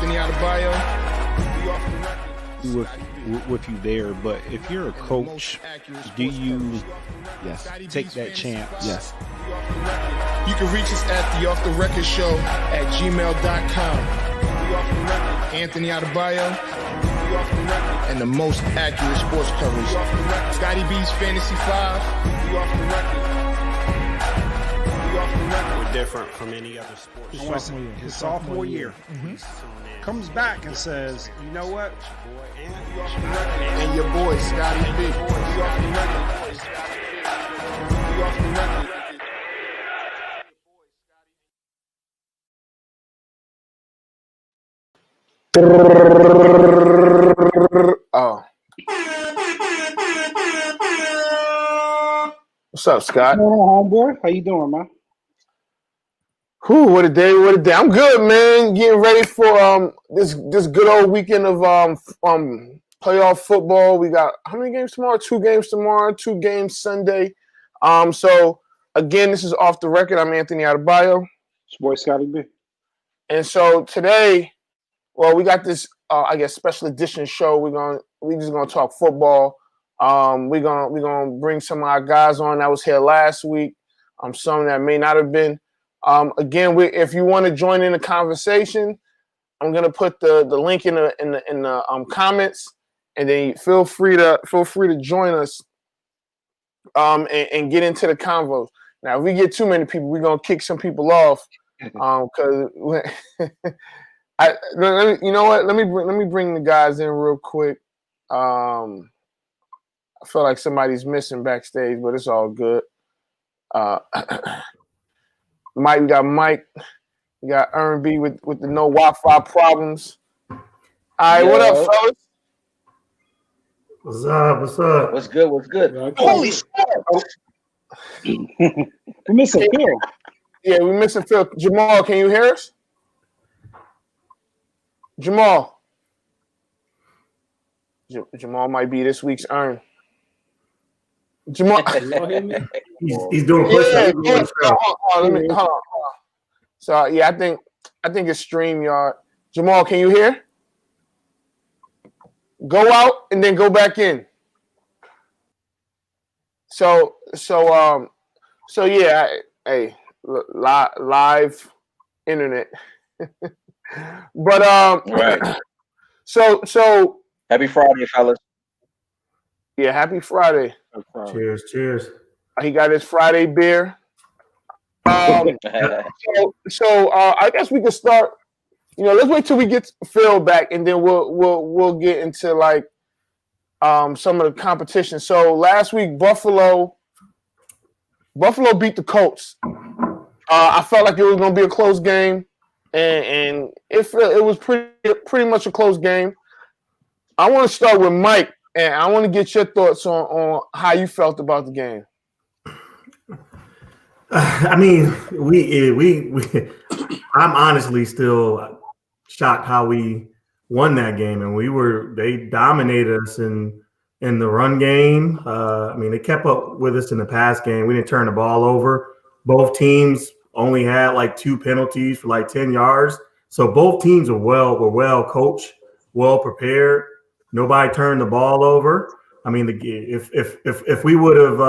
Anthony Adebayo. With you there, but if you're a coach, do you take that chance? Yes. You can reach us at the Off the Record Show at gmail.com. Anthony Adebayo and the most accurate sports coverage. Scotty B's Fantasy 5. We're different from any other sports. His sophomore year. Comes back and says, you know what? And your boy, Scotty B. Oh. What's up, Scott? What's going on, homeboy? How you doing, man? Whew, what a day, what a day. I'm good, man. Getting ready for this good old weekend of playoff football. We got how many games tomorrow? 2 games tomorrow, 2 games Sunday. So again, this is Off the Record. I'm Anthony Adebayo. It's your boy Scotty B. And so today, well, we got this I guess special edition show. We're just gonna talk football. We're gonna bring some of our guys on that was here last week. Some that may not have been. Again, if you want to join in the conversation, I'm gonna put the link in the comments, and then feel free to join us and get into the convos. Now, if we get too many people, we're gonna kick some people off because you know what? Let me bring the guys in real quick. I feel like somebody's missing backstage, but it's all good. Mike, we got Mike. We got R&B with the no Wi-Fi problems. All right, what up, fellas? What's up? What's up? What's good? What's good? Holy shit! We're missing Phil. Yeah, we're missing Phil. Jamal, can you hear us? Jamal. Jamal might be this week's earn. Jamal. He's doing push-ups. Hold on. So yeah, I think it's StreamYard. Jamal, can you hear? Go out and then go back in. So yeah, hey, live internet. But Right. So Happy Friday, fellas. yeah, happy Friday. Cheers. He got his Friday beer. So I guess we can start. Let's wait till we get Phil back, and then we'll get into like some of the competition. So last week, Buffalo beat the Colts. I felt like it was going to be a close game, and it was pretty much a close game. I want to start with Mike, and I want to get your thoughts on how you felt about the game. I mean, I'm honestly still shocked how we won that game, and they dominated us in the run game. I mean, they kept up with us in the pass game. We didn't turn the ball over. Both teams only had like 2 penalties for like 10 yards. So both teams were well coached, well prepared. Nobody turned the ball over. I mean, if we would have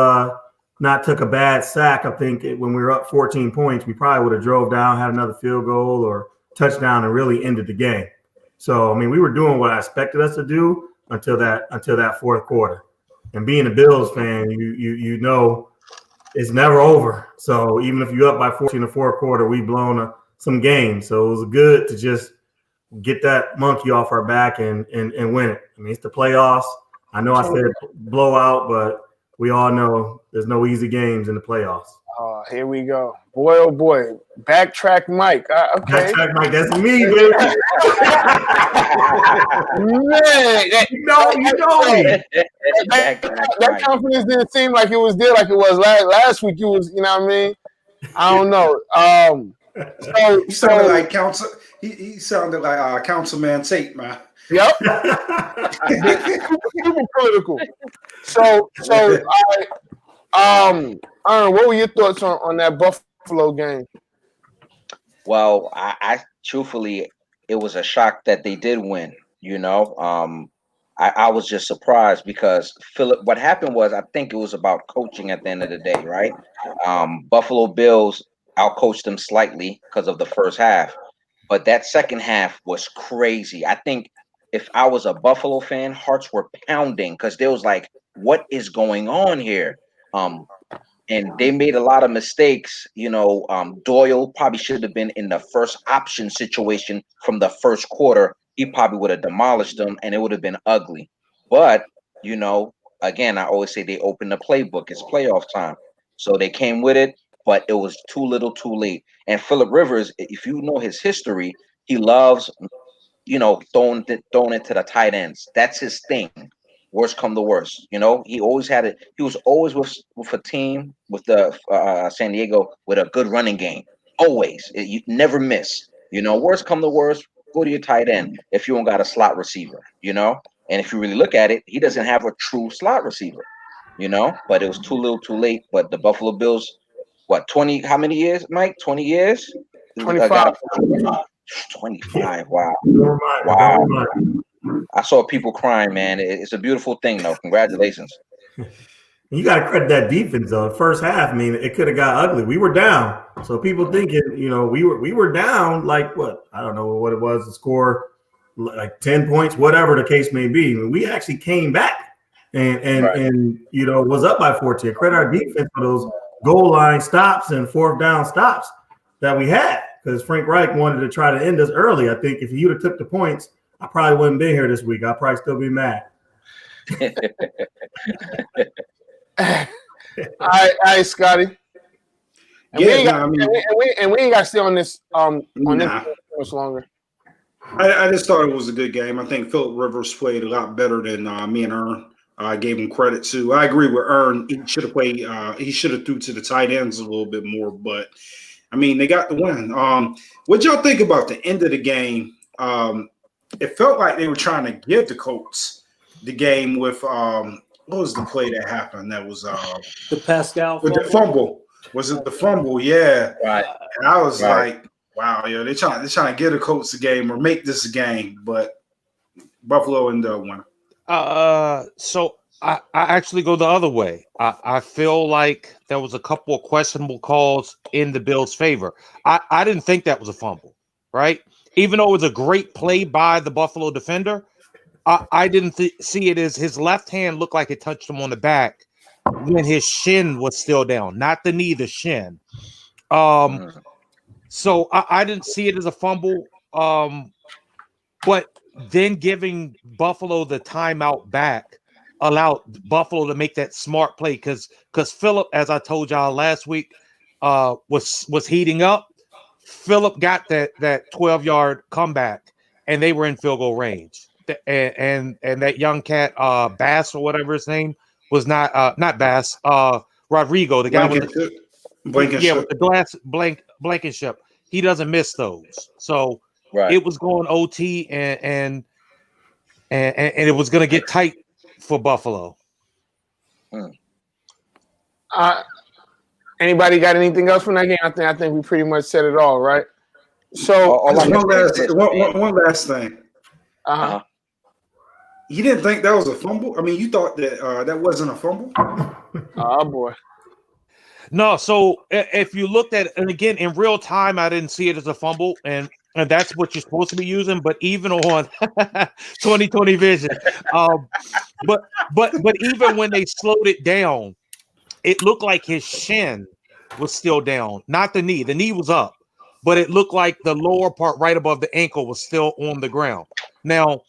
not took a bad sack, I think when we were up 14 points, we probably would have drove down, had another field goal or touchdown, and really ended the game. So, I mean, we were doing what I expected us to do until that fourth quarter. And being a Bills fan, you know it's never over. So even if you're up by 14 in the fourth quarter, we've blown some games. So it was good to just get that monkey off our back and win it. I mean, it's the playoffs. I know I said blowout, but we all know there's no easy games in the playoffs. Oh, here we go. Boy, oh boy. Backtrack Mike. Okay. Backtrack Mike, that's me, baby. Man, you know me. That confidence didn't seem like it was there like it was last week. It was, you know what I mean? I don't know. He sounded like council. He sounded like Councilman Tate, man. Yep. Super political. So Aaron, what were your thoughts on that Buffalo game? Well, I truthfully, it was a shock that they did win. I was just surprised because Philip. What happened was, I think it was about coaching at the end of the day, right? Buffalo Bills outcoached them slightly because of the first half, but that second half was crazy. I think if I was a Buffalo fan, hearts were pounding because there was like, what is going on here? And they made a lot of mistakes. Doyle probably should have been in the first option situation from the first quarter. He probably would have demolished them, and it would have been ugly. But again, I always say they open the playbook. It's playoff time, so they came with it, but it was too little, too late. And Phillip Rivers, if you know his history, he loves throwing it to the tight ends. That's his thing. Worst come to worst, he always had it. He was always with a team with the San Diego with a good running game. Always, you never miss. Worst come to worst, go to your tight end if you don't got a slot receiver. And if you really look at it, he doesn't have a true slot receiver. But it was too little, too late. But the Buffalo Bills, what 20? How many years, Mike? 20 years. 25. 25. Wow. Don't Wow. remind. I saw people crying, man. It's a beautiful thing, though. Congratulations. You got to credit that defense, though. First half, I mean, it could have got ugly. We were down, so people thinking, we were down like what? I don't know what it was. The score, like 10 points, whatever the case may be. I mean, we actually came back and was up by 14. Credit our defense for those goal line stops and fourth down stops that we had, because Frank Reich wanted to try to end us early. I think if he would have took the points, I probably wouldn't be here this week. I'd probably still be mad. All right, Scotty. And we ain't got to stay on this this much longer. I just thought it was a good game. I think Phillip Rivers played a lot better than me and Ern. I gave him credit to. I agree with Ern. He should have played. He should have threw to the tight ends a little bit more. But I mean, they got the win. What y'all think about the end of the game? It felt like they were trying to give the Colts the game with what was the play that happened? That was the Pascal with the fumble. Was it the fumble? Yeah. Right. And I was like, wow, they're trying to give the Colts a game or make this a game, but Buffalo ended up winning. So I actually go the other way. I feel like there was a couple of questionable calls in the Bills' favor. I didn't think that was a fumble, right? Even though it was a great play by the Buffalo defender, I didn't see it as his left hand looked like it touched him on the back when his shin was still down, not the knee, the shin. So I didn't see it as a fumble. But then giving Buffalo the timeout back allowed Buffalo to make that smart play because Phillip, as I told y'all last week, was heating up. Phillip got that 12-yard comeback, and they were in field goal range. And that young cat, Bass or whatever his name was, not Bass, Rodrigo, the guy with the glass Blankenship. He doesn't miss those. So it was going OT, and it was going to get tight for Buffalo. Anybody got anything else from that game? I think we pretty much said it all, right? So one last thing. You didn't think that was a fumble? I mean, you thought that that wasn't a fumble? Oh boy. No, so if you looked at it, and again in real time, I didn't see it as a fumble, and that's what you're supposed to be using. But even on 20/20 vision, but even when they slowed it down, it looked like his shin was still down, not the knee. The knee was up, but it looked like the lower part right above the ankle was still on the ground. Now,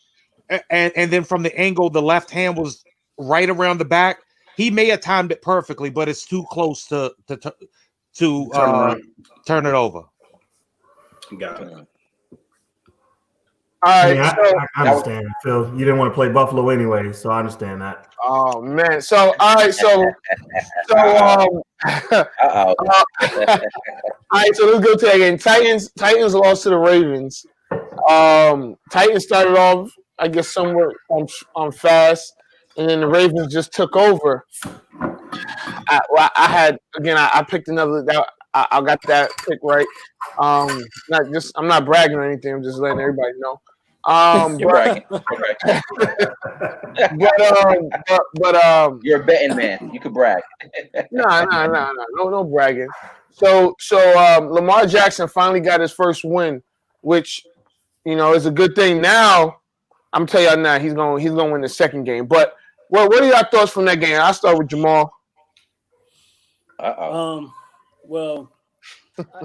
and then from the angle, the left hand was right around the back. He may have timed it perfectly, but it's too close to turn it over. Got it. All right, I understand, Phil. You didn't want to play Buffalo anyway, so I understand that. Oh man! So all right, all right. So let's go to that game. Titans lost to the Ravens. Titans started off, I guess, somewhat on fast, and then the Ravens just took over. I picked another. I got that pick right. I'm not bragging or anything. I'm just letting everybody know. You're bragging. Okay. You're a betting man. You could brag. No bragging. So Lamar Jackson finally got his first win, which is a good thing. Now I'm telling y'all now he's gonna win the second game. But what are y'all thoughts from that game? I'll start with Jamal. Well,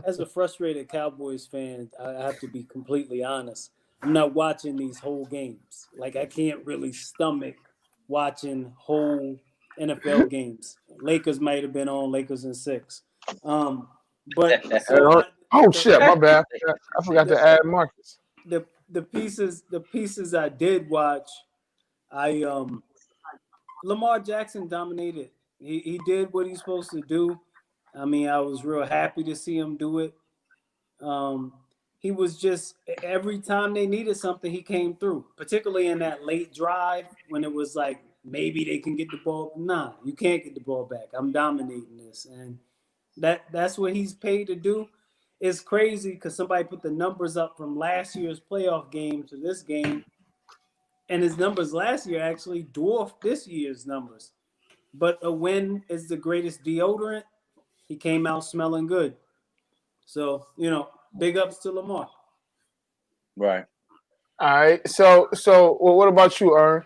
as a frustrated Cowboys fan, I have to be completely honest. I'm not watching these whole games. Like, I can't really stomach watching whole NFL games. Lakers might have been on, Lakers in 6. But Shit, my bad. I forgot to add Marcus. The pieces I did watch, Lamar Jackson dominated. He did what he's supposed to do. I mean, I was real happy to see him do it. He was just, every time they needed something, he came through, particularly in that late drive when it was like, maybe they can get the ball. Nah, you can't get the ball back. I'm dominating this. And that's what he's paid to do. It's crazy because somebody put the numbers up from last year's playoff game to this game. And his numbers last year actually dwarfed this year's numbers. But a win is the greatest deodorant. He came out smelling good. So, big ups to Lamar. Right. All right. So what about you, Ern?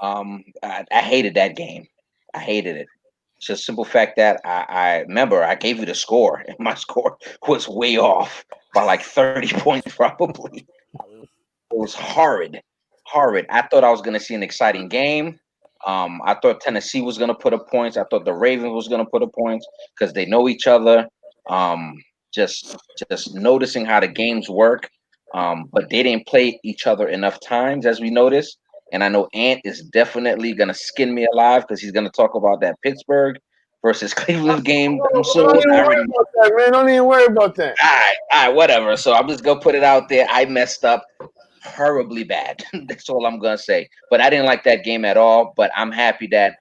I hated that game. I hated it. It's just simple fact that I remember I gave you the score, and my score was way off by like 30 points probably. It was horrid. I thought I was going to see an exciting game. I thought Tennessee was going to put up points. I thought the Ravens was going to put up points because they know each other. Just noticing how the games work. But they didn't play each other enough times, as we noticed. And I know Ant is definitely going to skin me alive because he's going to talk about that Pittsburgh versus Cleveland game. Don't even worry about that, man. Don't even worry about that. All right, whatever. So I'm just going to put it out there. I messed up horribly bad. That's all I'm going to say. But I didn't like that game at all. But I'm happy that,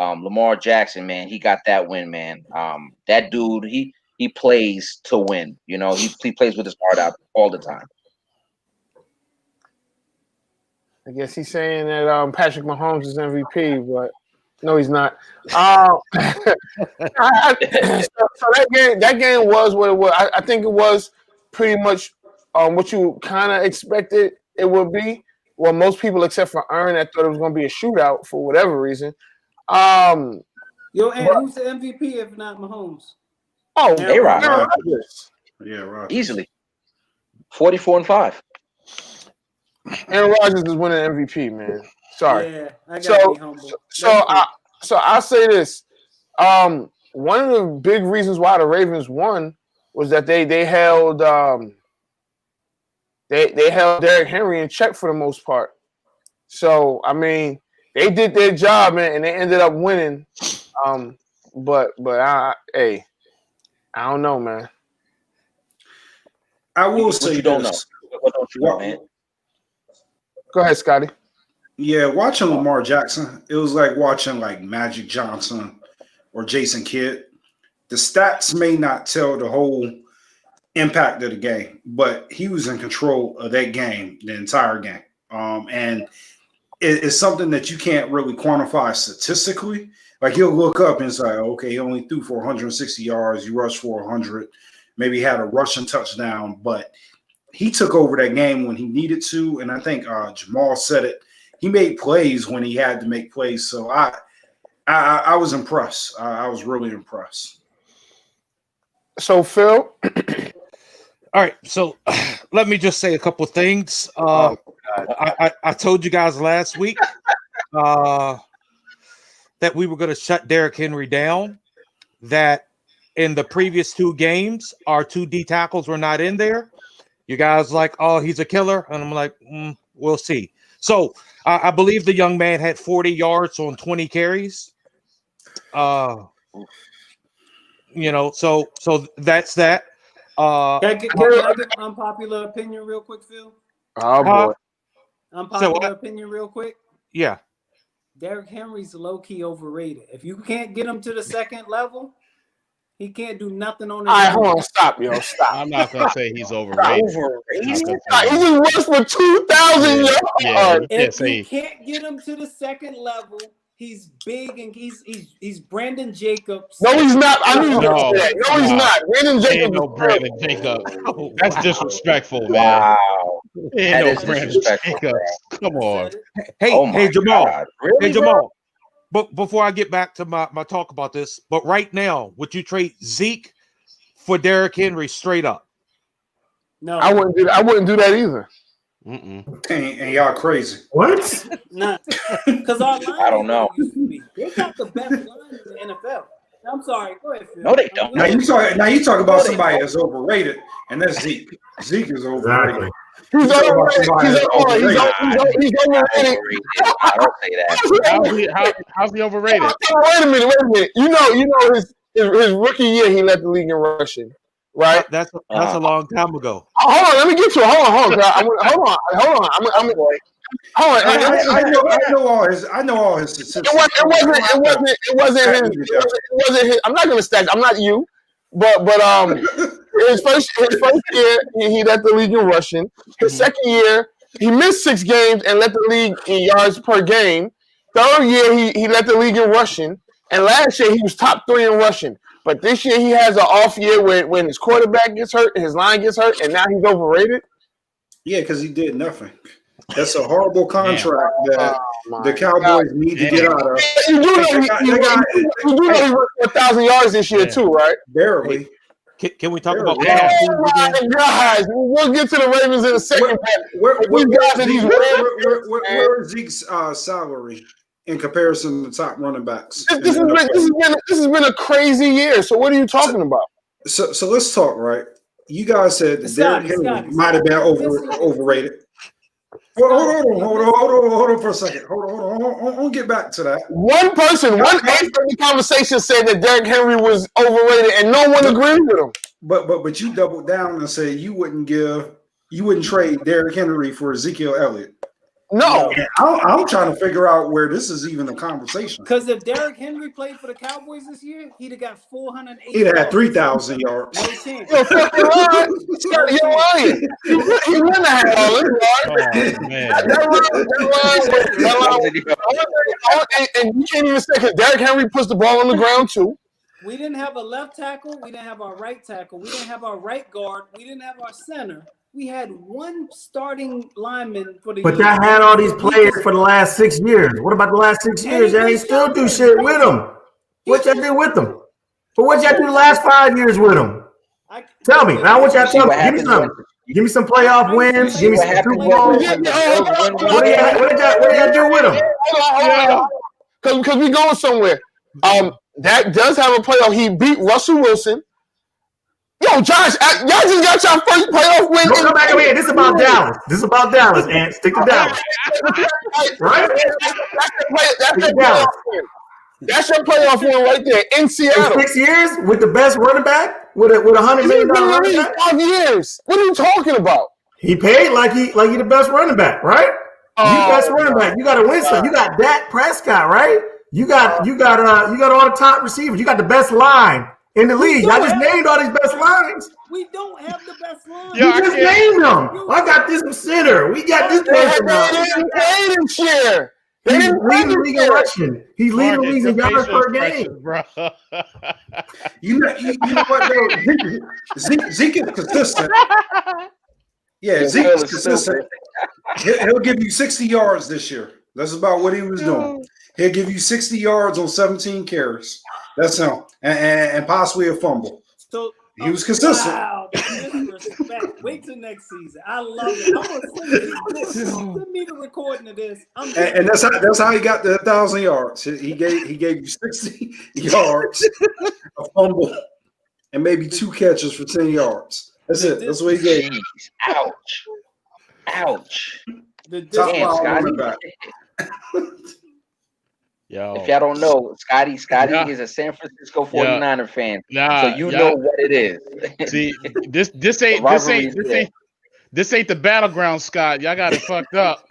Lamar Jackson, man, he got that win, man. That dude, he plays to win. He plays with his heart out all the time. I guess he's saying that Patrick Mahomes is MVP, but no, he's not. So that game was what it was. I think it was pretty much what you kind of expected it would be. Well, most people except for Ern that thought it was going to be a shootout for whatever reason. And who's the MVP if not Mahomes? Oh, Rodgers. Yeah, Rodgers. Easily. 44-5. Aaron Rodgers is winning MVP, man. Sorry. Yeah, I gotta be humble. So I'll say this. One of the big reasons why the Ravens won was that they held they held Derrick Henry in check for the most part. So I mean, they did their job, man, and they ended up winning. But I don't know, man. I will say you don't know. What don't you know, man? Go ahead, Scotty. Yeah, watching Lamar Jackson, it was like watching like Magic Johnson or Jason Kidd. The stats may not tell the whole impact of the game, but he was in control of that game, the entire game. And it's something that you can't really quantify statistically. Like he'll look up and say, okay, he only threw for 160 yards, he rushed for 100, maybe he had a rushing touchdown, but he took over that game when he needed to. And I think Jamal said it. He made plays when he had to make plays. So I was impressed. I was really impressed. So, Phil? All right. So let me just say a couple of things. I told you guys last week that we were going to shut Derrick Henry down, that in the previous 2 games, our 2 D tackles were not in there. You guys like, oh, he's a killer. And I'm like, we'll see. So I believe the young man had 40 yards on 20 carries. So that's that. Can I get an unpopular opinion real quick, Phil? Oh, boy. Unpopular opinion real quick? Yeah. Derrick Henry's low-key overrated. If you can't get him to the second level, He can't do nothing on his All right, own. hold on, stop, yo, stop. I'm not gonna say he's overrated. Overrated. He just rushed for 2,000 yards. Yeah, you can't If say you can't get him to the second level, he's big and he's Brandon Jacobs. No, he's not. I knew you were No, gonna say that. No, he's nah. not. Brandon ain't Jacobs. no Brandon Jacobs. That's disrespectful, man. Wow. Ain't That no is Brandon disrespectful, Jacobs. Come on. Hey, Oh my hey, Jamal. God. Really, Hey, bro? Jamal. But before I get back to my talk about this, but right now, would you trade Zeke for Derrick Henry straight up? No, I wouldn't do that. I wouldn't do that either. And y'all crazy. What? nah, because our line I don't know. used to be. They got the best line in the NFL. I'm sorry. Go ahead, Phil. No, they don't. Now you talk about somebody that's overrated, and that's Zeke. Zeke is overrated. Exactly. He's talking about overrated. somebody He's that's overrated. overrated. He's overrated. I don't say that. How's he overrated? Wait a minute. You know his rookie year he led the league in rushing, right? That's a long time ago. Hold on, let me get to it. Hold on. Hold on. I know all his statistics. It wasn't his. I'm not gonna stack. I'm not you, but his first year he led the league in rushing. His second year he missed 6 games and led the league in yards per game. Third year he led the league in rushing, and last year he was top 3 in rushing. But this year he has an off year when his quarterback gets hurt, his line gets hurt, and now he's overrated. Yeah, because he did nothing. That's a horrible contract that the Cowboys need to get out of. You do know he worked for 1,000 yards this year too, right? Barely. Can we talk about Oh my gosh, we'll get to the Ravens in a second. Where is Zeke's salary in comparison to top running backs? This has been a crazy year. So what are you talking about? So let's talk, right? You guys said that Derrick Henry might have been overrated. Hold on for a second. Hold on. Get back to that. One person, 1/8 of the conversation said that Derrick Henry was overrated, and no one agreed with him. But you doubled down and said you wouldn't trade Derrick Henry for Ezekiel Elliott. No, I'm trying to figure out where this is even a conversation. Because if Derrick Henry played for the Cowboys this year, he'd have got 480. He'd have had 3,000 yards. No chance. you're fucking lying. You're lying. He wouldn't have had all this. And you can't even say because Derrick Henry puts the ball on the ground too. We didn't have a left tackle. We didn't have our right tackle. We didn't have our right guard. We didn't have our center. We had one starting lineman for the year. But y'all had all these players for the last 6 years. What about the last 6 years? Y'all ain't still do shit with them. What y'all do with them? But what y'all do the last 5 years with them? Tell me. Now what y'all tell me? Give me some. Give me some playoff wins. Give me some Super Bowls. What do y'all do with them? Because we going somewhere. That does have a playoff. He beat Russell Wilson. Yo, Josh, y'all just got your first playoff win. Don't come back over here. This is about Dallas. And stick to Dallas. Right? That's your playoff win right there in Seattle. In 6 years with the best running back with $100 million running back. 5 years. What are you talking about? He paid like he the best running back, right? You best running back. You got to win some. You got Dak Prescott, right? You got all the top receivers. You got the best line in the league. I just named all these best lines. We don't have the best line. You just named them. I got this center. We got this person. They didn't lead the league in rushing. He's leading the league in yards per game. Bro. You know what, though? Zeke is consistent. Yeah, Zeke is consistent. He'll give you 60 yards this year. That's about what he was doing. He'll give you 60 yards on 17 carries. That's him. And possibly a fumble. So he was consistent. Wow, disrespect. Wait till next season. I love it. I'm gonna send me the recording of this. And that's how he got the 1,000 yards. He gave you 60 yards, a fumble, and maybe 2 catches for 10 yards. That's it. That's what he gave. Ouch. Top running back. Yo. If y'all don't know, Scotty is a San Francisco 49er fan. So you know what it is. See, This ain't the battleground, Scott. Y'all got it fucked up.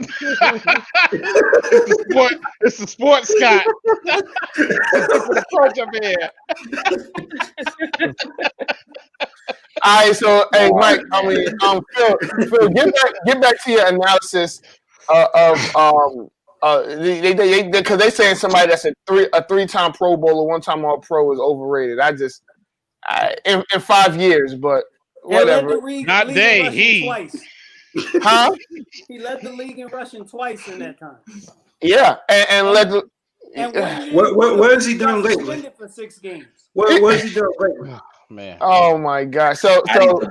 It's the sports, Scott. The punch up here. All right, so hey, Mike. I mean, Phil, get back to your analysis they because they saying somebody that's a three-time Pro Bowler, one-time All-Pro is overrated. In 5 years, but whatever. Not they, he. Twice. Huh? He led the league in rushing twice in that time. Yeah, and led the. And what has he done lately? Suspended for 6 games. What has he done lately? Man. Oh my God! So Scott,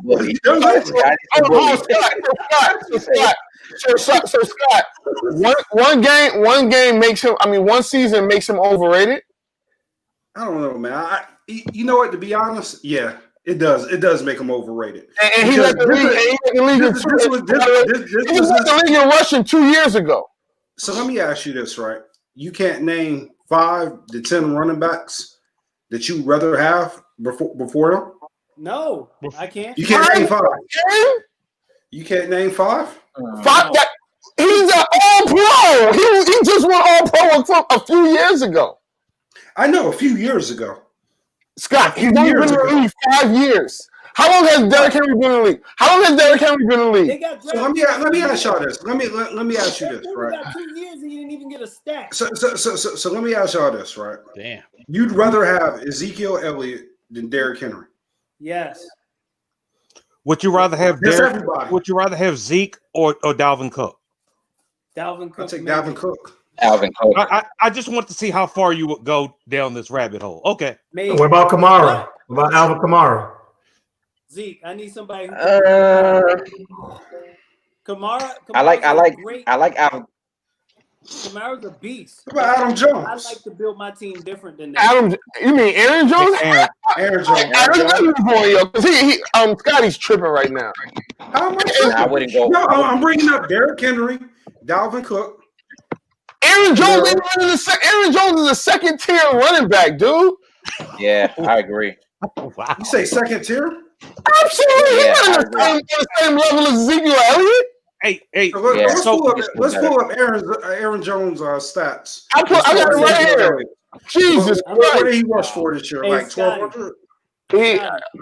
one game makes him. I mean, one season makes him overrated. I don't know, man. You know what? To be honest, yeah, it does. It does make him overrated. And he led the league in rushing 2 years ago. So let me ask you this, right? You can't name 5 to 10 running backs that you'd rather have before them? No, I can't. You can't name 5. You can't name 5? 5? He's an All-Pro. He just won All-Pro a few years ago. I know, a few years ago. Scott, he's only been in the league 5 years. How long has Derrick Henry been in the league? So let me ask y'all this. Let me ask you this, right? Got 2 years and you didn't even get a stack. So let me ask y'all this, right? Damn. You'd rather have Ezekiel Elliott than Derrick Henry? Yes. Would you rather have Derrick? Would you rather have Zeke or Dalvin Cook? Dalvin Cook. I'll take Dalvin Cook. Alvin Cook. I just want to see how far you would go down this rabbit hole. Okay. Maybe. What about Kamara? What about Alvin Kamara? Zeke, I need somebody. Kamara. I like Alvin. Kamara's a beast. What about Adam Jones? I like to build my team different than that. You mean Aaron Jones? Aaron Jones. Scotty's tripping right now. How much? I wouldn't go. No, I'm bringing up Derrick Henry, Dalvin Cook. Aaron Jones is a second tier running back, dude. Yeah, I agree. Wow. You say second tier? Absolutely. Yeah, He's not on the same level as Ezekiel Elliott. Hey. Let's pull up Aaron Jones' stats. I got it right here. Jesus Christ. What did he rush for this year? Hey, Like 1,200?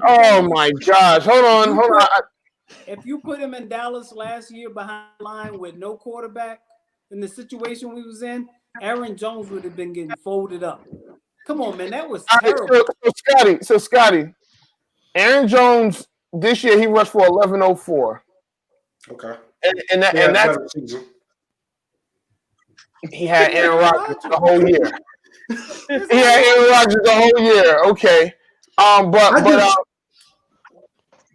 Oh my gosh. Hold on. If you put him in Dallas last year behind the line with no quarterback in the situation we was in, Aaron Jones would have been getting folded up. Come on, man. That was terrible. So Scotty, Aaron Jones this year he rushed for 1104. Okay. And that's he had Aaron Rodgers the whole year. Okay. Go ahead.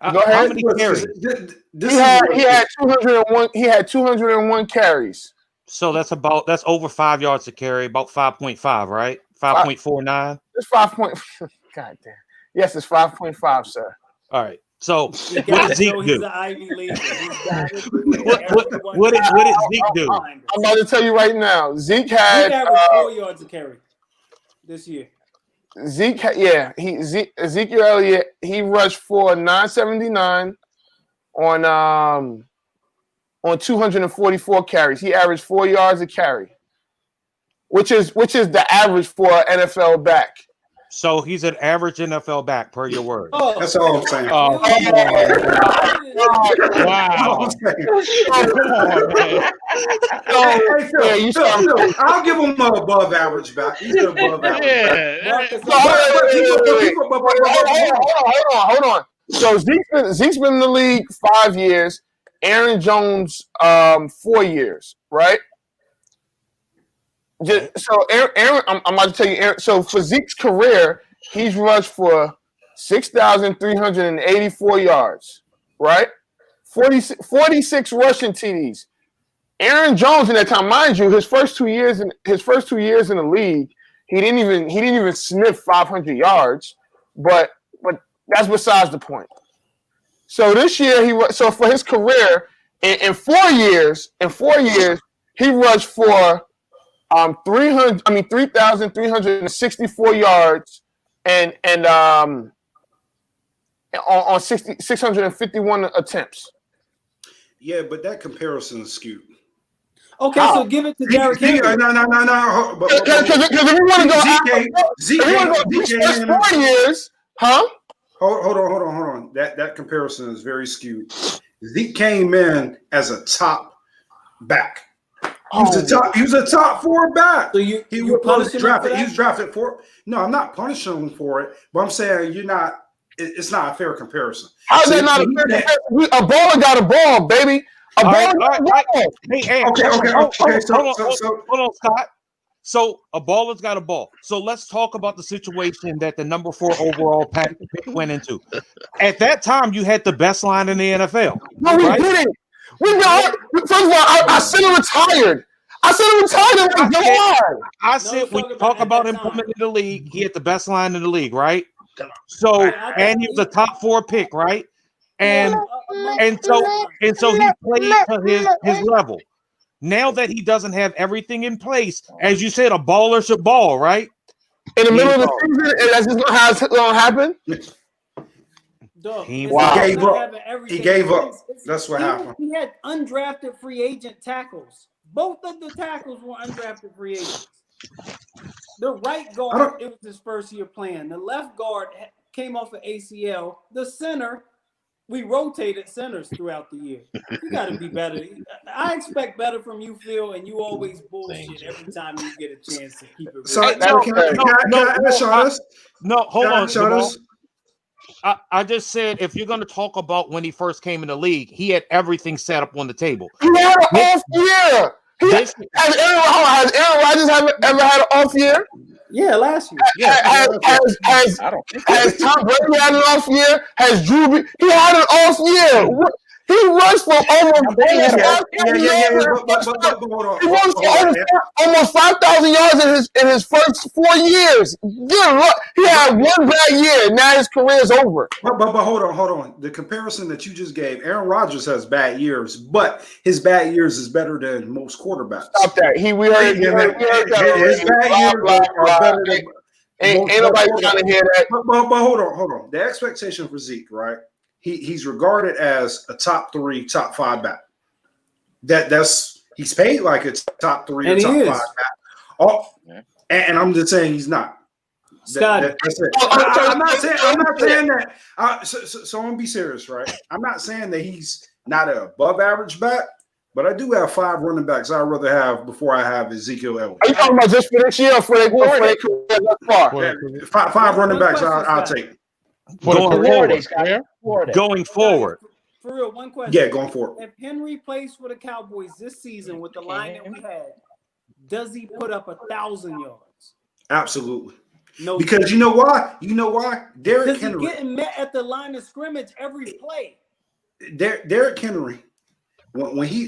How many carries? He had 201. He had 201 carries. So that's over 5 yards to carry, about 5.5, right? 5.49. It's 5. God damn. Yes, it's 5.5, sir. All right. So what did Zeke do? He's an Ivy League. What did Zeke do? I'm about to tell you right now. Zeke had 4 yards to carry this year. Ezekiel Elliott, he rushed for 979 on 244 carries. He averaged 4 yards a carry, which is the average for an NFL back. So he's an average NFL back, per your word. Oh, that's all I'm saying. Oh, come on. Wow. I'll give him an above average back. He's an above average back. Hold on. So Zeke's been in the league 5 years. Aaron Jones 4 years, right? So Aaron, I'm about to tell you. Aaron, so for Zeke's career, he's rushed for 6,384 yards, right? 46 rushing TDs. Aaron Jones in that time, mind you, his first 2 years in the league, he didn't even sniff 500 yards. But that's besides the point. So this year so for his career in 4 years, he rushed for 3,364 yards and on 651 attempts. Yeah, but that comparison is skewed. Okay, so give it to Derrick Henry. No. Because if you want to go first 4 years, huh? Hold on. That comparison is very skewed. Zeke came in as a top back. He was a top 4 back. So you was drafted. He was drafted for. No, I'm not punishing him for it, but I'm saying you're not. It's not a fair comparison. How's that not a fair comparison? A baller got a ball, baby. A baller got a ball. Hey, okay. Hold on, Scott. So a baller's got a ball. So let's talk about the situation that the number 4 overall pick went into. At that time, you had the best line in the NFL. No, we didn't. First of all, I said he retired. I said we talk about him coming into the league. He had the best line in the league, right? So and he was a top 4 pick, right? And so he played to his level. Now that he doesn't have everything in place, as you said, a baller should ball, right? In the middle of the season, and that's just not how it's going to happen. He gave up. That's what happened. He had undrafted free agent tackles. Both of the tackles were undrafted free agents. The right guard, it was his first year playing. The left guard came off of ACL. The center, we rotated centers throughout the year. You got to be better. I expect better from you, Phil, and you always bullshit every time you get a chance to keep it real. So, hold on. I just said if you're going to talk about when he first came in the league, he had everything set up on the table. He had an off year. Has Aaron Rodgers ever had an off year? Yeah, last year. Has Tom Brady had an off year? Has Drew? He had an off year. He rushed for almost 5,000 yards in his first 4 years. He had one bad year. Now his career is over. But hold on. The comparison that you just gave, Aaron Rodgers has bad years, but his bad years is better than most quarterbacks. Stop that. We heard his bad years are better than. Ain't nobody trying to hear that. But hold on. The expectation for Zeke, right? He's regarded as a top 3, top 5 back. He's paid like a top 3 or top 5 back. And I'm just saying he's not. That's it. I'm not saying that. So I'm gonna be serious, right? I'm not saying that he's not an above average back, but I do have 5 running backs I'd rather have before I have Ezekiel Elliott. Are you talking about just for this year or for their career thus far? 5 running backs I'll take. Going forward. For real, one question. Yeah, going forward. If Henry plays for the Cowboys this season with the line that we had, does he put up 1,000 yards? Absolutely. No, because you know why? Derrick Henry. Henry Getting met at the line of scrimmage every play. Derrick Henry, when he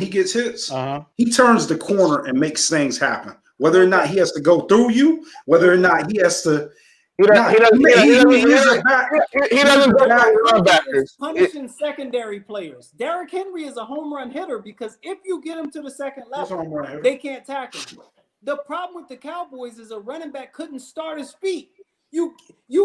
gets hits, he turns the corner and makes things happen. Whether or not he has to go through you, whether or not he has to. He doesn't punishing secondary players. Derrick Henry is a home run hitter because if you get him to the second level, they can't tackle him. The problem with the Cowboys is a running back couldn't start his feet. You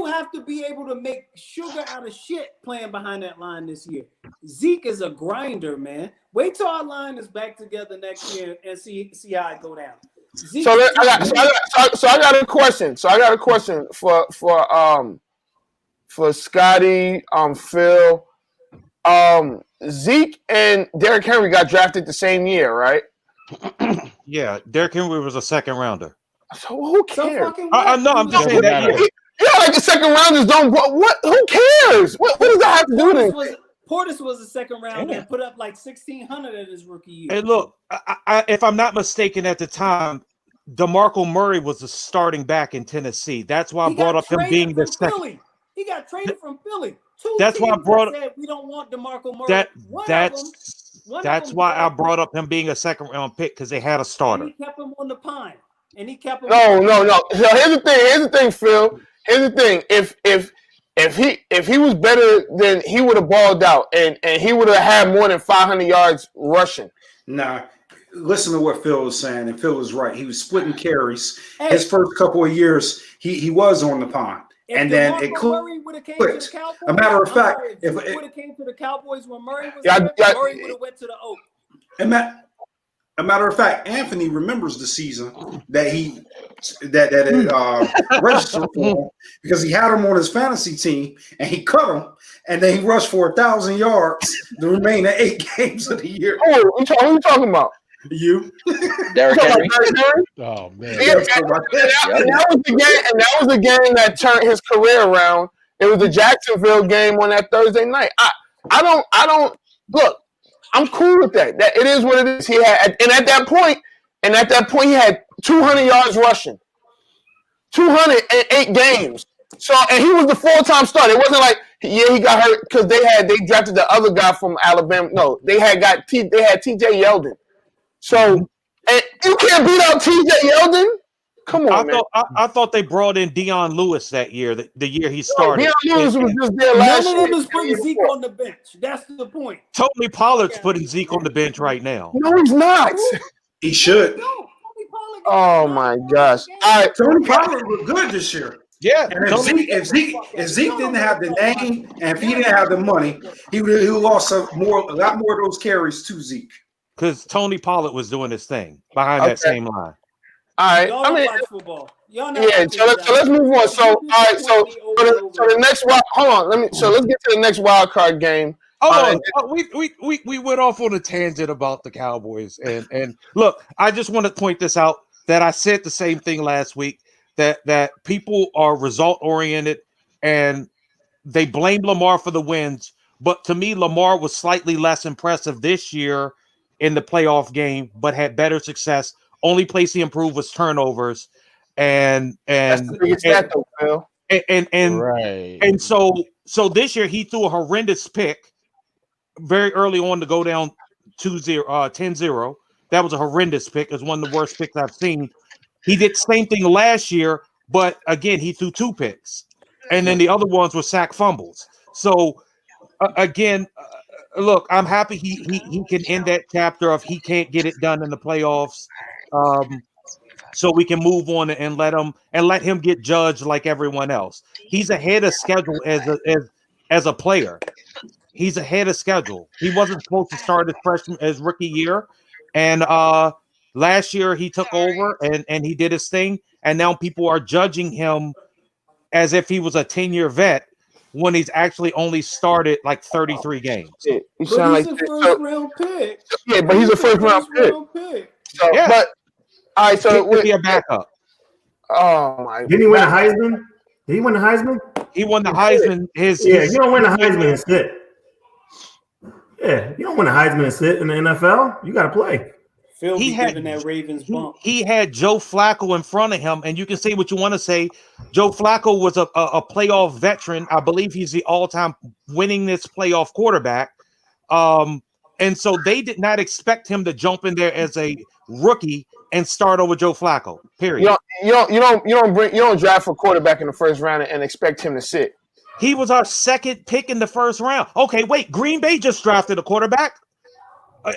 have to be able to make sugar out of shit playing behind that line this year. Zeke is a grinder, man. Wait till our line is back together next year and see how it go down. Zeke, I got a question. So I got a question for Scotty, Phil. Zeke and Derrick Henry got drafted the same year, right? Yeah, Derrick Henry was a second rounder. So who cares? No, I'm just saying that. Yeah, like the second rounders don't. What? Who cares? What does that have to do with it? Portis was a second rounder and put up like 1,600 in his rookie year. Hey, look, if I'm not mistaken, at the time, DeMarco Murray was the starting back in Tennessee. That's why I brought up him being the second. He got traded from Philly. That's why I brought up. We don't want DeMarco Murray. That's why I brought up him being a second round pick because they had a starter. And he kept him on the pine, and he kept him. No. So here's the thing, Phil. Here's the thing. If he was better, then he would have balled out, and he would have had more than 500 yards rushing. Nah. Listen to what Phil was saying, and Phil was right. He was splitting carries. His first couple of years, he was on the pond. and then it Murray would have came to the clicked. Cowboys, A matter of fact, if he would have came to the Cowboys when Murray was Yeah, there, Murray would have went to the Oak. A matter of fact, Anthony remembers the season that he registered for him because he had him on his fantasy team and he cut him, and then he rushed for 1,000 yards the remaining 8 games of the year. Oh, who you talking about? You, Derrick Henry. Oh man. Yeah, and that was the game, and that was the game that turned his career around. It was the Jacksonville game on that Thursday night. I don't look. I'm cool with that. That it is what it is. He had, and at that point, he had 200 yards rushing, 208 games. So, and he was the full-time starter. It wasn't like he got hurt because they drafted the other guy from Alabama. No, they had T.J. Yeldon. So, and you can't beat out T.J. Yeldon. Come on, man. I thought they brought in Deion Lewis that year, the year he started. Deion Lewis was just there last year. None of them is putting Zeke on the bench. That's the point. Tony Pollard's putting Zeke on the bench right now. No, he's not. he should. Oh my gosh! All right, Tony Pollard was good this year. Yeah. And if Zeke didn't have the name and if he didn't have the money, he would have lost a lot more of those carries to Zeke. Because Tony Pollard was doing his thing behind that same line. All right. Y'all I mean, watch football. Y'all yeah. So let's move on. So all right. So the next wild. Hold on. Let's get to the next wild card game. We went off on a tangent about the Cowboys and look, I just want to point this out that I said the same thing last week that people are result oriented and they blame Lamar for the wins, but to me Lamar was slightly less impressive this year in the playoff game, but had better success. Only place he improved was turnovers, and that's the biggest stat though, Phil. And so this year he threw a horrendous pick very early on to go down 10-0. That was a horrendous pick. It was one of the worst picks I've seen. He did the same thing last year, but again he threw 2 picks, and then the other ones were sack fumbles. So again. Look, I'm happy he can end that chapter of he can't get it done in the playoffs, so we can move on and let him get judged like everyone else. He's ahead of schedule as a player. He's ahead of schedule. He wasn't supposed to start his rookie year, and last year he took over and he did his thing, and now people are judging him as if he was a 10-year vet, when he's actually only started like 33 games. Yeah, he's a first-round pick. Yeah, but he's a first-round pick. So, yeah. But all right, so he could be a backup. Oh my! Didn't he win the Heisman? Did he win the Heisman? He won the Heisman. You don't win the Heisman and sit. Yeah, you don't win the Heisman and sit in the NFL. You got to play. Phil giving that Ravens bump. He had Joe Flacco in front of him, and you can say what you want to say. Joe Flacco was a playoff veteran. I believe he's the all-time winningest playoff quarterback. And so they did not expect him to jump in there as a rookie and start over Joe Flacco. Period. You don't draft a quarterback in the first round and expect him to sit. He was our second pick in the first round. Okay, wait. Green Bay just drafted a quarterback.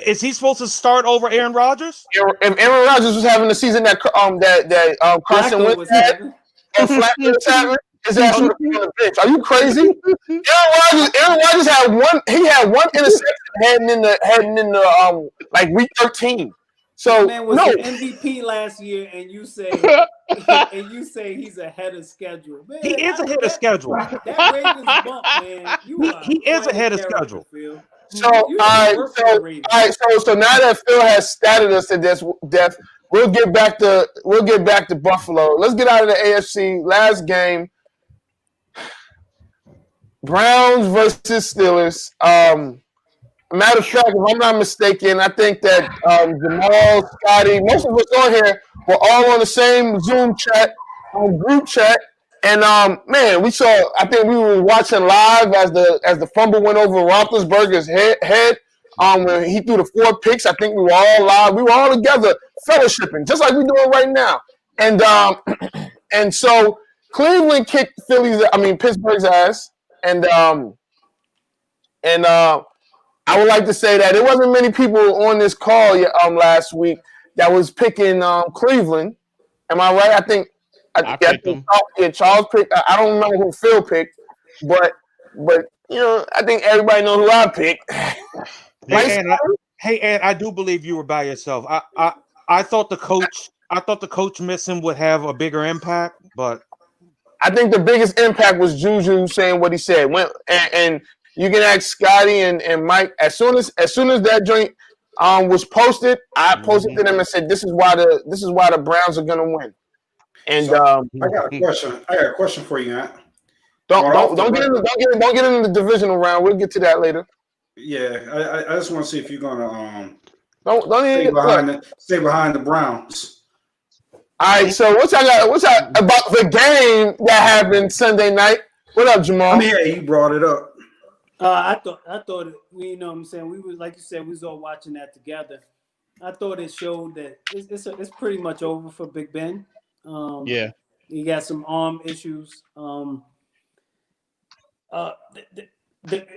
Is he supposed to start over Aaron Rodgers? If Aaron Rodgers was having the season that Carson Wentz had, and Flacco was having, his ass would have been on the bench. Are you crazy? Aaron Rodgers had one. He had one interception heading in the like week 13. So man was the MVP last year, and you say he's ahead of schedule. Man, he is ahead of schedule. That Ravens bump, man. He is ahead of schedule. Phil. So all right. So now that Phil has statted us to death, we'll get back to Buffalo. Let's get out of the AFC. Last game, Browns versus Steelers. Matter of fact, if I'm not mistaken, I think that Jamal, Scotty, most of us on here were all on the same Zoom chat, group chat. And man, I think we were watching live as the fumble went over Roethlisberger's head. When he threw the 4 picks, I think we were all live. We were all together, fellowshipping, just like we're doing right now. And so Cleveland kicked Pittsburgh's ass. And I would like to say that there wasn't many people on this call last week that was picking Cleveland. Am I right? I think I picked him. Charles picked. I don't remember who Phil picked, but I think everybody knows who I picked. Hey, Ed, I do believe you were by yourself. I thought the coach missing would have a bigger impact, but I think the biggest impact was Juju saying what he said. And you can ask Scotty and Mike. As soon as that joint was posted, I posted to them and said, "This is why the Browns are gonna win." And so, I got a question. I got a question for you, Matt. Don't get into the divisional round. We'll get to that later. Yeah, I just want to see if you're gonna don't stay behind the Browns. All right, so what's about the game that happened Sunday night? What up, Jamal? I mean, yeah, you brought it up. I thought you know what I'm saying, we was, like you said, we was all watching that together. I thought it showed that it's pretty much over for Big Ben. Yeah, he got some arm issues.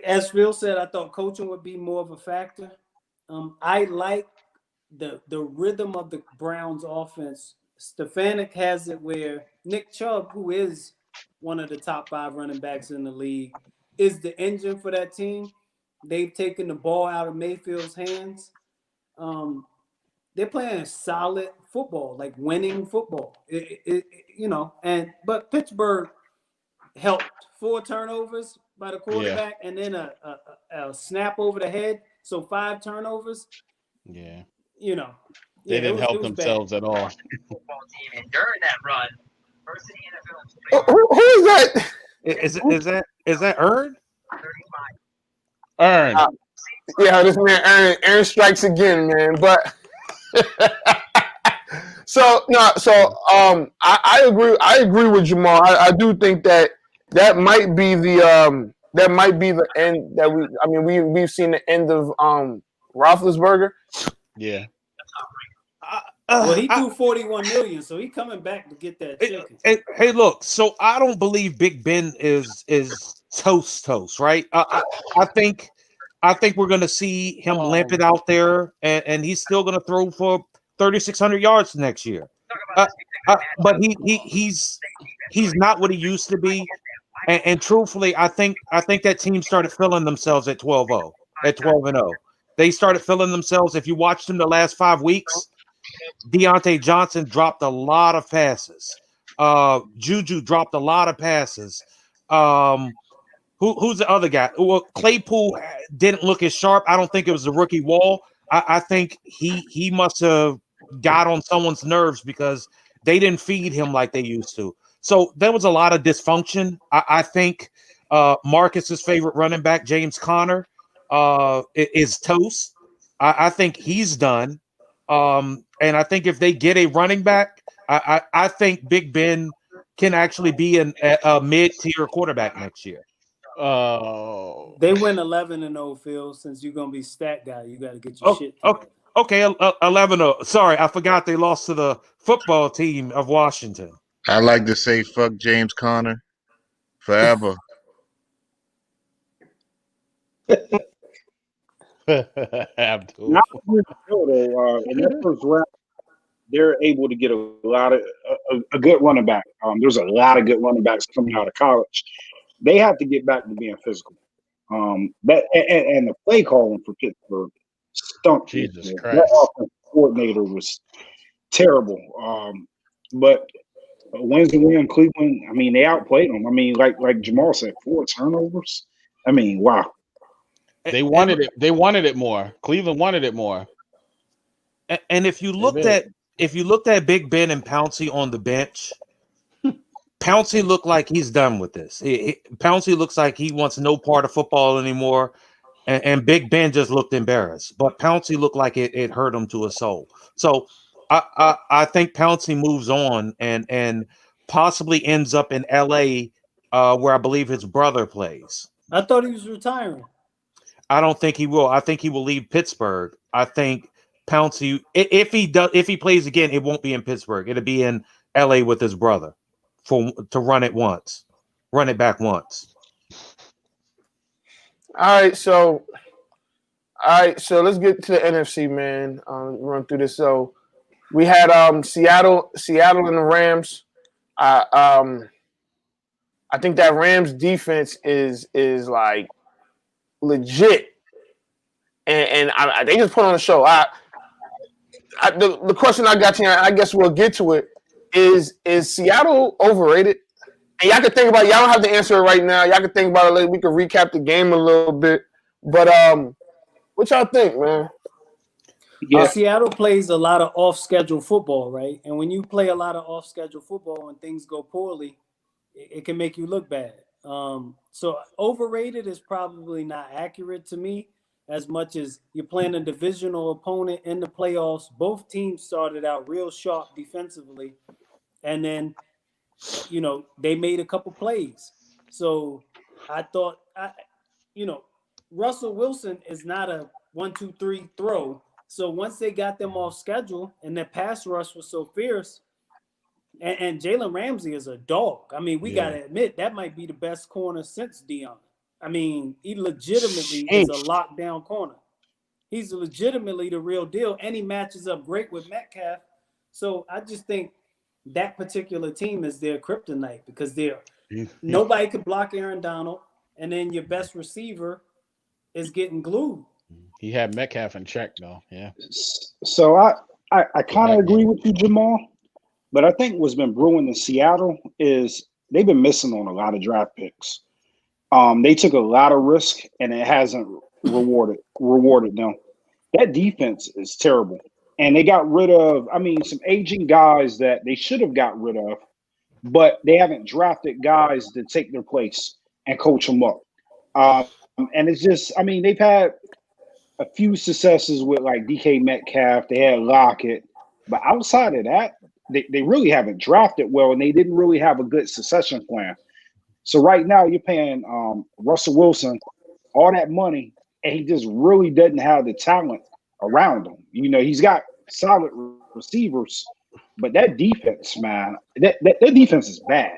As Phil said, I thought coaching would be more of a factor. I like the rhythm of the Browns offense. Stefanik has it where Nick Chubb, who is one of the top 5 running backs in the league, is the engine for that team. They've taken the ball out of Mayfield's hands. They're playing solid football, like winning football. But Pittsburgh helped 4 turnovers by the quarterback, and then a snap over the head, so 5 turnovers. Yeah. They didn't help themselves at all. Football team, and during that run, first in the NFL. Who is that? Is that Ern? 35. Ern. Yeah, this man Aaron strikes again, man. But I agree. I agree with Jamal. I do think that might be the end that we've seen the end of Roethlisberger. Yeah. Well, he threw $41 million, so he coming back to get that chicken. Hey, look. So I don't believe Big Ben is toast, right? I think we're gonna see him limp it out there, and he's still gonna throw for 3,600 yards next year. But he's not what he used to be, and truthfully, I think that team started feeling themselves at 12-0, at 12-0. They started feeling themselves. If you watched them the last 5 weeks, Deontay Johnson dropped a lot of passes. Juju dropped a lot of passes. Who's the other guy? Well, Claypool didn't look as sharp. I don't think it was the rookie wall. I think he must have got on someone's nerves because they didn't feed him like they used to. So there was a lot of dysfunction. I think Marcus's favorite running back, James Conner, is toast. I think he's done. And I think if they get a running back, I think Big Ben can actually be a mid-tier quarterback next year. Oh, they win 11-0, Phil. Since you're gonna be stat guy, you got to get your shit. Okay, 11-0. Sorry, I forgot they lost to the football team of Washington. I like to say fuck James Conner forever. Abdul. Not in that first round, they're able to get a lot of a good running back. There's a lot of good running backs coming out of college. They have to get back to being physical. And the play calling for Pittsburgh stunk. Jesus Christ. That offensive coordinator was terrible. But Wednesday in Cleveland, I mean, they outplayed them. I mean, like Jamal said, 4 turnovers. I mean, wow. They wanted it. They wanted it more. Cleveland wanted it more. And if you looked at Big Ben and Pouncey on the bench, Pouncey looked like he's done with this. Pouncey looks like he wants no part of football anymore, and Big Ben just looked embarrassed. But Pouncey looked like it hurt him to his soul. So I think Pouncey moves on and possibly ends up in L.A., where I believe his brother plays. I thought he was retiring. I don't think he will. I think he will leave Pittsburgh. I think Pouncey, if he plays again, it won't be in Pittsburgh. It'll be in L.A. with his brother to run it back once. All right, so let's get to the NFC, man. Run through this. So we had Seattle and the Rams. I think that Rams defense is like legit, and they just put on a show. The question I got here, I guess we'll get to it. Is Seattle overrated? And y'all can think about it. Y'all don't have to answer it right now. Y'all can think about it later. We can recap the game a little bit. But what y'all think, man? Yeah. Seattle plays a lot of off-schedule football, right? And when you play a lot of off-schedule football and things go poorly, it can make you look bad. So overrated is probably not accurate to me, as much as you're playing a divisional opponent in the playoffs. Both teams started out real sharp defensively, and then, they made a couple plays. So I thought, Russell Wilson is not a 1-2-3 throw. So once they got them off schedule and their pass rush was so fierce, and Jalen Ramsey is a dog. I mean, we got to admit, that might be the best corner since Dion. I mean, he legitimately is a lockdown corner. He's legitimately the real deal, and he matches up great with Metcalf. So I just think that particular team is their kryptonite, because nobody could block Aaron Donald, and then your best receiver is getting glued. He had Metcalf in check, though. Yeah. So I kind of agree with you, Jamal, but I think what's been brewing in Seattle is they've been missing on a lot of draft picks. They took a lot of risk, and it hasn't rewarded them. That defense is terrible. And they got rid of, some aging guys that they should have got rid of, but they haven't drafted guys to take their place and coach them up. And it's just, they've had a few successes with like DK Metcalf. They had Lockett. But outside of that, they really haven't drafted well, and they didn't really have a good succession plan. So right now you're paying Russell Wilson all that money, and he just really doesn't have the talent around him. He's got solid receivers, but that defense, man, that defense is bad.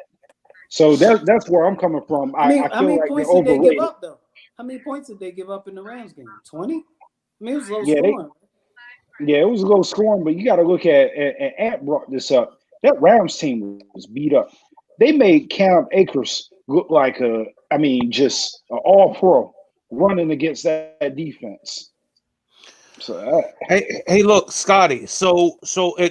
So that's where I'm coming from. I feel how many like points did they give up, though? How many points did they give up in the Rams game? 20? It was low scoring. It was a low scoring, but you got to look at, and Ant brought this up, that Rams team was beat up. They made Cam Akers look like just an all-pro running against that defense. So hey, look, Scotty. So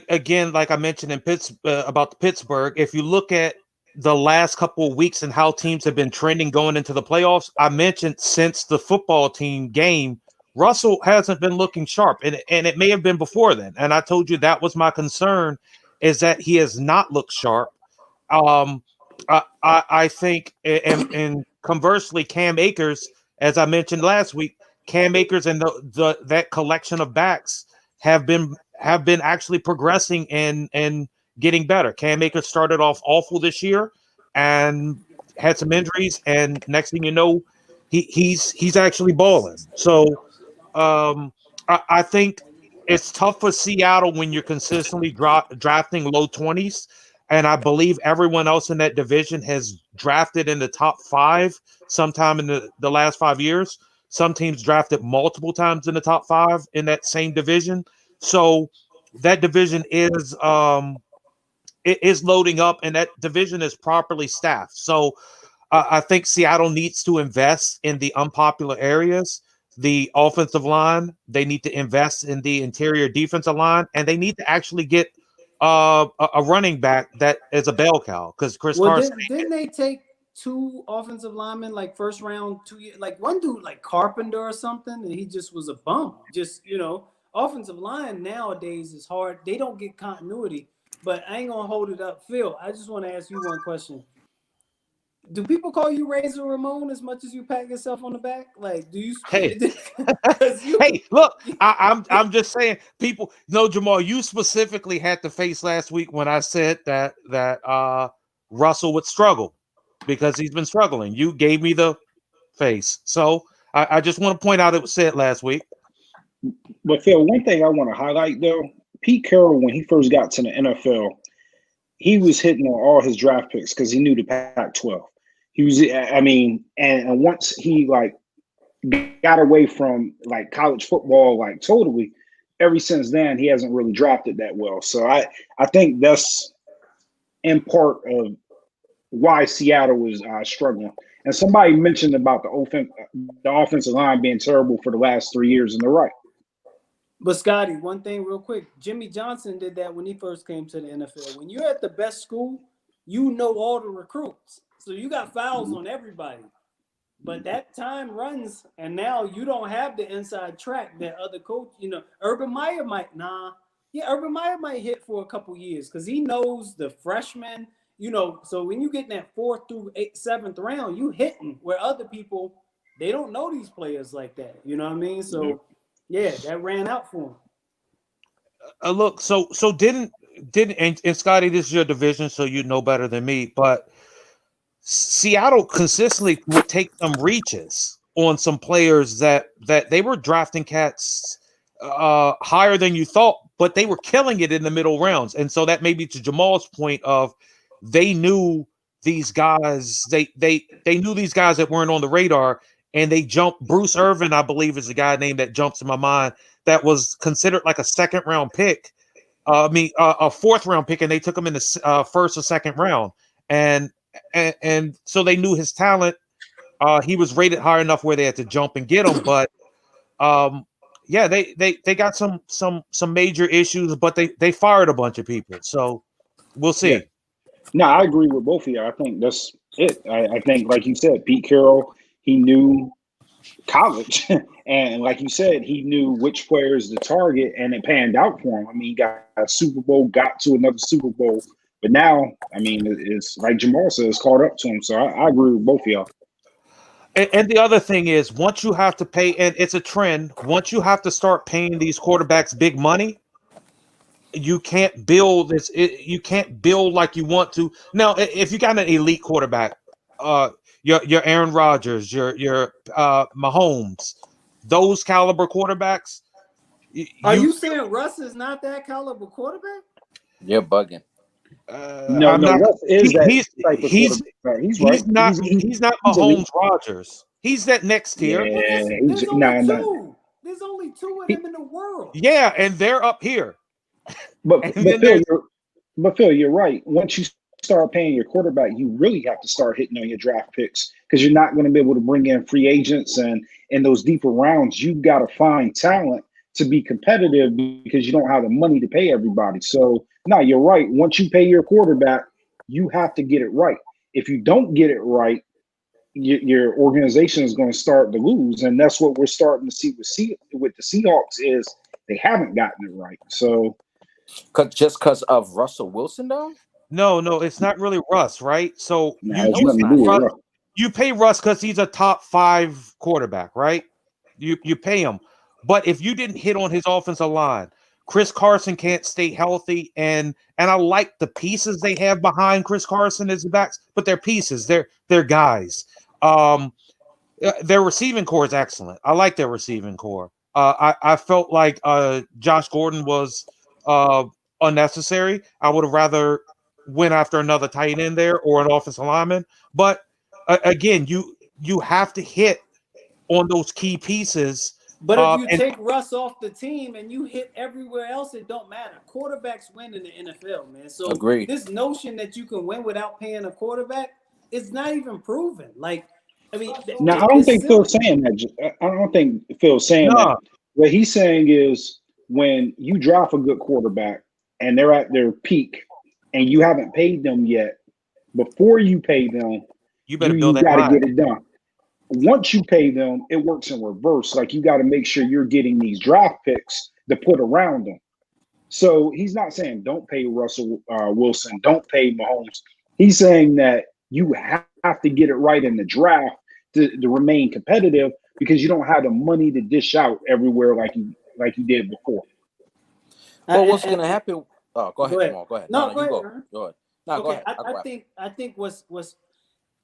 again, like I mentioned in about the Pittsburgh, if you look at the last couple of weeks and how teams have been trending going into the playoffs, I mentioned since the football team game, Russell hasn't been looking sharp, and it may have been before then. And I told you that was my concern, is that he has not looked sharp. I think, and conversely, Cam Akers, as I mentioned last week, Cam Akers and that collection of backs have been actually progressing and getting better. Cam Akers started off awful this year and had some injuries, and next thing you know, he's actually balling. So I think it's tough for Seattle when you're consistently drafting low 20s. And I believe everyone else in that division has drafted in the top 5 sometime in the last 5 years. Some teams drafted multiple times in the top 5 in that same division. So that division is loading up, and that division is properly staffed. So I think Seattle needs to invest in the unpopular areas. The offensive line, they need to invest in the interior defensive line, and they need to actually get a running back that is a bell cow, because Chris Carson. Didn't they take 2 offensive linemen like first round 2 years? Like one dude like Carpenter or something, and he just was a bum. Just offensive line nowadays is hard. They don't get continuity. But I ain't gonna hold it up, Phil. I just want to ask you one question. Do people call you Razor Ramon as much as you pat yourself on the back? Like, do you? Hey, hey, look, I'm just saying, people. No, Jamal, you specifically had the face last week when I said that Russell would struggle because he's been struggling. You gave me the face, so I just want to point out it was said last week. But Phil, one thing I want to highlight though, Pete Carroll, when he first got to the NFL, he was hitting on all his draft picks because he knew the Pac-12. He was, and once he got away from college football totally, ever since then he hasn't really drafted that well. So I think that's in part of why Seattle was struggling. And somebody mentioned about the offensive line being terrible for the last 3 years, and they're right. But Scotty, one thing real quick, Jimmy Johnson did that when he first came to the NFL. When you're at the best school, you know all the recruits. So you got fouls on everybody. But that time runs, and now you don't have the inside track that other coach, Urban Meyer might Urban Meyer might hit for a couple years because he knows the freshmen, so when you get in that 4th through 7th round, you hitting where other people, they don't know these players like that. You know what I mean? So yeah, that ran out for him. Look, so didn't and Scotty, this is your division, so you know better than me, but Seattle consistently would take some reaches on some players that they were drafting cats higher than you thought, but they were killing it in the middle rounds. And so that may be to Jamal's point of they knew these guys, they knew these guys that weren't on the radar, and they jumped. Bruce Irvin, I believe, is the guy name that jumps in my mind that was considered like a 2nd round pick. A 4th round pick, and they took him in the 1st or 2nd round. And so they knew his talent. He was rated high enough where they had to jump and get him. But they got some major issues, but they fired a bunch of people. So we'll see. Yeah. No, I agree with both of you. I think that's it. I think, like you said, Pete Carroll, he knew college. And like you said, he knew which players to target, and it panned out for him. I mean, he got a Super Bowl, got to another Super Bowl. But now, I mean, it's like Jamal says, caught up to him. So I agree with both of y'all. And the other thing is, once you have to pay, and it's a trend, once you have to start paying these quarterbacks big money, you can't build this. You can't build like you want to. Now, if you got an elite quarterback, your Aaron Rodgers, your Mahomes, those caliber quarterbacks. Are you saying Russ is not that caliber quarterback? You're bugging. No, Russ is that type of he's quarterback. He's right. He's He's not Mahomes Rodgers. He's that next tier. Yeah, there's only 2 of them in the world. Yeah, and they're up here. But Phil, you're right. Once you start paying your quarterback, you really have to start hitting on your draft picks because you're not going to be able to bring in free agents, and in those deeper rounds, you've got to find talent to be competitive because you don't have the money to pay everybody. So no, you're right. Once you pay your quarterback, you have to get it right. If you don't get it right, your organization is going to start to lose, and that's what we're starting to see with the Seahawks is they haven't gotten it right. So, because of Russell Wilson, though. No, it's not really Russ, right? So you pay Russ because he's a top 5 quarterback, right? You pay him, but if you didn't hit on his offensive line, Chris Carson can't stay healthy, and I like the pieces they have behind Chris Carson as the backs, but they're pieces, they're guys. Their receiving core is excellent. I like their receiving core. I felt like Josh Gordon was unnecessary. I would have rather went after another tight end there or an offensive lineman. But again, you have to hit on those key pieces. But if you take Russ off the team and you hit everywhere else, it don't matter. Quarterbacks win in the NFL, man. So this notion that you can win without paying a quarterback is not even proven. Like, I mean, now I don't think Phil's saying that. I don't think Phil's saying that. What he's saying is when you draft a good quarterback and they're at their peak and you haven't paid them yet, before you pay them, you got to get it done. Once you pay them, it works in reverse. Like you got to make sure you're getting these draft picks to put around them. So he's not saying don't pay Russell Wilson, don't pay Mahomes. He's saying that you have to get it right in the draft to remain competitive because you don't have the money to dish out everywhere like you did before. Well, what's going to happen? Oh, go ahead. Go ahead. No, go ahead. Go ahead. No, go ahead. I think what's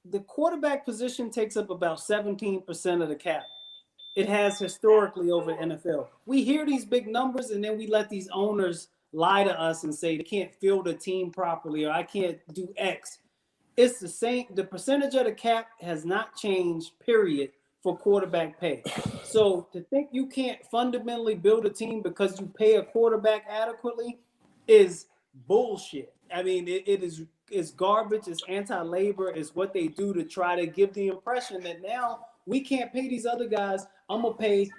the quarterback position takes up about 17% of the cap. It has historically over NFL. We hear these big numbers and then we let these owners lie to us and say they can't field a team properly or I can't do X. It's the same. The percentage of the cap has not changed, period, for quarterback pay. So to think you can't fundamentally build a team because you pay a quarterback adequately is bullshit. I mean, it is is garbage. It's anti-labor. It's what they do to try to give the impression that now we can't pay these other guys. I'm gonna pay.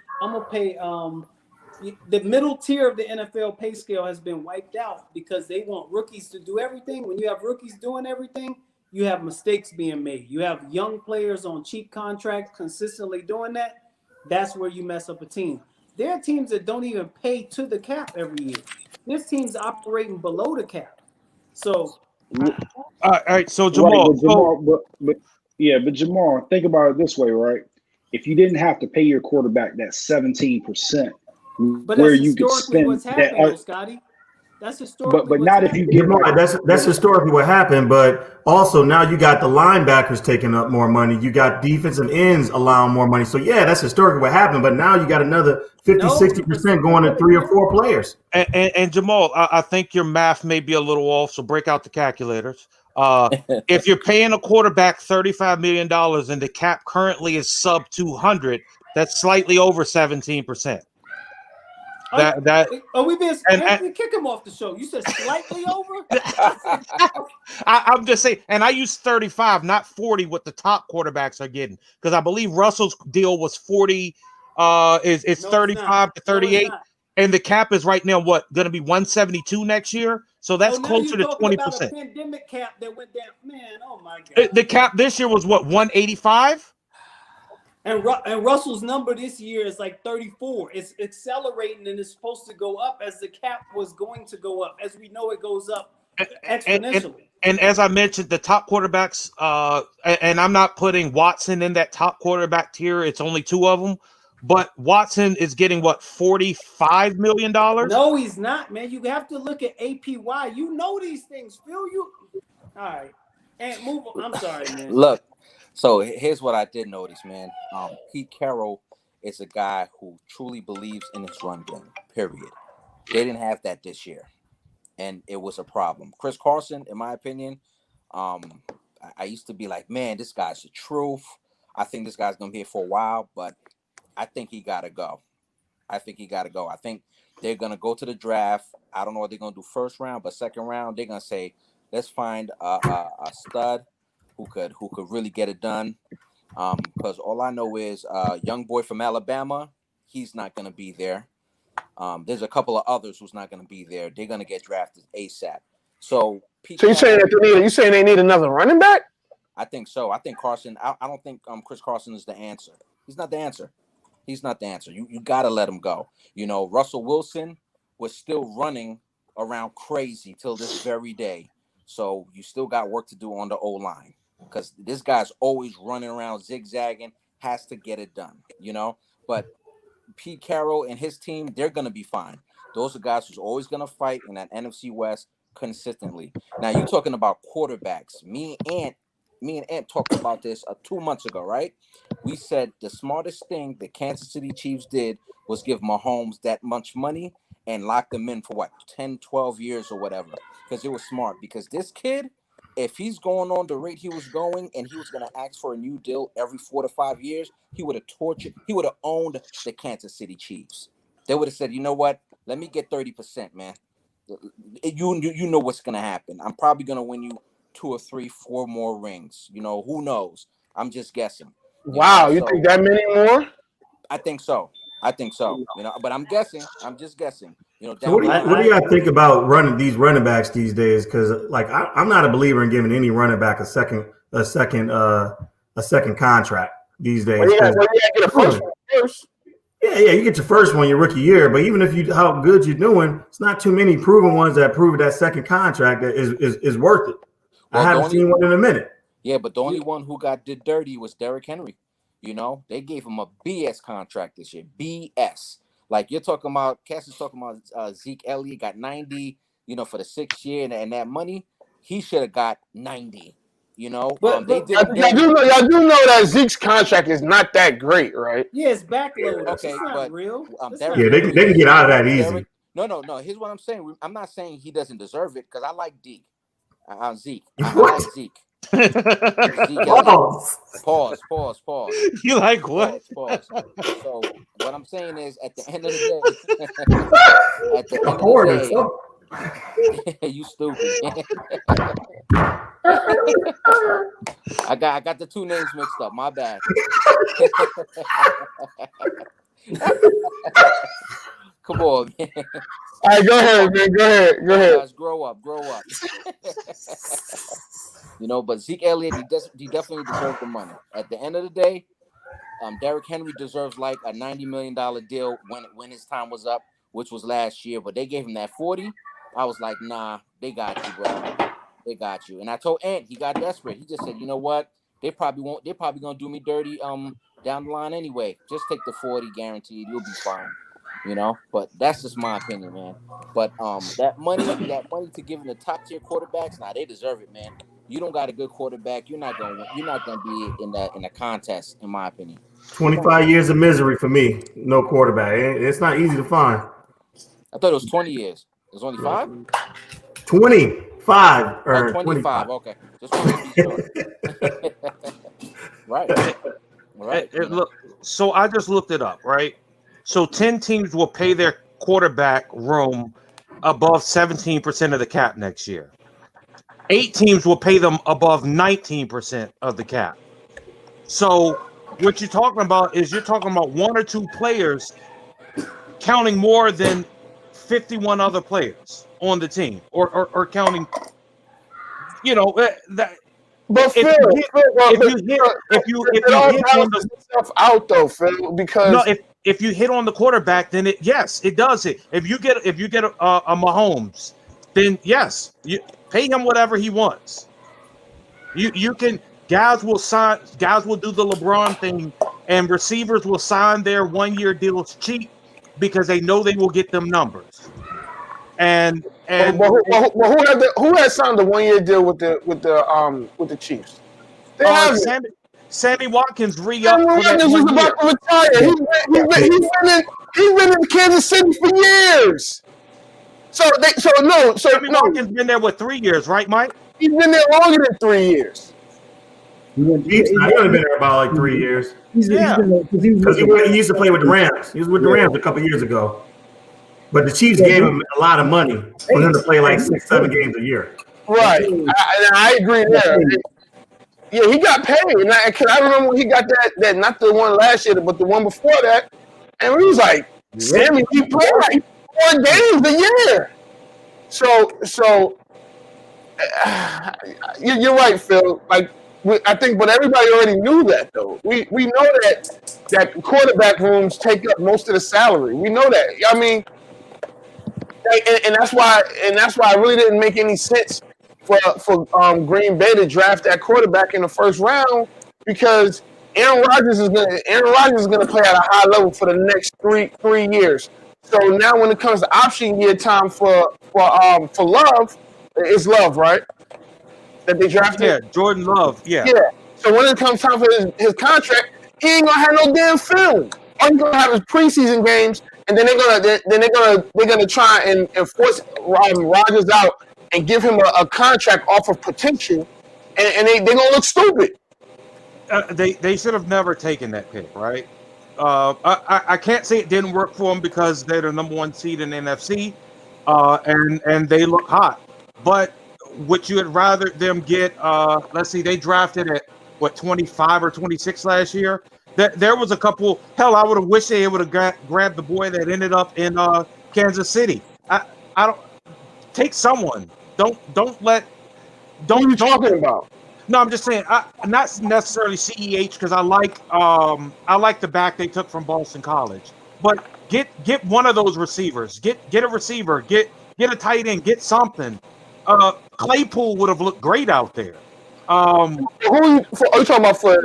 The middle tier of the NFL pay scale has been wiped out because they want rookies to do everything. When you have rookies doing everything, you have mistakes being made. You have young players on cheap contracts consistently doing that. That's where you mess up a team. There are teams that don't even pay to the cap every year. There's teams operating below the cap. So, all right. So Jamal, but Jamal, think about it this way, right? If you didn't have to pay your quarterback that 17%, but where that's you could historically spend what's happened, though, Scotty. That's historically but not if you get that's historically what happened. But also now you got the linebackers taking up more money. You got defensive ends allowing more money. So yeah, that's historically what happened. But now you got another 50-60% going to 3 or 4 players. And Jamal, I think your math may be a little off. So break out the calculators. If you're paying a quarterback $35 million and the cap currently is sub 200, that's slightly over 17%. Kick him off the show. You said slightly over. I'm just saying, and I use 35, not 40, what the top quarterbacks are getting, because I believe Russell's deal was 40. It's 35 to 38, and the cap is right now going to be 172 next year. So that's closer to 20%. About a pandemic cap that went down, man. Oh my God. The cap this year was what, 185. And Russell's number this year is like 34. It's accelerating and it's supposed to go up as the cap was going to go up. As we know, it goes up exponentially. And as I mentioned, the top quarterbacks, and I'm not putting Watson in that top quarterback tier. It's only 2 of them. But Watson is getting what, $45 million? No, he's not, man. You have to look at APY. You know these things, Phil. All right. And move on. I'm sorry, man. Look. So here's what I did notice, man. Pete Carroll is a guy who truly believes in his run game, period. They didn't have that this year, and it was a problem. Chris Carson, in my opinion, I used to be like, man, this guy's the truth. I think this guy's going to be here for a while, but I think he got to go. I think they're going to go to the draft. I don't know what they're going to do first round, but second round, they're going to say, let's find a stud who could really get it done. Because all I know is young boy from Alabama, he's not going to be there. There's a couple of others who's not going to be there. They're going to get drafted ASAP. So you're saying they need another running back? I think so. I think Carson. I don't think Chris Carson is the answer. He's not the answer. You got to let him go. You know, Russell Wilson was still running around crazy till this very day. So you still got work to do on the O-line. Because this guy's always running around zigzagging, has to get it done, you know. But Pete Carroll and his team, they're going to be fine. Those are guys who's always going to fight in that NFC West consistently. Now, you're talking about quarterbacks. Me and Ant talked about this 2 months ago, right? We said the smartest thing the Kansas City Chiefs did was give Mahomes that much money and lock them in for, 10, 12 years or whatever. Because it was smart. Because this kid, if he's going on the rate he was going and he was going to ask for a new deal every 4 to 5 years, he would have owned the Kansas City Chiefs. They would have said, you know what? Let me get 30%, man. You know what's going to happen. I'm probably going to win you 2 or 3, 4 more rings. You know, who knows? I'm just guessing. Wow, you think that many more? I think so. You know, but I'm guessing. I'm just guessing. You know, so what do you think about running backs these days? Because I'm not a believer in giving any running back a second contract these days. Well, you got to get a first. Yeah, you get your first one your rookie year, but even if how good you're doing, it's not too many proven ones that prove that second contract that is worth it. Well, I haven't seen one in a minute. Yeah, but the only one who did dirty was Derrick Henry. You know, they gave him a BS contract this year. BS. Like you're talking about, Cass is talking about Ezekiel Elliott got 90, you know, for the 6th year, and that money, he should have got 90. You know, but y'all do know that Zeke's contract is not that great, right? Yeah, it's backloaded. Okay, it's not real. They can get out of that easy. No. Here's what I'm saying. I'm not saying he doesn't deserve it because I like Zeke. I like Zeke. Pause. You like what? Pause. So what I'm saying is, at the end of the day, You stupid. I got the two names mixed up. My bad. Come on, man. All right, go ahead, man. Go ahead. Guys, grow up. But Zeke Elliott, he definitely deserved the money. At the end of the day, Derrick Henry deserves like a $90 million deal when his time was up, which was last year. But they gave him that 40. I was like, nah, they got you, bro. They got you. And I told Ant, he got desperate. He just said, you know what? They probably won't. They're probably gonna do me dirty down the line anyway. Just take the 40 guaranteed. You'll be fine. But that's just my opinion, man. But that money to give the top tier quarterbacks, they deserve it, man. You don't got a good quarterback, you're not gonna be in the contest, in my opinion. 25 years of misery for me. No quarterback. It's not easy to find. I thought it was 20 years. It was only 5? 25. Oh, 25. Okay. Just want to be sure. Right. Look, so I just looked it up, right? So 10 teams will pay their quarterback room above 17% of the cap next year. 8 teams will pay them above 19% of the cap. So what you're talking about is one or two players counting more than 51 other players on the team, or counting, that. But Phil, if you hit on the stuff out though, Phil, because no, if you hit on the quarterback, then it does it. If you get a Mahomes, then yes, you pay him whatever he wants. You can guys will do the LeBron thing, and receivers will sign their 1-year deals cheap because they know they will get them numbers. And who has signed the 1-year deal with the Chiefs? They haven't. Sammy Watkins re-upped for that was 1 year. about to retire. He's been in Kansas City for years. Sammy Watkins been there 3 years, right, Mike? He's been there longer than 3 years. He's only been there about 3 years. Because he used to play with the Rams. He was with the Rams a couple years ago. But the Chiefs gave him a lot of money for him to play 6-7 games a year. Right. I agree there. Yeah, he got paid. Because I remember when he got that, not the one last year, but the one before that. And we was like, Sammy, he played 4 games a year. So you're right, Phil. I think, but everybody already knew that, though. We know that quarterback rooms take up most of the salary. We know that. I mean, and that's why it really didn't make any sense for Green Bay to draft that quarterback in the first round, because Aaron Rodgers is gonna play at a high level for the next three years. So now when it comes to option year time for Love, it's Love, right? That they drafted? Yeah, Jordan Love. Yeah. So when it comes time for his contract, he ain't gonna have no damn film. All he's gonna have is preseason games, and then they're gonna try and force Rodgers out and give him a contract off of potential, and they're gonna look stupid. They should have never taken that pick, right? I can't say it didn't work for them because they're the number 1 seed in the NFC, and they look hot. But would you had rather them get? Let's see, they drafted at 25 or 26 last year. There was a couple. Hell, I would have wished they would have grabbed the boy that ended up in Kansas City. I don't take someone. Don't let. What are you talking about? No, I'm just saying, not necessarily CEH, because I like the back they took from Boston College, but get one of those receivers. Get a receiver. Get a tight end. Get something. Claypool would have looked great out there. Who are you talking about for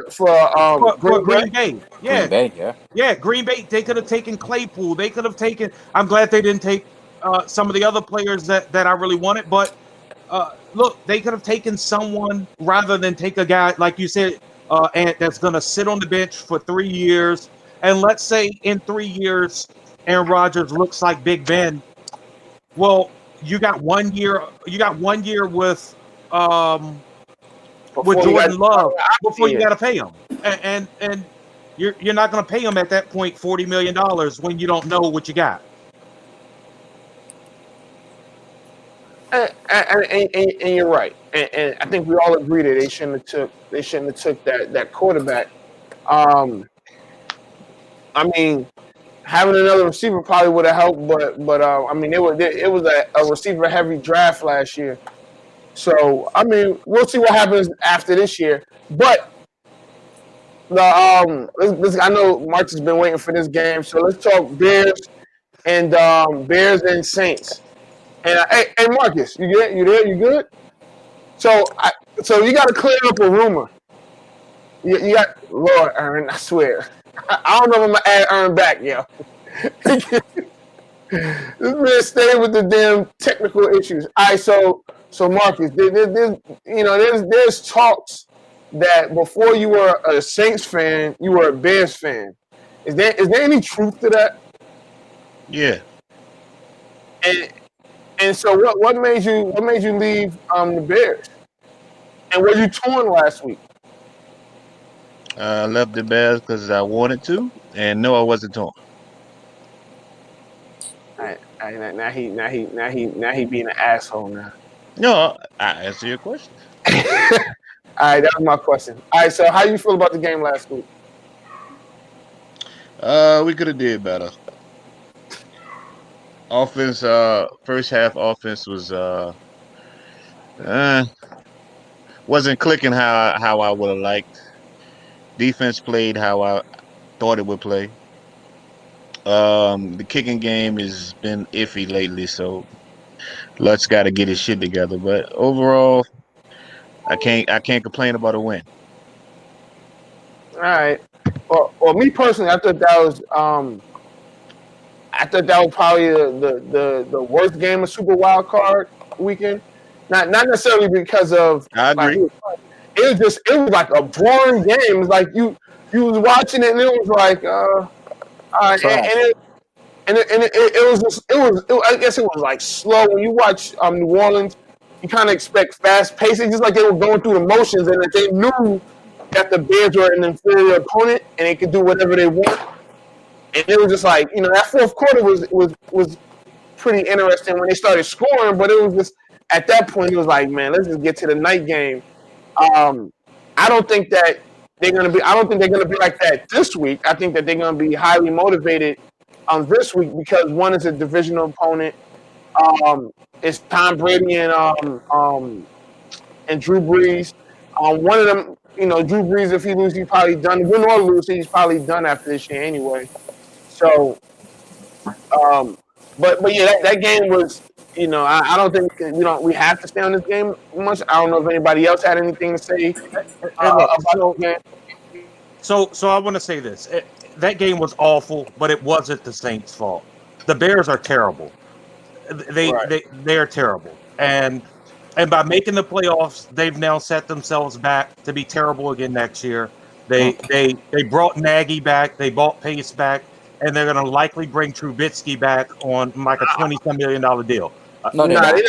Green Bay? Yeah. Green Bay, Yeah, Green Bay. They could have taken Claypool. They could have taken. I'm glad they didn't take some of the other players that I really wanted, but. Look, they could have taken someone rather than take a guy, like you said, and that's going to sit on the bench for 3 years. And let's say in 3 years, Aaron Rodgers looks like Big Ben. Well, you got 1 year. You got 1 year with Jordan Love before you got to pay him, and you're not going to pay him at that point $40 million when you don't know what you got. And you're right. And I think we all agree that they shouldn't have took that quarterback. I mean, having another receiver probably would have helped, but I mean, it was a receiver heavy draft last year. So I mean, we'll see what happens after this year. But I know March has been waiting for this game, so let's talk Bears and Saints. And hey Marcus, you there? You good? So you got to clear up a rumor. You got Lord Aaron, I swear. I don't know if I'm gonna add Aaron back, yo. This man stayed with the damn technical issues. All right, so Marcus, there's talks that before you were a Saints fan, you were a Bears fan. Is there any truth to that? Yeah. And so what made you leave the Bears? And were you torn last week? I left the Bears because I wanted to, and no, I wasn't torn. Now he being an asshole now. No, I answer your question. All right, that was my question. All right, so how you feel about the game last week? We could have did better. Offense, first half offense was wasn't clicking how I would have liked. Defense played how I thought it would play. The kicking game has been iffy lately, so Lutz got to get his shit together. But overall, I can't complain about a win. All right. Well, me personally, I thought that was probably the worst game of Super Wild Card weekend. Not necessarily because of. I agree. It was like a boring game. It was like you was watching it and it was like I guess it was like slow. When you watch New Orleans, you kind of expect fast pacing, just like they were going through the motions, and that they knew that the Bears were an inferior opponent and they could do whatever they want. And it was just like, that fourth quarter was pretty interesting when they started scoring, but it was just at that point it was like, man, let's just get to the night game. I don't think they're gonna be like that this week. I think that they're gonna be highly motivated this week because one is a divisional opponent. It's Tom Brady and Drew Brees. One of them, Drew Brees, if he loses, he's probably done. Win or lose, he's probably done after this year anyway. So, but yeah, that game was, I don't think we have to stay on this game much. I don't know if anybody else had anything to say about the game. So I want to say this. That game was awful, but it wasn't the Saints' fault. The Bears are terrible. They are terrible. And by making the playoffs, they've now set themselves back to be terrible again next year. They brought Nagy back, they brought Pace back, and they're going to likely bring Trubisky back on like a $20-some million deal. No, they're not going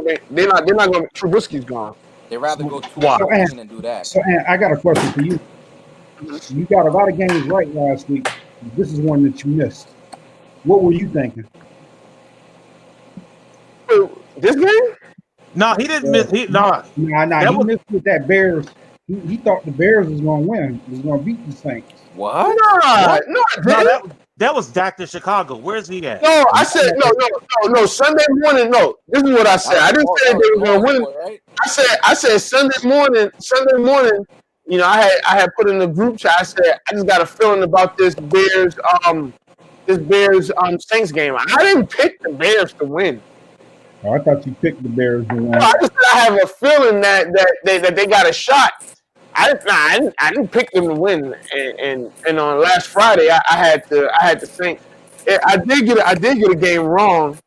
to. Trubisky's gone. They'd rather go 2-1 and do that. So, I got a question for you. You got a lot of games right last week. This is one that you missed. What were you thinking? This game? No, he didn't miss. He missed with that Bears. He thought the Bears was going to win. Was going to beat the Saints. What? That was Dak to Chicago. Where's he at? No, I said no. Sunday morning, no. This is what I said. I didn't say they were going to win. Right? I said Sunday morning. I had put in the group chat. I said I just got a feeling about this Bears Saints game. I didn't pick the Bears to win. Oh, I thought you picked the Bears to win. No, I just said I have a feeling that they got a shot. I didn't pick them to win. And on last Friday I had the Saints. I did get a game wrong.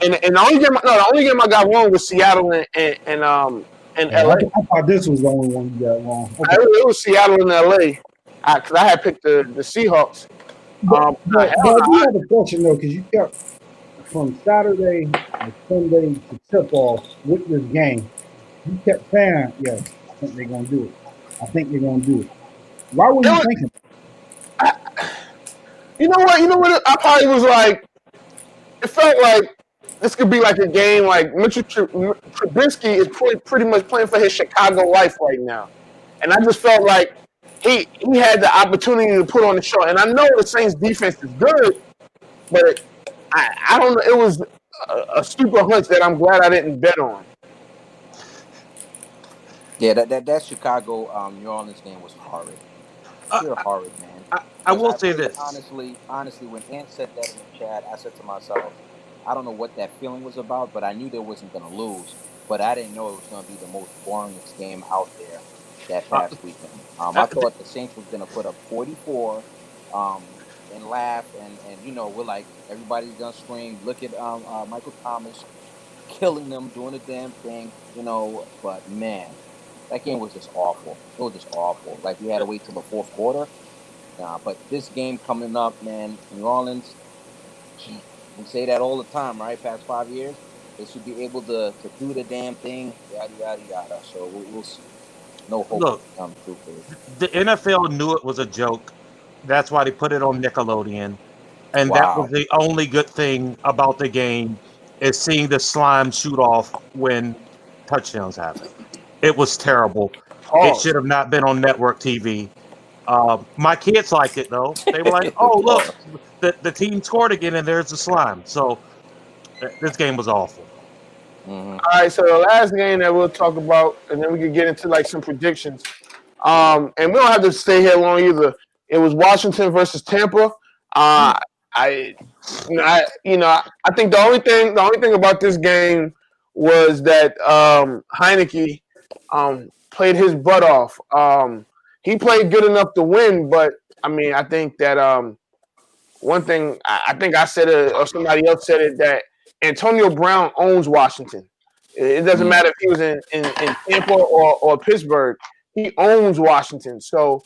And the only game I got wrong was Seattle and LA. I thought this was the only one you got wrong. Okay. It was Seattle and LA because I had picked the Seahawks. But I do have a question though, because you kept from Saturday to Sunday to tip-off with this game. You kept saying, yes, I think they're going to do it. I think they're going to do it. Why were you thinking? You know what? I probably was like, it felt like this could be like a game like Mitchell Trubisky is pretty much playing for his Chicago life right now, and I just felt like he had the opportunity to put on the show. And I know the Saints defense is good, but I don't know. It was a stupid hunch that I'm glad I didn't bet on. Yeah, that Chicago New Orleans game was horrid. Pure horrid, man. I will say this. Honestly, when Ant said that in the chat, I said to myself, I don't know what that feeling was about, but I knew they wasn't going to lose. But I didn't know it was going to be the most boringest game out there that past weekend. I thought the Saints was going to put up 44 and laugh, and we're like, everybody's going to scream. Look at Michael Thomas killing them, doing the damn thing, But, man, that game was just awful. It was just awful. Like, we had to wait till the fourth quarter. But this game coming up, man, New Orleans, we say that all the time, right? Past 5 years, they should be able to do the damn thing, yada, yada, yada. So we'll see. No hope. Look, the NFL knew it was a joke. That's why they put it on Nickelodeon. And that was the only good thing about the game is seeing the slime shoot off when touchdowns happen. It was terrible. It should have not been on network TV. My kids liked it, though. They were like, oh, look, the team scored again, and there's the slime. So this game was awful. Mm-hmm. All right, so the last game that we'll talk about, and then we can get into like some predictions. And we don't have to stay here long either. It was Washington versus Tampa. I think the only thing about this game was that Heineke played his butt off. He played good enough to win, but I mean, I think that one thing I think I said it or somebody else said it, that Antonio Brown owns Washington. It doesn't matter if he was in Tampa or Pittsburgh. He owns Washington. So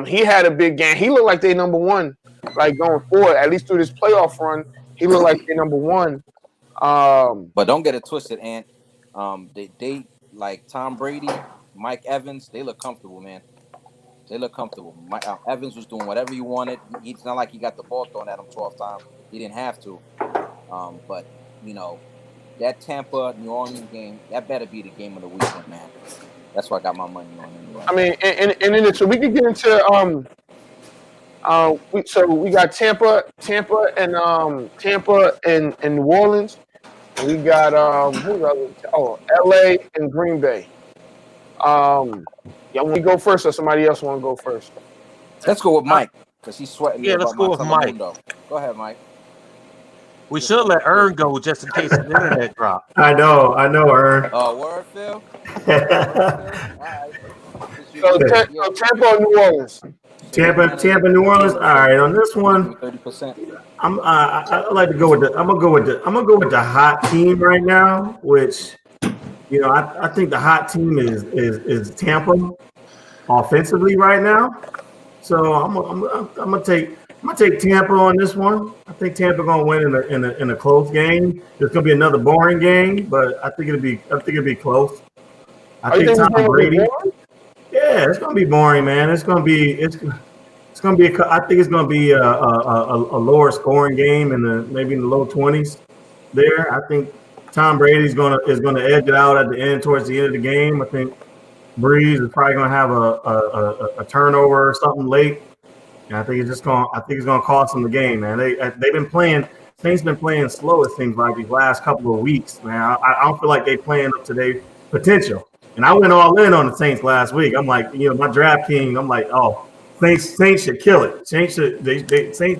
he had a big game. He looked like they number one, like going forward, at least through this playoff run. He looked like they number one. But don't get it twisted, Ant. They like Tom Brady, Mike Evans, they look comfortable, man. They look comfortable. Evans was doing whatever he wanted. It's not like he got the ball thrown at him 12 times. He didn't have to. But, that Tampa New Orleans game, that better be the game of the weekend, man. That's why I got my money on anyway. I mean, and so we can get into we got Tampa and New Orleans. We got LA and Green Bay. Y'all want to go first, or somebody else want to go first? Let's go with Mike, because he's sweating. Yeah, let's go with Mike. Go ahead, Mike. We should let Ern go just in case the internet drop. I know, Ern. Oh, word, Phil? So Tampa or New Orleans? Tampa, New Orleans. All right, on this one, 30%. I like to go with I'm gonna go with the hot team right now, which I think the hot team is Tampa offensively right now. So I'm gonna take Tampa on this one. I think Tampa gonna win in a close game. It's gonna be another boring game, but I think it'll be close. I think Tom Brady. Yeah, it's gonna be boring, man. I think it's gonna be a lower scoring game maybe in the low 20s. There, I think Tom Brady's gonna edge it out towards the end of the game. I think Breeze is probably gonna have a turnover or something late. And I think it's gonna cost them the game, man. Saints been playing slow, it seems like, these last couple of weeks, man. I don't feel like they playing up to their potential. And I went all in on the Saints last week. I'm like, my draft king, I'm like, oh, Saints should kill it. Saints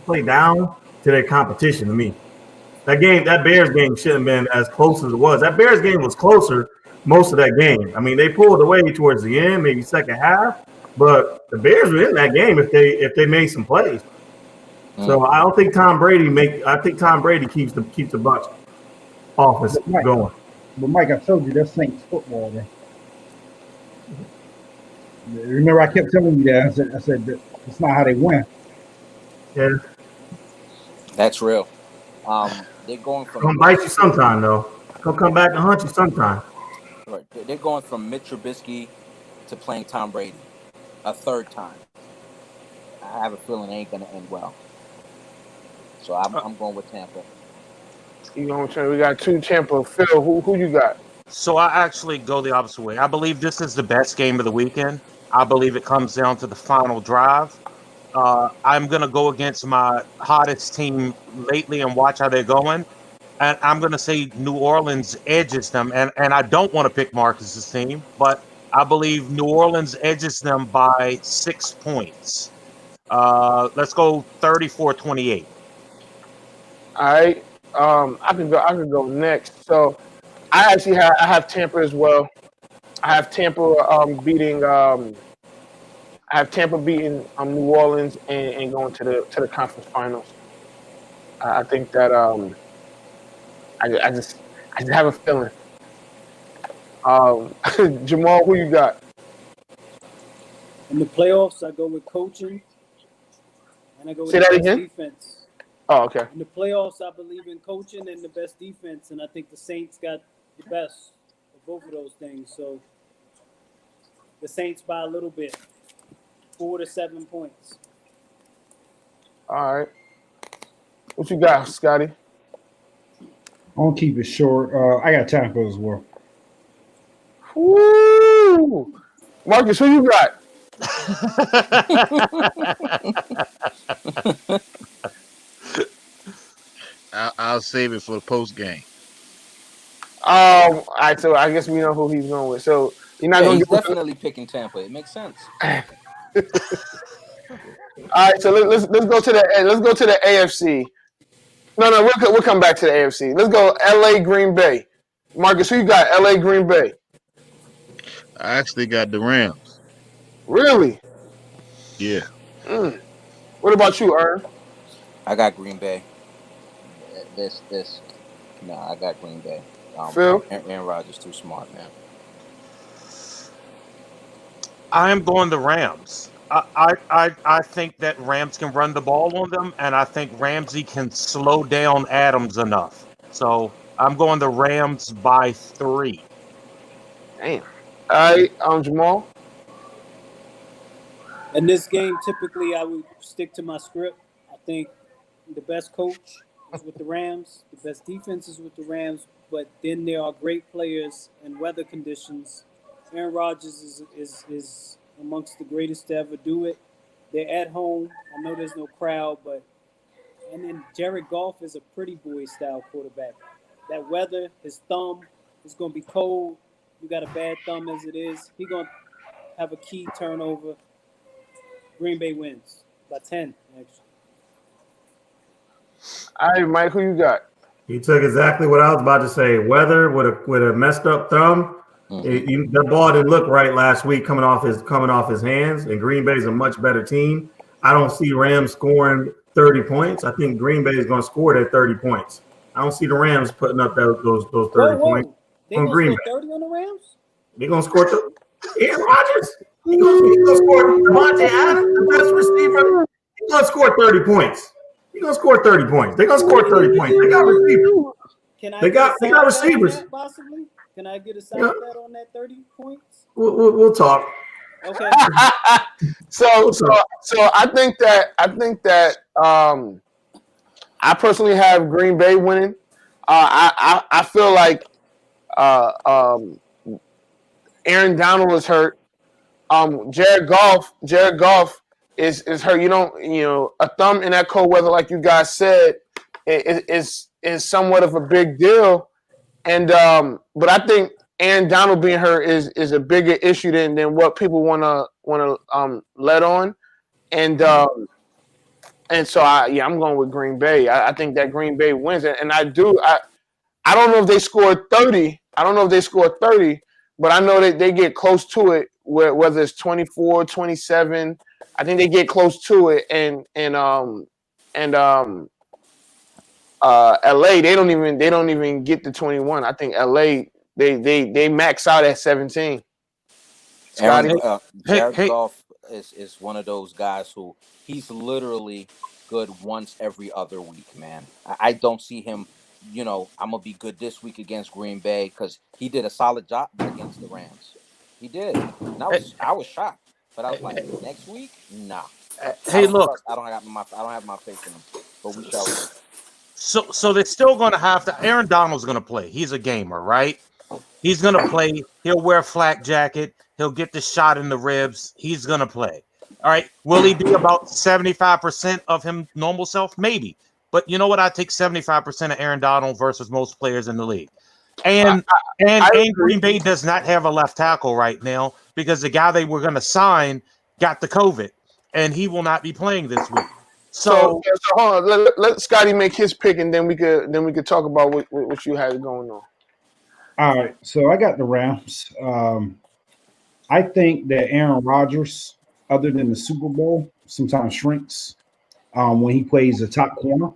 play down to their competition to me. That Bears game shouldn't have been as close as it was. That Bears game was closer most of that game. I mean, they pulled away towards the end, maybe second half, but the Bears were in that game if they made some plays. So I don't think Tom Brady keeps the Bucs offense going. But Mike, I told you that's Saints football, man. Remember, I kept telling you that. I said that's not how they win. Yeah, that's real. They're going from. Gonna bite you sometime, though. Gonna come back and hunt you sometime. Right. They're going from Mitch Trubisky to playing Tom Brady a third time. I have a feeling it ain't gonna end well. So I'm going with Tampa. You know what I'm saying? We got 2 Tampa. Phil, who you got? So I actually go the opposite way. I believe this is the best game of the weekend. I believe it comes down to the final drive. I'm going to go against my hottest team lately and watch how they're going. And I'm going to say New Orleans edges them. And I don't want to pick Marcus's team, but I believe New Orleans edges them by 6 points. Let's go 34-28. All right. I can go next. So I have Tampa as well. I have Tampa beating New Orleans and going to the conference finals. I think that I just have a feeling. Jamal, who you got? In the playoffs, I go with coaching, and I go with Say the that best again? defense. Oh, okay. In the playoffs, I believe in coaching and the best defense, and I think the Saints got the best of both of those things. So the Saints by a little bit, 4 to 7 points. All right. What you got, Scotty? I'll keep it short. I got Tampa as well. Woo! Marcus, who you got? I'll save it for the post game. All right, so I guess we know who he's going with. So you're not going he's to definitely picking Tampa. It makes sense. All right, so let's go to the AFC. No, we'll come back to the AFC. Let's go LA Green Bay. Marcus, who you got? LA Green Bay. I actually got the Rams. Really? Yeah. What about you, Ern? I got Green Bay. I got Green Bay. Phil? Aaron Rodgers too smart, man. I am going the Rams. I think that Rams can run the ball on them, and I think Ramsey can slow down Adams enough. So I'm going the Rams by 3. Damn. All right, Jamal. In this game, typically I would stick to my script. I think the best coach is with the Rams, the best defense is with the Rams, but then there are great players and weather conditions. Aaron Rodgers is amongst the greatest to ever do it. They're at home. I know there's no crowd, and then Jared Goff is a pretty boy style quarterback. That weather, his thumb is going to be cold. You got a bad thumb as it is. He's going to have a key turnover. Green Bay wins by 10, actually. All right, Mike, who you got? He took exactly what I was about to say. Weather with a messed up thumb. The ball didn't look right last week coming off his hands, and Green Bay is a much better team. I don't see Rams scoring 30 points. I think Green Bay is going to score that 30 points. I don't see the Rams putting up those 30 points on Green Bay. 30 on the Rams? They're going to score Aaron Rodgers. He's going to score Devontae Adams, the best receiver. He's going to score 30 points. He's going to score 30 points. They're going to score 30 points. They got receivers. They got receivers. Possibly? Can I get a side bet on that 30 points? We'll talk. Okay. So I think that I personally have Green Bay winning. I feel like Aaron Donald is hurt. Jared Goff is hurt. A thumb in that cold weather, like you guys said, is somewhat of a big deal. And but I think Aaron Donald being hurt is a bigger issue than what people want to let on. And so I'm going with Green Bay. I think that Green Bay wins, and I don't know if they scored 30. I don't know if they scored 30, but I know that they get close to it. Whether it's 24, 27, I think they get close to it. And LA, they don't even get to 21. I think LA they max out at 17. Jared Goff is one of those guys who he's literally good once every other week, man. I don't see him, I'm gonna be good this week against Green Bay because he did a solid job against the Rams. He did. And I was shocked. But I was like, next week? Nah. Hey, look. I don't have my faith in him. But we shall see. So they're still going to have to. Aaron Donald's going to play. He's a gamer, right? He's going to play. He'll wear a flak jacket. He'll get the shot in the ribs. He's going to play. All right. Will he be about 75% of him normal self? Maybe. But you know what? I take 75% of Aaron Donald versus most players in the league. And Green Bay does not have a left tackle right now because the guy they were going to sign got the COVID, and he will not be playing this week. So hold on. Let Scotty make his pick, and then we could talk about what you had going on. All right, so I got the Rams. I think that Aaron Rodgers, other than the Super Bowl, sometimes shrinks when he plays a top corner.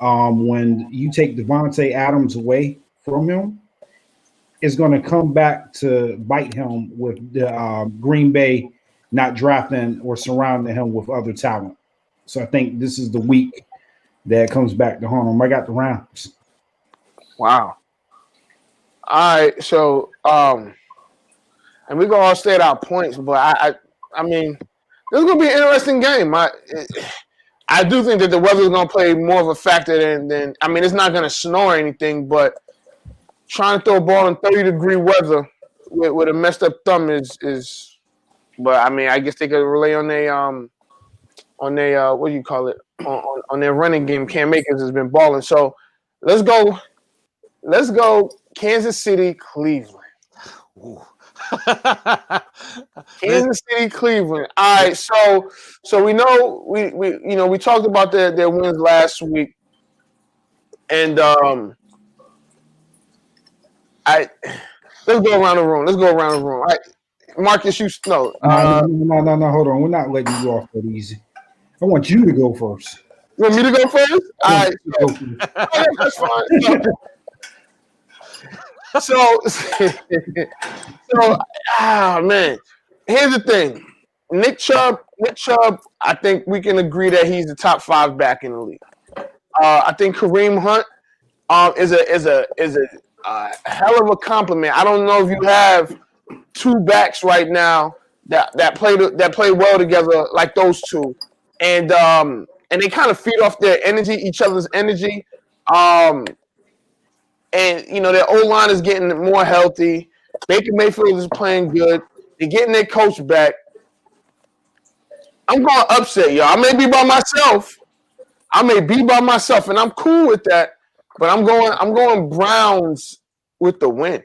When you take Devontae Adams away from him, it's going to come back to bite him with the Green Bay not drafting or surrounding him with other talent. So I think this is the week that comes back to haunt him. I got the Rams. Wow. All right, so and we're gonna all stay at our points, but I mean, this is gonna be an interesting game. I do think that the weather is gonna play more of a factor than I mean, it's not gonna snow or anything, but trying to throw a ball in 30-degree weather with a messed up thumb is. But I mean, I guess they could rely on their what do you call it on their running game. Cam Akers has been balling, so let's go. Kansas City, Cleveland. Kansas City, Cleveland. All right, so we know we talked about their wins last week, and let's go around the room. All right, Marcus, no. No. Hold on, we're not letting you go off that easy. I want you to go first. You want me to go first? All right, that's fine. So, man, here's the thing. Nick Chubb, I think we can agree that he's the top 5 back in the league. I think Kareem Hunt is a hell of a compliment. I don't know if you have 2 backs right now that play well together like those two, and they kind of feed off each other's energy. And, their O-line is getting more healthy. Baker Mayfield is playing good. They're getting their coach back. I'm going to upset y'all. I may be by myself, and I'm cool with that. But I'm going Browns with the win.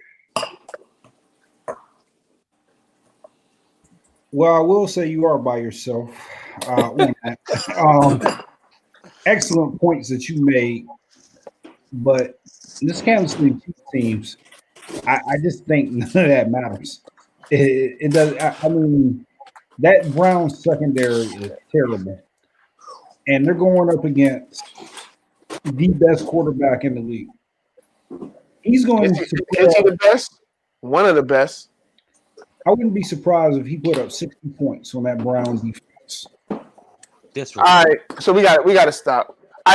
Well, I will say you are by yourself. Excellent points that you made, but this Kansas City teams, I just think none of that matters. It does. I mean, that Browns secondary is terrible, and they're going up against the best quarterback in the league. He's going to. Is he the best? One of the best. I wouldn't be surprised if he put up 60 points on that Browns defense. That's right. All right, so we got to stop. So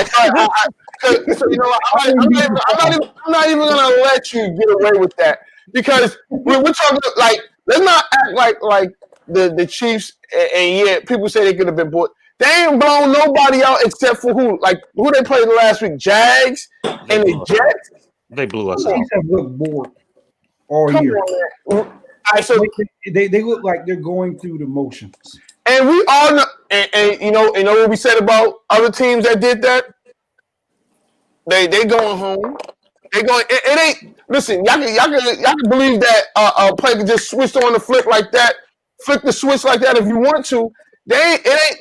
you know what? I'm not even gonna let you get away with that because we're talking like let's not act like the Chiefs and yeah, people say they could have been bought. They ain't blown nobody out except for who they played last week, Jags and the Jets. They blew us out. They have looked bored all year. All right, so they look like they're going through the motions. And we all know, and you know what we said about other teams that did that. They going home. They going. It ain't. Listen, y'all can believe that a player can just switch on the flick like that, flick the switch like that if you want to. They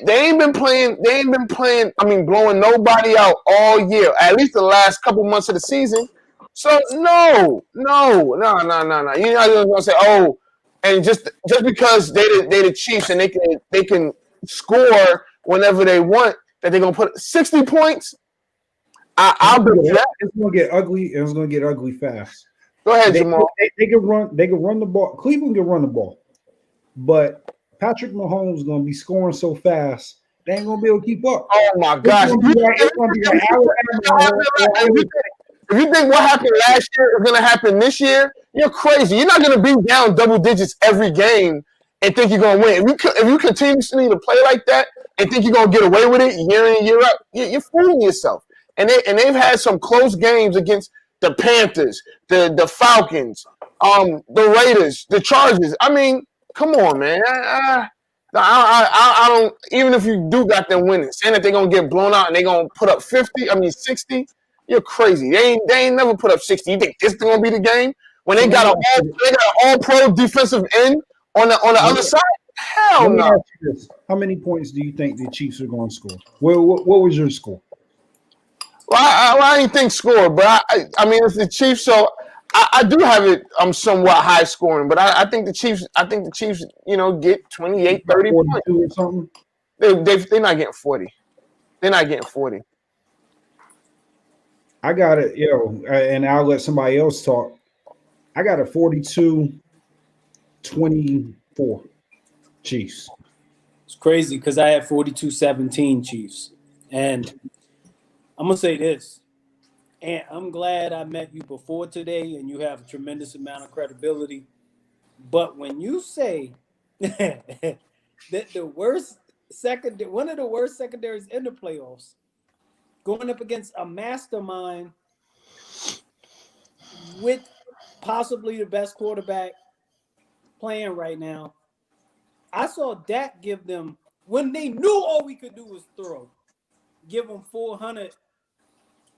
ain't been playing. They ain't been playing. I mean, blowing nobody out all year. At least the last couple months of the season. So no. You're not gonna say, oh, and just because they the Chiefs and they can score whenever they want, that they're gonna put 60 points. I'll be that. It's gonna get ugly, and it's gonna get ugly fast. Go ahead, Jamal. They can run. They can run the ball. Cleveland can run the ball, but Patrick Mahomes is gonna be scoring so fast they ain't gonna be able to keep up. Oh my gosh! If you think what happened last year is gonna happen this year, you're crazy. You're not gonna be down double digits every game and think you're gonna win. If you continuously to play like that and think you're gonna get away with it year in and year out, you're fooling yourself. and they've had some close games against the Panthers, the Falcons, the Raiders, the Chargers. I mean, come on, man. I don't. Even if you do got them winning, saying that they're gonna get blown out and they're gonna put up 60, you're crazy. They ain't never put up 60. You think this is gonna be the game when they got an all-pro defensive end on the other side? Hell no. Ask you this. How many points do you think the Chiefs are going to score? What was your score? Well, I didn't think score, but I mean it's the Chiefs, so I do have it somewhat high scoring, but I think the Chiefs get 28, 30 points. Or something? They're not getting 40. They're not getting 40. I got it, and I'll let somebody else talk. I got a 42-24 Chiefs. It's crazy because I had 42-17 Chiefs. And I'm going to say this. And I'm glad I met you before today, and you have a tremendous amount of credibility. But when you say that one of the worst secondaries in the playoffs, going up against a mastermind with possibly the best quarterback playing right now, I saw Dak give them, when they knew all we could do was throw, give them 400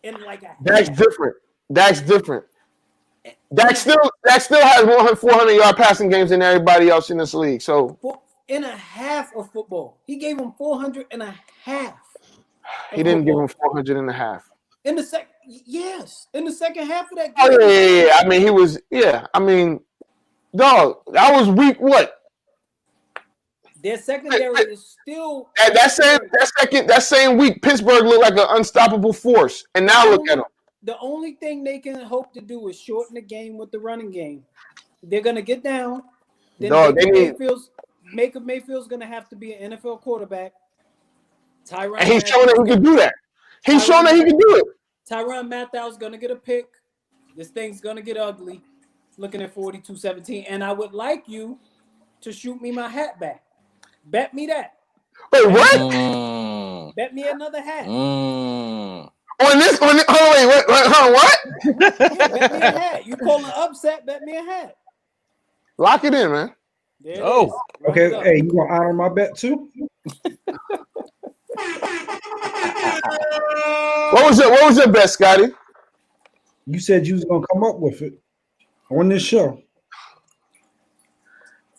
in like a That's different. Dak still has more than 400-yard passing games than everybody else in this league. So in a half of football, he gave them 400 and a half. He didn't give him 400 and a half. In the second half of that game. Oh yeah. I mean, he was. Yeah, I mean, dog, that was week what? Their secondary is still that same week. Pittsburgh looked like an unstoppable force, and now look at them. The only thing they can hope to do is shorten the game with the running game. They're gonna get down. Then Baker Mayfield's gonna have to be an NFL quarterback. And he's showing that he can do that. He's showing that he can do it. Tyrann Mathieu's gonna get a pick. This thing's gonna get ugly. Looking at 42-17, and I would like you to shoot me my hat back. Bet me that. Wait, what? Bet me another hat. On this? What? Yeah, bet me a hat. You call an upset? Bet me a hat. Lock it in, man. Okay. Hey, you gonna honor my bet too? What was your bet, Scotty? You said you was gonna come up with it on this show.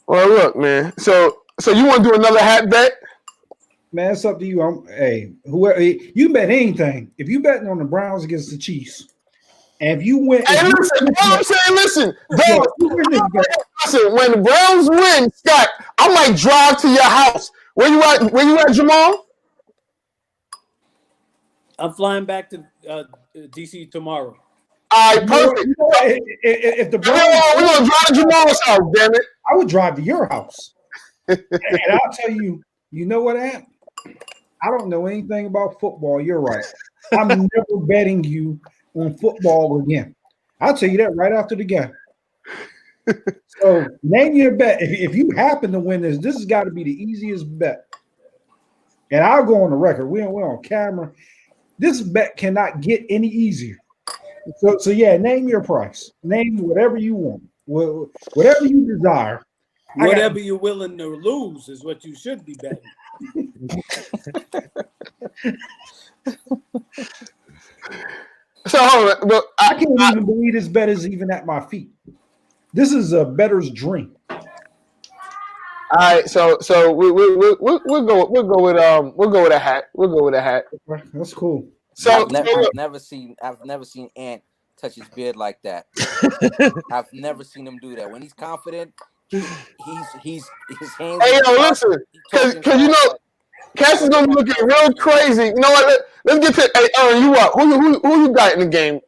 Well, look, man. So you want to do another hat bet? Man, it's up to you. Whoever you bet anything. If you betting on the Browns against the Chiefs, and if you win, listen. When the Browns win, Scott, I might drive to your house. Where you at, Jamal? I'm flying back to DC tomorrow. All right, perfect. If the Browns, we're gonna drive to Jamal's house. Damn it! I would drive to your house, and I'll tell you. You know what, Ant? I don't know anything about football. You're right. I'm never betting you on football again. I'll tell you that right after the game. So name your bet. If you happen to win this has got to be the easiest bet. And I'll go on the record. We're on camera. This bet cannot get any easier. So yeah, name your price. Name whatever you want. Whatever you desire. Whatever you're willing to lose is what you should be betting. So look, I can't even believe this bet is even at my feet. This is a bettor's dream. All right, so we'll go with a hat. We'll go with a hat. That's cool. So I've never seen Ant touch his beard like that. I've never seen him do that. When he's confident, his hands. Hey, yo, listen, because you know, Cass is gonna be looking real crazy. You know what? Let's get to. Hey, Aaron, you what? Who you got in the game?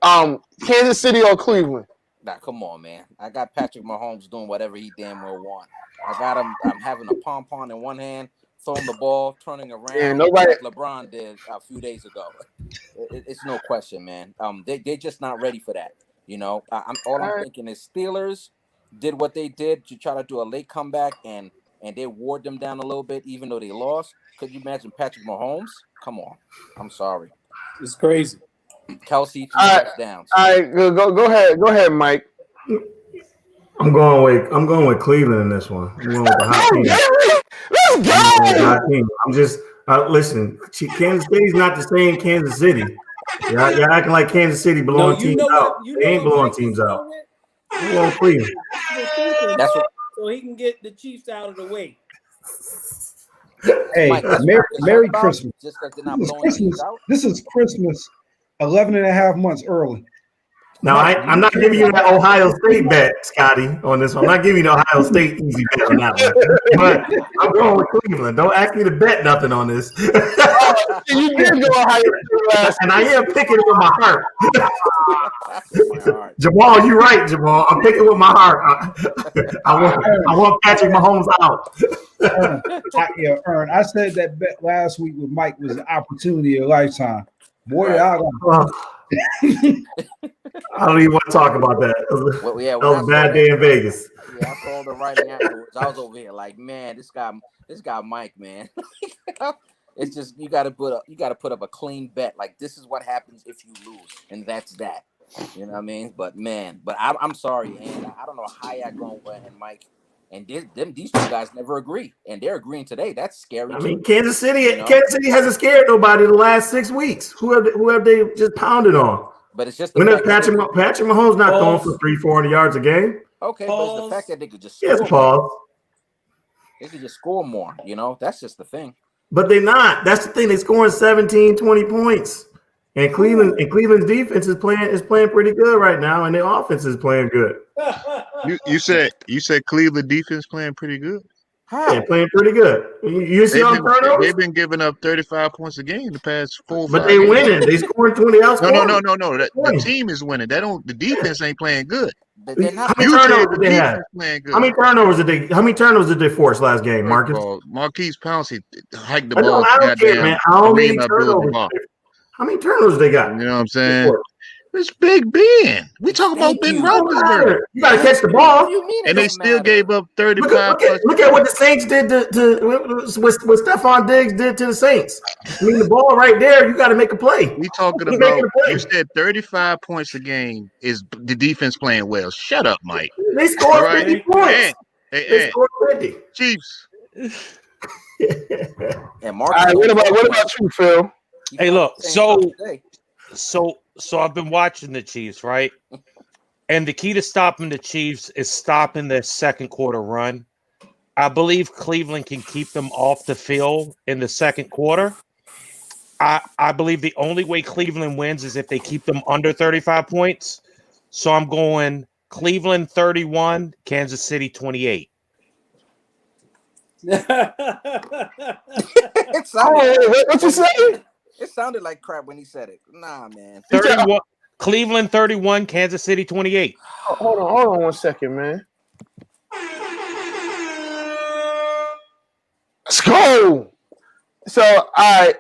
Kansas City or Cleveland? Nah, come on, man. I got Patrick Mahomes doing whatever he damn well want. I got him. I'm having a pom-pom in one hand, throwing the ball, turning around, like LeBron did a few days ago. It's no question, man. They're just not ready for that. You know, I'm thinking is Steelers did what they did to try to do a late comeback, and they wore them down a little bit, even though they lost. Could you imagine Patrick Mahomes? Come on. I'm sorry. It's crazy. Kelsey, 3 All right. touchdowns. All right, go ahead, Mike. I'm going with Cleveland in this one. I'm going with the hot team. Let's go. I'm just listen. Kansas City's not the same Kansas City. Y'all acting like Kansas City blowing teams out. They ain't blowing teams out. I'm going Cleveland. That's what. So he can get the Chiefs out of the way. Hey, Mike, that's Merry about Christmas. Just because they're not blowing teams out. This is Christmas 11 and a half months early. Now, I'm not giving you that Ohio State bet, Scotty, on this one. I'm not giving you the Ohio State easy bet on that one. But I'm going with Cleveland. Don't ask me to bet nothing on this. You did go Ohio State last, and I am picking it with my heart. Right. Jamal, you're right, Jamal. I'm picking with my heart. I want Patrick Mahomes out. Ern, I said that bet last week with Mike was an opportunity of a lifetime. Boy, I don't even want to talk about that. That was a bad day in Vegas. Yeah, I saw the writing afterwards. I was over here like, man, this guy Mike, man. It's just you got to put up a clean bet. Like this is what happens if you lose, and that's that. You know what I mean? But I'm sorry, and I don't know how y'all going with and Mike. And these two guys never agree, and they're agreeing today. That's scary. I mean, Kansas City hasn't scared nobody the last 6 weeks. Who have they just pounded on? But it's just when Patrick Mahomes not going for 300-400 yards a game. Okay, but it's the fact that they could just score. Yes, Paul. They could just score more. You know, that's just the thing. But they're not. That's the thing. They're scoring 17, 20 points. And Cleveland's defense is playing pretty good right now, and their offense is playing good. You said Cleveland defense playing pretty good? How? Yeah, playing pretty good. You see on turnovers? They've been giving up 35 points a game the past 4 or 5 But they games. winning. They scoring 20 else. No. The team is winning. The defense ain't playing good. How many turnovers did they have? How many turnovers did they force last game, Marcus? Marquise Pouncey hiked the ball. I don't care, man. How many turnovers they got? You know what I'm saying? It's Big Ben. We talk about Ben Roethlisberger. You got to catch the ball. And they still gave up 35. Look at what the Saints did what Stephon Diggs did to the Saints. I mean, the ball right there, you got to make a play. We talking about, you said 35 points a game is the defense playing well. Shut up, Mike. They scored 50 points. They scored 50. Chiefs. And Mark, all right, what about you, Phil? Hey, look, so I've been watching the Chiefs, right? And the key to stopping the Chiefs is stopping their second quarter run. I believe Cleveland can keep them off the field in the second quarter. I believe the only way Cleveland wins is if they keep them under 35 points. So I'm going Cleveland 31, Kansas City 28. What you say? It sounded like crap when he said it. Nah, man. 31, Cleveland 31, Kansas City 28. Hold on 1 second, man. Let's go. So, all right.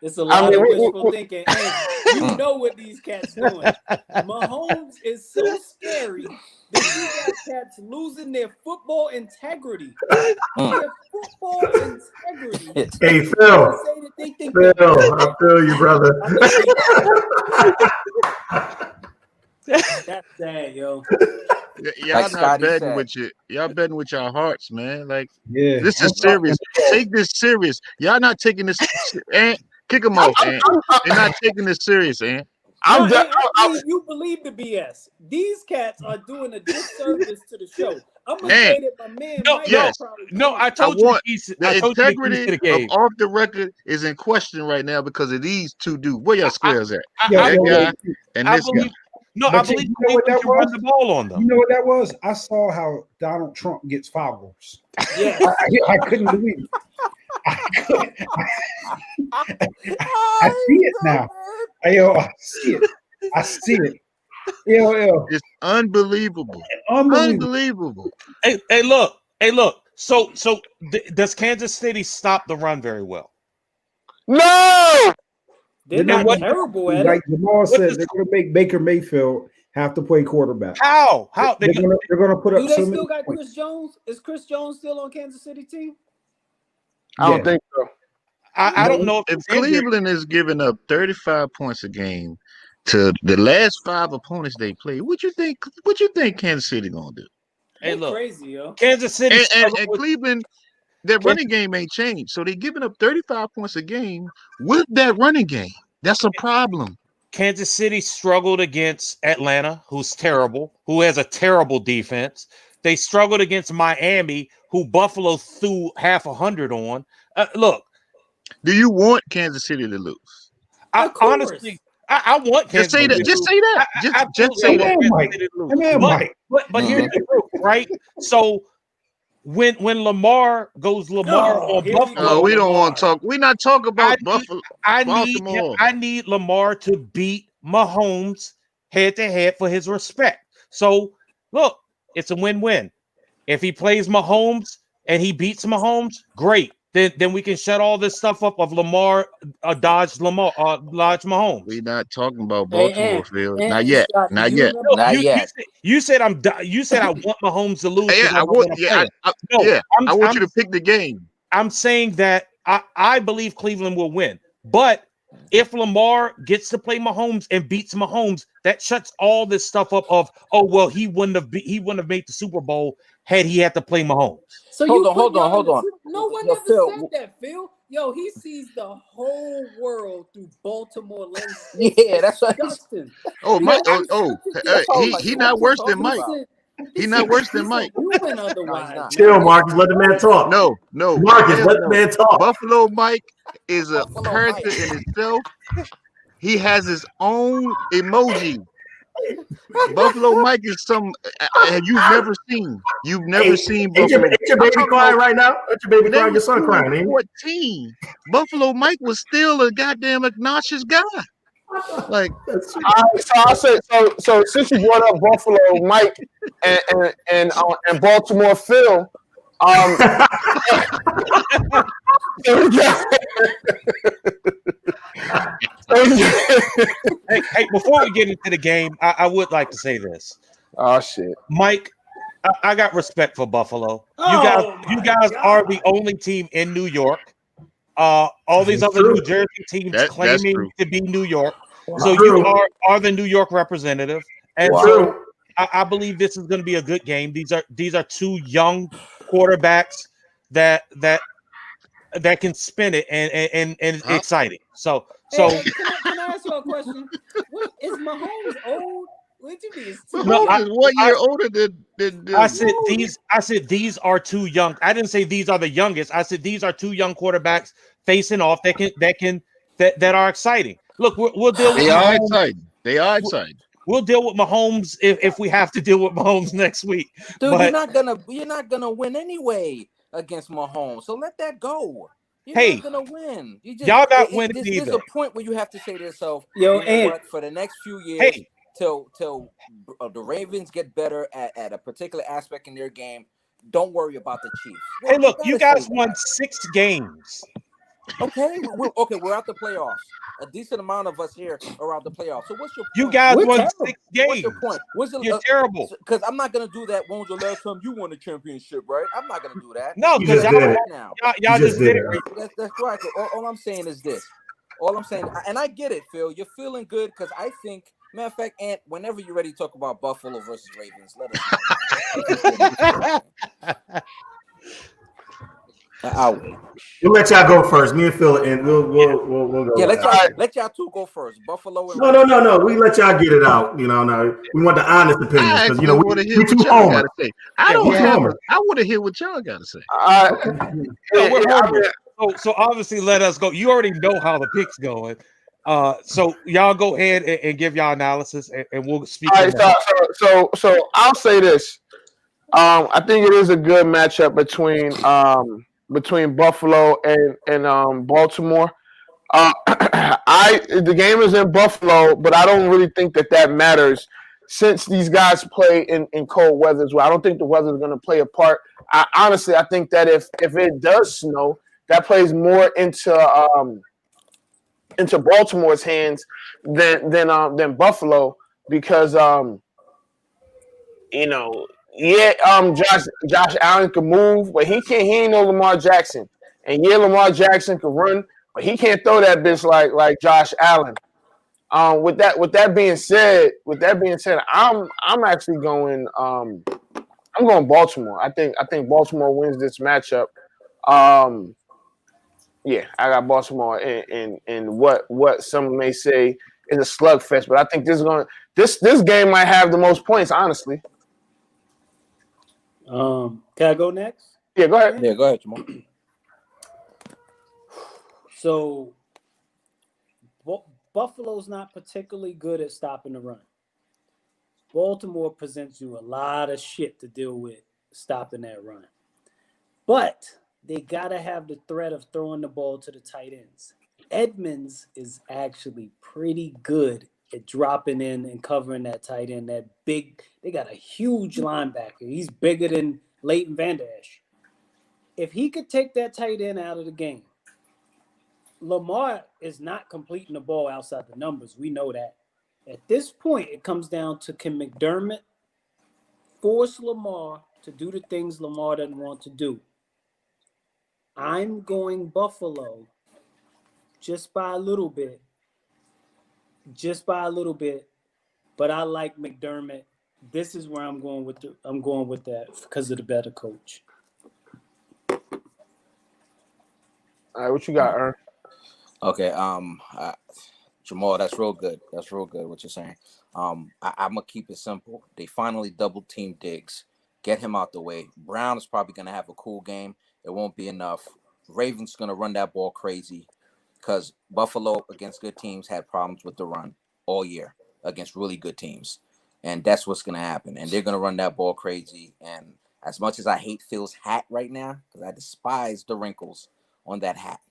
It's a lot of wishful thinking. Hey, you know what these cats doing. Mahomes is so scary that these cats losing their football integrity. Their football integrity. Hey, Phil. I feel you, brother. That's sad, yo. Y'all Like not betting said. with you. Y'all betting with your hearts, man. Like, yeah, this is serious. Take this serious. Y'all not taking this. And kick them off, man. They're not taking this serious, man. You believe the BS. These cats are doing a disservice to the show. I'm gonna say that my man. I told you the integrity of off the record is in question right now because of these two dudes. Where your squares at? That guy and this guy. No, I believe you know what that was? Run the ball on them. You know what that was? I saw how Donald Trump gets followers. Yeah, I couldn't believe it. I see it now. I see it. I see it. It's unbelievable. Unbelievable. Hey, look. So does Kansas City stop the run very well? No. They're not terrible at it. Like Jamal said, they're going to make Baker Mayfield have to play quarterback. How? They're going to put up. Do they still got Chris Jones? Is Chris Jones still on Kansas City team? I don't think so. I don't know if if he's injured. Cleveland is giving up 35 points a game to the last 5 opponents they play, what you think Kansas City gonna do? Hey, They look, crazy, yo. Kansas City And Cleveland, their running game ain't changed, so they're giving up 35 points a game with that running game. That's a problem. Kansas City struggled against Atlanta, who's terrible, who has a terrible defense. They struggled against Miami, who Buffalo threw half 100 on. Look, do you want Kansas City to lose? Honestly, I want Kansas City to lose. Just say that. Just say that. But here's the truth, right? So when Lamar goes on Buffalo, we don't want to talk. We're not talking about Buffalo. I need Lamar to beat Mahomes head to head for his respect. So look, it's a win-win. If he plays Mahomes and he beats Mahomes, great. Then we can shut all this stuff up of Lamar dodge Mahomes. We're not talking about Baltimore field. Not yet. No, Not yet. Not yet. You said I want Mahomes to lose. Yeah, I want you to pick the game. I'm saying that I believe Cleveland will win, but if Lamar gets to play Mahomes and beats Mahomes, that shuts all this stuff up of he wouldn't have made the Super Bowl had he had to play Mahomes. So hold on. No one ever said that, Phil. Yo, he sees the whole world through Baltimore lenses. Yeah, that's right. Oh, Mike. He not worse than Mike. He's not worse than Mike. Chill, Marcus. Let the man talk. No. Marcus, let the man talk. Buffalo Mike is a character in itself. He has his own emoji. Buffalo Mike is some you've never seen. You've never seen Buffalo. Ain't your baby crying right now? Ain't your baby crying? Your son crying, ain't 14. Buffalo Mike was still a goddamn obnoxious guy. Like, so since you brought up Buffalo Mike and Baltimore Phil, hey, before we get into the game, I would like to say this. Oh shit, Mike, I got respect for Buffalo. You guys are the only team in New York. All these other New Jersey teams claiming to be New York. So you are the New York representative, and so I believe this is going to be a good game. These are two young quarterbacks that can spin it and exciting. So can I ask you a question? Is Mahomes old? What you mean? No, I'm 1 year older than I said these are two young. I didn't say these are the youngest. I said these are two young quarterbacks facing off that are exciting. Look, we'll deal with Mahomes. They are exciting. We'll deal with Mahomes if we have to deal with Mahomes next week. Dude, you're not gonna win anyway against Mahomes. So let that go. You're not gonna win. Y'all not winning either. There's a point where you have to say to yourself, for the next few years, till the Ravens get better at a particular aspect in their game, don't worry about the Chiefs. Hey, look, you guys won 6 games. Okay, we're out the playoffs. A decent amount of us here are out the playoffs. So what's your point? You guys won 6 games. What's your point? You're terrible. Because I'm not gonna do that. When was the last time you won a championship, right? I'm not gonna do that. No, because y'all just did it. That's right. All I'm saying is this. All I'm saying, and I get it, Phil. You're feeling good because I think, matter of fact, Ant, whenever you're ready to talk about Buffalo versus Ravens, let us know. I'll wait. We'll let y'all go first. Me and Phil, and we'll go. Yeah, let y'all two go first. Buffalo. And No. We let y'all get it out. No. We want the honest opinions because we too homer. I want to hear what y'all got to say. So obviously, let us go. You already know how the pick's going. So y'all go ahead and give y'all analysis, and we'll speak. All right, so I'll say this. I think it is a good matchup between Buffalo and Baltimore. The game is in Buffalo, but I don't really think that matters since these guys play in cold weather as well. I don't think the weather is going to play a part. I think that if it does snow, that plays more into Baltimore's hands than Buffalo because Josh Allen can move, but he ain't no Lamar Jackson. And Lamar Jackson can run He can't throw that bitch like Josh Allen. With that being said, I'm actually going. I'm going Baltimore. I think Baltimore wins this matchup. Yeah, I got Baltimore in what some may say is a slugfest, but I think this game might have the most points, honestly. Can I go next? Yeah, go ahead. Yeah, go ahead, Jamal. So Buffalo's not particularly good at stopping the run. Baltimore presents you a lot of shit to deal with stopping that run. But they got to have the threat of throwing the ball to the tight ends. Edmonds is actually pretty good at dropping in and covering that tight end. They got a huge linebacker. He's bigger than Leighton Vander Esch. If he could take that tight end out of the game, Lamar is not completing the ball outside the numbers. We know that. At this point, it comes down to, can McDermott force Lamar to do the things Lamar doesn't want to do? I'm going Buffalo just by a little bit. But I like McDermott. This is where I'm going with that because of the better coach. All right, what you got, Ern? Okay, Jamal, that's real good. That's real good what you're saying. I'm gonna keep it simple. They finally double team Diggs. Get him out the way. Brown is probably gonna have a cool game. It won't be enough. Ravens gonna run that ball crazy because Buffalo against good teams had problems with the run all year against really good teams, and that's what's gonna happen. And they're gonna run that ball crazy. And as much as I hate Phil's hat right now, because I despise the wrinkles on that hat,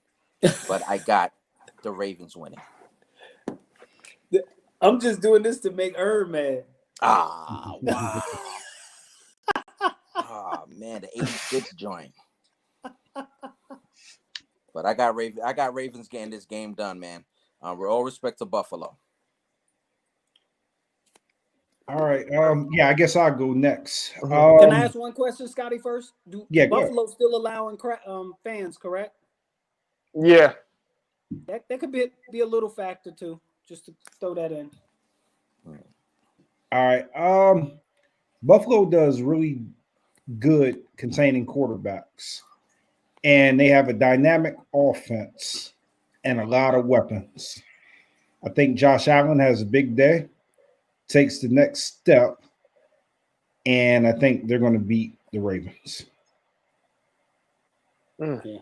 but I got the Ravens winning. I'm just doing this to make Ern mad. Ah, wow. Oh man, the 86 joint. But I got Ravens getting this game done, man. With all respect to Buffalo. All right. Yeah, I guess I'll go next. Can I ask one question, Scotty, first? Do Buffalo still allowing fans, correct? Yeah. That could be a little factor too. Just to throw that in. All right. Buffalo does really good containing quarterbacks, and they have a dynamic offense and a lot of weapons. I think Josh Allen has a big day, takes the next step, and I think they're going to beat the Ravens. Yeah.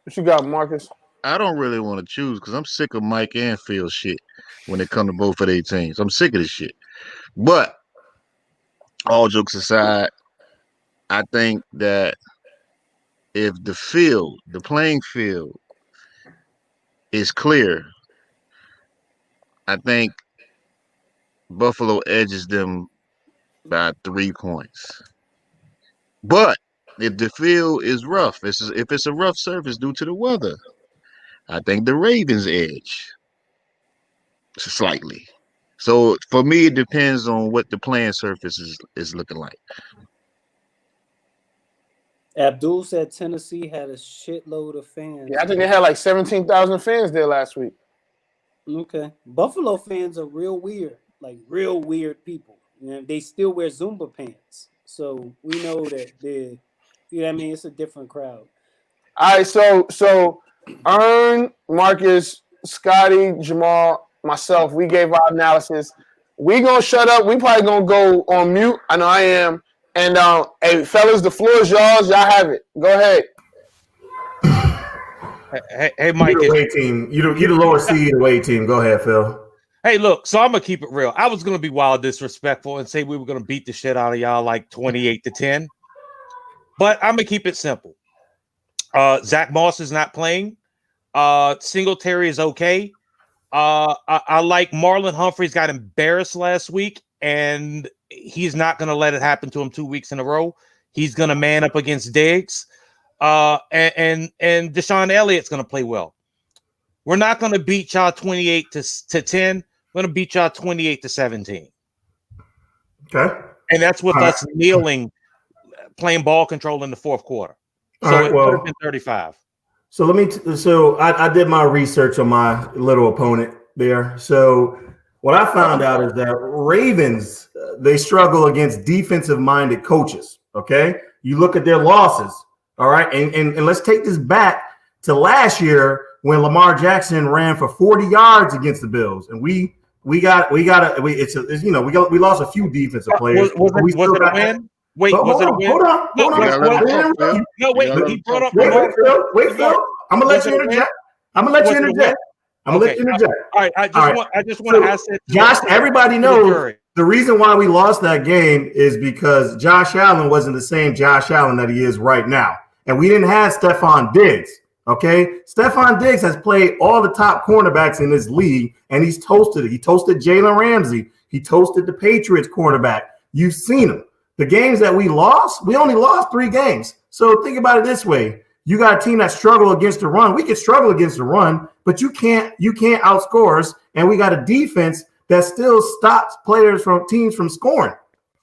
What you got, Marcus? I don't really want to choose because I'm sick of Mike and Phil shit when it comes to both of their teams. I'm sick of this shit. But all jokes aside, I think that if the playing field is clear, I think Buffalo edges them by 3 points. But if the field is rough, if it's a rough surface due to the weather, I think the Ravens edge slightly. So for me, it depends on what the playing surface is looking like. Abdul said Tennessee had a shitload of fans. Yeah, I think they had like 17,000 fans there last week. Okay. Buffalo fans are real weird, like real weird people. You know, they still wear Zumba pants. So we know that they're, you know what I mean? It's a different crowd. All right, so Ern, Marcus, Scotty, Jamal, myself, we gave our analysis. We gonna shut up. We probably gonna go on mute. I know I am. And hey, fellas, the floor is yours. Y'all have it. Go ahead. Hey, Mike. You're the away team. You're the lower seed away team. Go ahead, Phil. Hey, look, so I'm going to keep it real. I was going to be wild disrespectful and say we were going to beat the shit out of y'all like 28-10. But I'm going to keep it simple. Zach Moss is not playing. Singletary is okay. I like Marlon Humphreys got embarrassed last week, and he's not going to let it happen to him 2 weeks in a row. He's going to man up against Diggs. And Deshaun Elliott's going to play well. We're not going to beat y'all 28-10. We're going to beat y'all 28-17. Okay. And that's with us kneeling, playing ball control in the fourth quarter. So it would have been 35. So I did my research on my little opponent there. So what I found out is that Ravens, they struggle against defensive-minded coaches, okay? You look at their losses, all right? And let's take this back to last year when Lamar Jackson ran for 40 yards against the Bills. And we lost a few defensive players. Was it a win? Wait, was it a win? Hold on. Wait, Phil. I'm gonna let you interject. All right, I just want to ask it. Josh, everybody knows the reason why we lost that game is because Josh Allen wasn't the same Josh Allen that he is right now. And we didn't have Stephon Diggs. Okay, Stephon Diggs has played all the top cornerbacks in this league, and he's toasted it. He toasted Jalen Ramsey. He toasted the Patriots cornerback. You've seen him. The games that we lost, we only lost 3 games. So think about it this way. You got a team that struggle against the run. We can struggle against the run, but you can't outscore us. And we got a defense that still stops teams from scoring.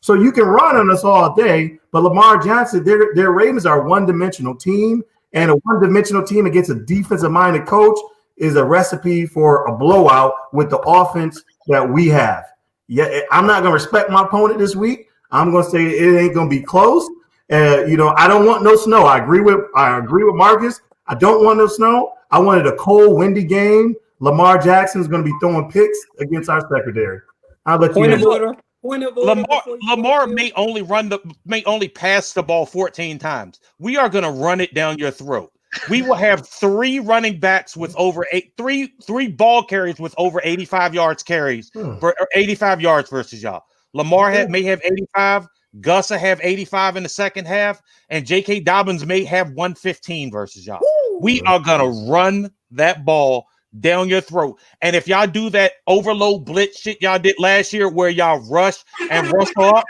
So you can run on us all day, but Lamar Jackson, their Ravens are a one-dimensional team. And a one-dimensional team against a defensive-minded coach is a recipe for a blowout with the offense that we have. Yeah, I'm not going to respect my opponent this week. I'm going to say it ain't going to be close. I don't want no snow. I agree with Marcus. I don't want no snow. I wanted a cold, windy game. Lamar Jackson is going to be throwing picks against our secondary. I'll let you know. Lamar may only pass the ball 14 times. We are going to run it down your throat. We will have 3 running backs with three ball carries with over 85 yards carries for 85 yards versus y'all. Lamar may have 85. Gus will have 85 in the second half, and J.K. Dobbins may have 115 versus y'all. We are going to run that ball down your throat. And if y'all do that overload blitz shit y'all did last year where y'all rush up,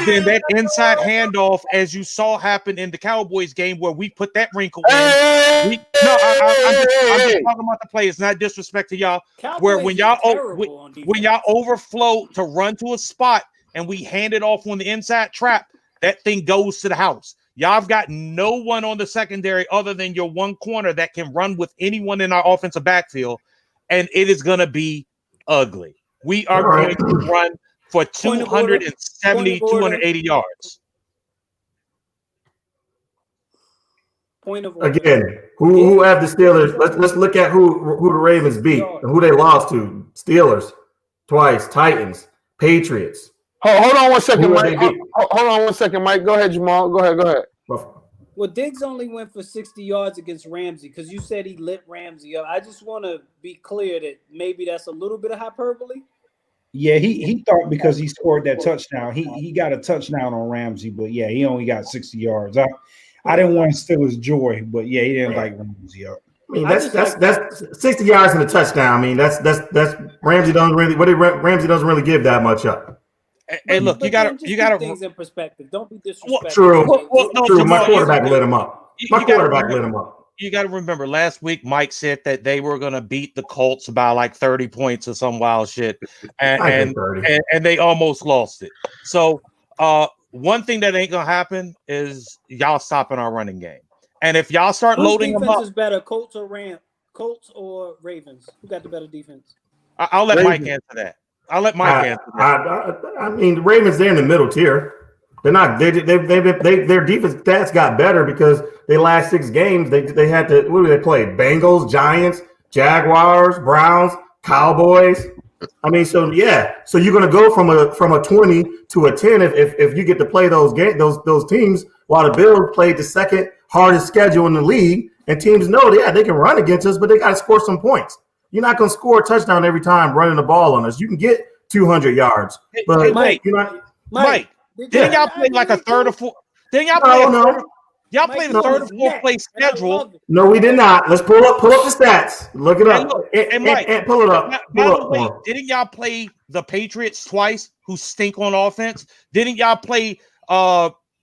then that inside handoff, as you saw happen in the Cowboys game where we put that wrinkle in. I'm just talking about the play. It's not disrespect to y'all. Cowboys where when y'all overflow to run to a spot and we hand it off on the inside trap, that thing goes to the house. Y'all have got no one on the secondary other than your one corner that can run with anyone in our offensive backfield, and it is going to be ugly. We are going to run for 270, 280 yards. Again, who have the Steelers? Let's look at who the Ravens beat and who they lost to. Steelers twice, Titans, Patriots. Hold on one second, Mike. Hold on one second, Mike. Go ahead, Jamal. Go ahead. Well, Diggs only went for 60 yards against Ramsey because you said he lit Ramsey up. I just want to be clear that maybe that's a little bit of hyperbole. Yeah, he thought because he scored that touchdown, he got a touchdown on Ramsey, but yeah, he only got 60 yards. I didn't want to steal his joy, but yeah, he didn't like Ramsey up. I mean, that's 60 yards and a touchdown. I mean, that's Ramsey doesn't really give that much up. Hey, look, you got to things in perspective. Don't be disrespectful. True. My quarterback lit him up. You got to remember, last week Mike said that they were going to beat the Colts by like 30 points or some wild shit, and they almost lost it. So, one thing that ain't gonna happen is y'all stopping our running game. And if y'all start loading them up, is better, Colts or Ravens? Who got the better defense? I'll let Mike answer that. I mean, the Ravens, they're in the middle tier. They're not. Their defense stats got better because they last 6 games they had to. What do they play? Bengals, Giants, Jaguars, Browns, Cowboys. I mean, so yeah. So you're gonna go from a 20 to a 10 if you get to play those teams while the Bills played the second hardest schedule in the league, and teams know they can run against us, but they got to score some points. You're not going to score a touchdown every time running the ball on us. You can get 200 yards. But Mike, didn't y'all play like a third or fourth? Didn't y'all play Y'all played the third or fourth place schedule. No, we did not. Let's pull up the stats. Look it up. And pull it up. By the way, didn't y'all play the Patriots twice, who stink on offense? Didn't y'all play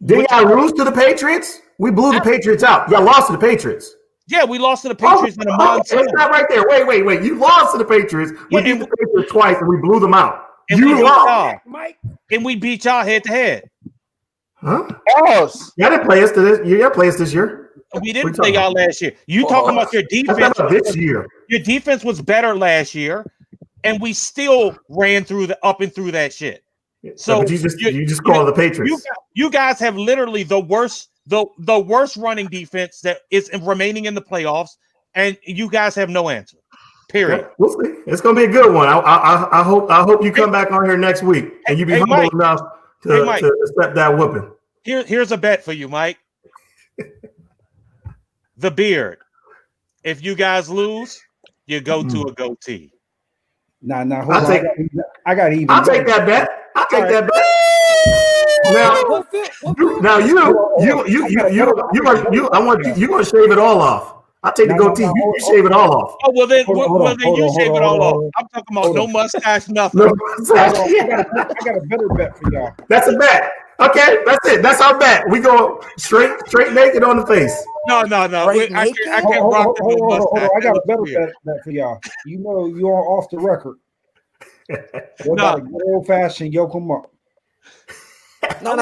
didn't y'all lose to the Patriots? We blew the Patriots out. Y'all lost to the Patriots. Yeah, we lost to the Patriots in a month. It's not right there. Wait. You lost to the Patriots. We beat the Patriots twice and we blew them out. You lost. And we beat y'all head to head. Huh? Pause. Y'all didn't play us this. You play us this year. We didn't play y'all last year. You talking about your defense? This year, your defense was better last year, and we still ran through up and through that shit. So but you just call the Patriots. You guys have literally the worst running defense that is remaining in the playoffs, and you guys have no answer. Period. We'll see. It's gonna be a good one. I hope you come back on here next week and you be humble Mike. enough to accept that whooping. Here's a bet for you, Mike. The beard. If you guys lose, you go to a goatee. Nah. I got even. I'll take that bet. I'll take that bet. Now you gonna shave it all off. I'll take the goatee. You shave it all off. Oh well, then you shave it all off. I'm talking about no mustache, nothing. No mustache. I got a better bet for y'all. That's a bet. Okay, that's it. That's our bet. We go straight naked on the face. No. I can't rock the mustache. I got a better bet for y'all. You know you're off the record. Good old fashioned yoke 'em up. No,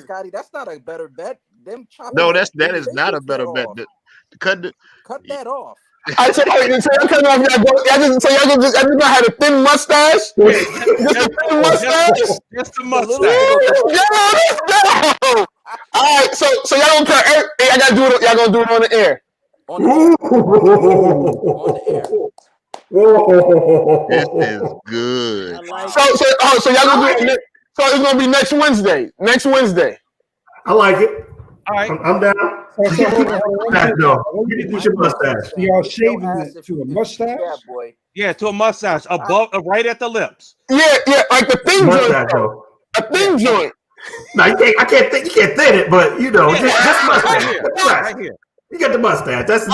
Scotty. That's not a better bet. Them chopping. No, that is not a better bet. Cut that off. I said, y'all just had a thin mustache. Just a thin mustache. Just a mustache. All right, so y'all don't care. Hey, I gotta do it. Y'all gonna do it on the air. On the air. This is good. So y'all gonna do it. So it's gonna be next Wednesday. I like it. All right, I'm down. You can put your mustache. Y'all shaving it to a mustache? Yeah, boy. Yeah, to a mustache above, right at the lips. Yeah, like the thin joint. A thin joint. No, you can't thin it, but you know, just mustache. Right here. You got the mustache. That's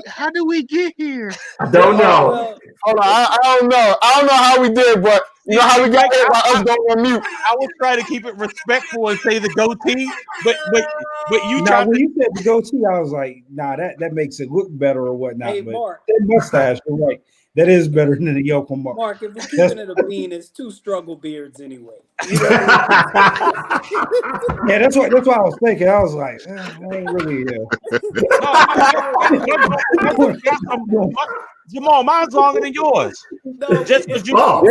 How do we get here? I don't know. Hold on, I don't know. I don't know how we did, but you know how we got there by us going on mute. I was trying to keep it respectful and say the goatee, but you tried. When you said the goatee, I was like, nah, that makes it look better or whatnot. Hey, but Mark, that mustache, you're right. That is better than the yoke 'em up. Mark, if we're keeping it a bean, it's two struggle beards anyway. Yeah, that's what I was thinking. I was like, I ain't really. Jamal, mine's longer than yours. No, just because you. Whoa!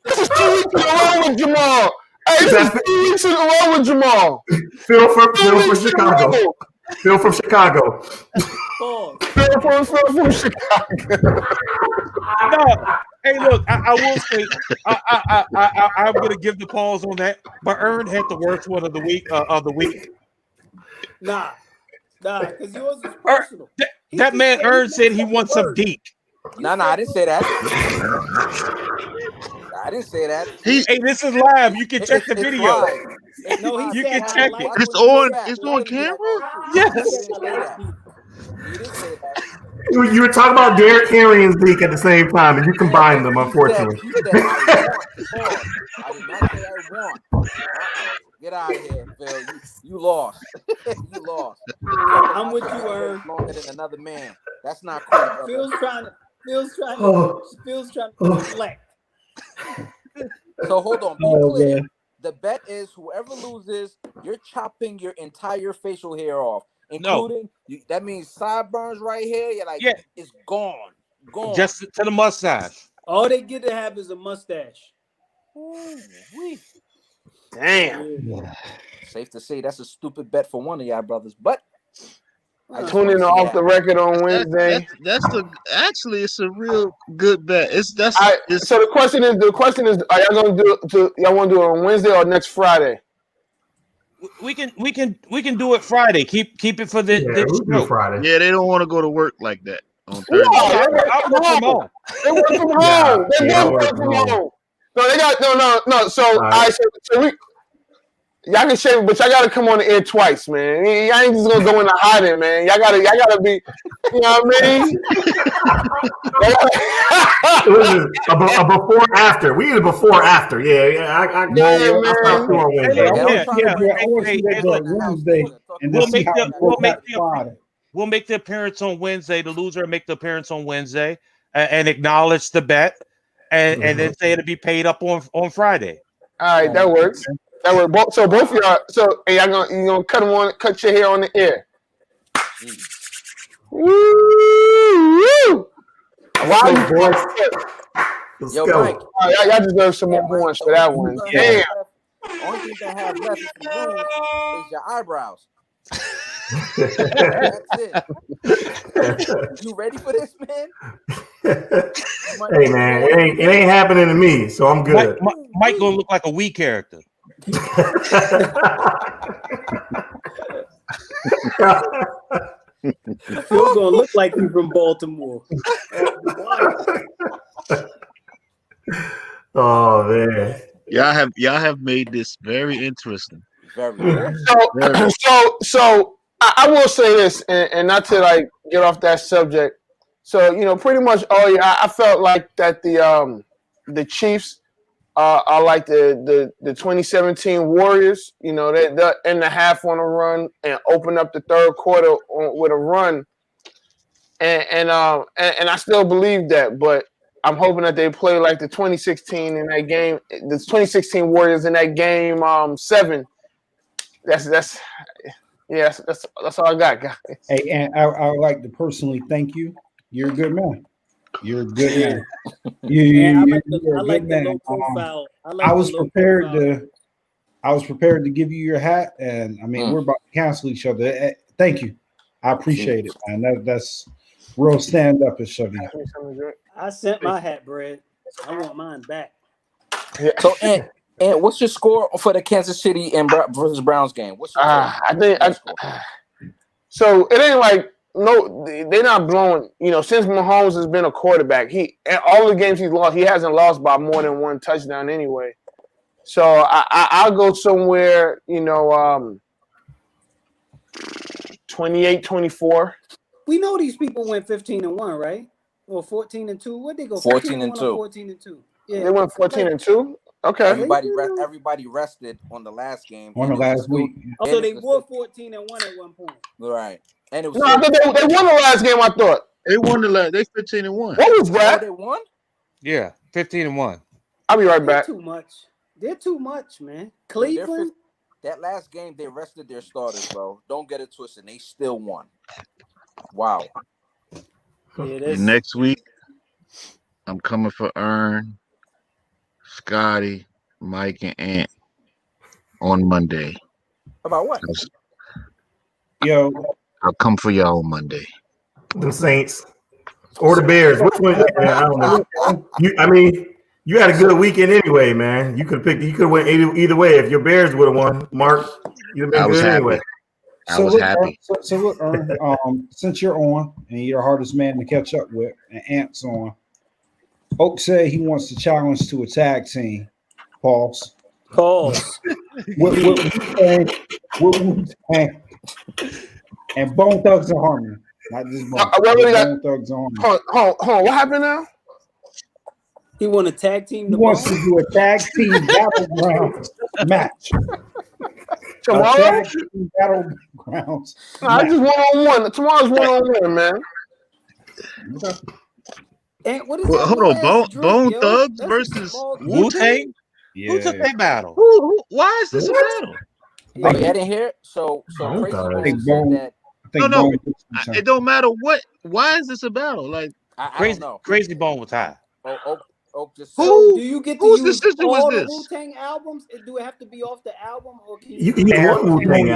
This is 2 weeks in a row with Jamal. Hey, this is 2 weeks in a row with Jamal. Phil from Chicago. Phil from Chicago. Phil from Chicago. No. Hey, look, I will say, I'm going to give the pause on that, but Ern had the worst one of the week. Nah, because yours is personal. That man Ern said he wants some deep. No, I didn't say that. I didn't say that. Hey, this is live. You can check the video. No, you can check it. It's on camera? Yes. You didn't say that. You were talking about Derrick Henry and Zeke at the same time, and you combined them, unfortunately. I did not say I want. Get out of here, Phil. You lost. You lost. I'm with you, Ern. Longer than another man. That's not cool. Brother. Phil's trying to deflect. So hold on. Be clear. The bet is whoever loses, you're chopping your entire facial hair off, including that means sideburns right here. You're like, it's gone. Just to the mustache. All they get to have is a mustache. Damn. Safe to say that's a stupid bet for one of y'all brothers, but Tune in off the record on Wednesday. It's a real good bet. So the question is, are y'all gonna y'all want to do it on Wednesday or next Friday? We can do it Friday. Keep it for the show. Friday. Yeah, they don't want to go to work like that on Thursday. I work from home. They work from home. They work from home. No, they got no. So y'all can shave it, but y'all gotta come on the air twice, man. Y'all ain't just gonna go into hiding, man. Y'all gotta be, you know what I mean? A before after. We need a before after. I start doing Wednesday. We'll make the appearance on Wednesday. The loser will make the appearance on Wednesday. and acknowledge the bet, and then say it'll be paid up on Friday. All right, that works. That works. So both of y'all. So hey, you gonna cut your hair on the air. Woo! Why Let's Yo, go. Mike. Y'all deserve some more points for that one. Damn. Only thing that have left is the rules is your eyebrows. That's it. You ready for this, man? Hey man, it ain't happening to me, so I'm good. Mike gonna look like a Wii character. Phil gonna look like you from Baltimore. Oh man. Y'all have made this very interesting. Very. So I will say this, and not to like get off that subject. So pretty much I felt like that the Chiefs are like the 2017 Warriors. They're in the half on a run and open up the third quarter with a run, and I still believe that, but I'm hoping that they play like the 2016 in that game, the 2016 Warriors in that game 7. That's all I got, guys. Hey, and I would like to personally thank you. You're a good man. You're a good man. You're a good man. I was prepared to give you your hat, and I mean we're about to cancel each other. Thank you. I appreciate it, man. That's real stand up ish of you. I sent my hat, Brad. I want mine back. So, and what's your score for the Kansas City and versus Browns game? What's your so it ain't like they're not blowing. Since Mahomes has been a quarterback, all the games he's lost, he hasn't lost by more than one touchdown anyway. So I'll go somewhere, 28-24. We know these people went 15-1, right? Or 14-2. What'd they go? 14-2. 14-2. Yeah, they went 14-2. Okay. Everybody rested on the last game. On the last week. So they were 14-1 at one point. Right. And it was I thought they won the last game. I thought they won the last. They 15-1. What was that? They won. Yeah, 15-1. I'll be right back. They're too much, man. Cleveland. That last game, they rested their starters, bro. Don't get it twisted. They still won. Wow. And next week, I'm coming for Ern, Scotty, Mike, and Ant on Monday. About what? Yo, I'll come for y'all on Monday. The Saints or the Bears. Which one? I don't know. You had a good weekend anyway, man. You could went either way. If your Bears would have won, Mark, you'd have been good anyway. I was happy. So look, Ern, since you're on and you're the hardest man to catch up with, and Ant's on, Oak said he wants to challenge to a tag team. Pause. What and Bone Thugs and Harmony. Not just Bone Thugs and Harmony. Hold on. What happened now? He want a tag team. He wants to do a tag team battlegrounds match. Tomorrow? Tag team battlegrounds. I just one-on-one. Tomorrow's one-on-one, man. And what is hold on, Bone Thugs versus Wu-Tang? Who took that battle? Why is this a battle? I didn't hear it. So Crazy Bone said that. No. It don't matter what. Why is this a battle? Like I don't know. Crazy Bone was high. Oak just do you get to whose use decision all was the this? Wu-Tang albums? Do it have to be off the album, or can You can use one Wu-Tang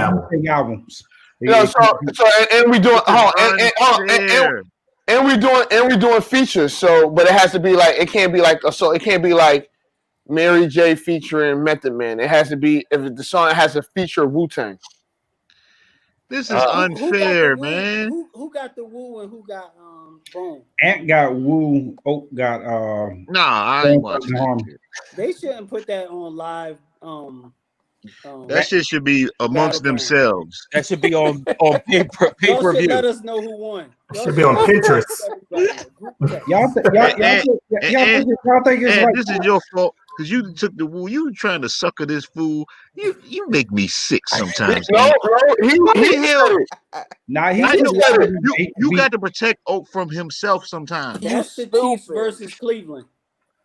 albums? And we doing and we doing features. So, but it has to be like it can't be like Mary J featuring Method Man. It has to be if the song has a feature Wu-Tang. This is unfair, man. Who got the Wu and who got Bone? Ant got Wu. Oak got Nah, I ain't watching that. They shouldn't put that on live. That shit should be amongst themselves. That should be on pay-per-view. Let us know who won. Should be on Pinterest. Y'all think it's right? This is your fault. because you took the Wu. You trying to sucker this fool. You make me sick sometimes. No, man. he What the said hell? it. Nah, he I said know it. you got to protect Oak from himself sometimes. That's the Chiefs versus Cleveland.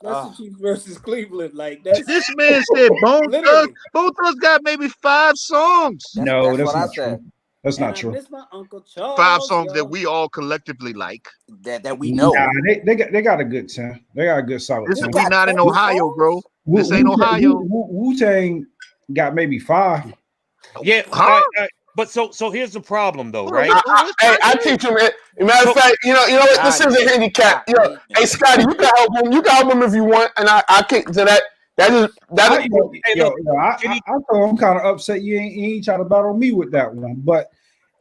That's the Chiefs versus Cleveland. Like that's This man said Bone Thugs. literally. Bone Thugs got maybe 5 songs. No, that's what I not said. true. That's And not I true. miss my Uncle Charles. 5 songs yo. that we all collectively like. That we know. Nah, they got a good 10. They got a good solid This 10. we not in Ohio, bro. This ain't Ohio. Wu-Tang got maybe 5. Yeah, Huh? but so here's the problem though, Hold on, right? I teach him it. Matter of fact, you know what? This is a handicap. You know, hey Scotty, you can help him. You can help him if you want, and I kick to that. That is. I thought I'm kind of upset you ain't trying to battle me with that one, but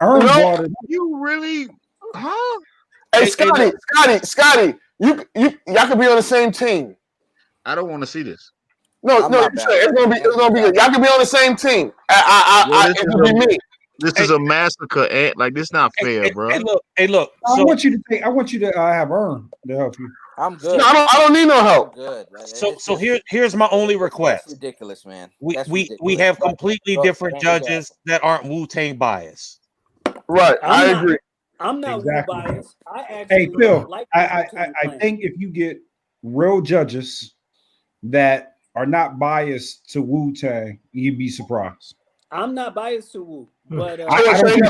Ern brought it. You really? Huh? Hey, Scotty, y'all could be on the same team. I don't want to see this. No, it's gonna be good. Y'all could be on the same team. It could be me. This is a massacre, Ant. Like this not fair, bro. Hey, look. I want you to have Ern to help you. I'm good. No, I don't need no help. Good. So here's my only request. That's ridiculous, man. We have completely different judges that aren't Wu-Tang biased. Right, I agree. I'm not Exactly. biased. I actually Hey Phil, like I think if you get real judges that are not biased to Wu-Tang, you'd be surprised. I'm not biased to Wu, but I say they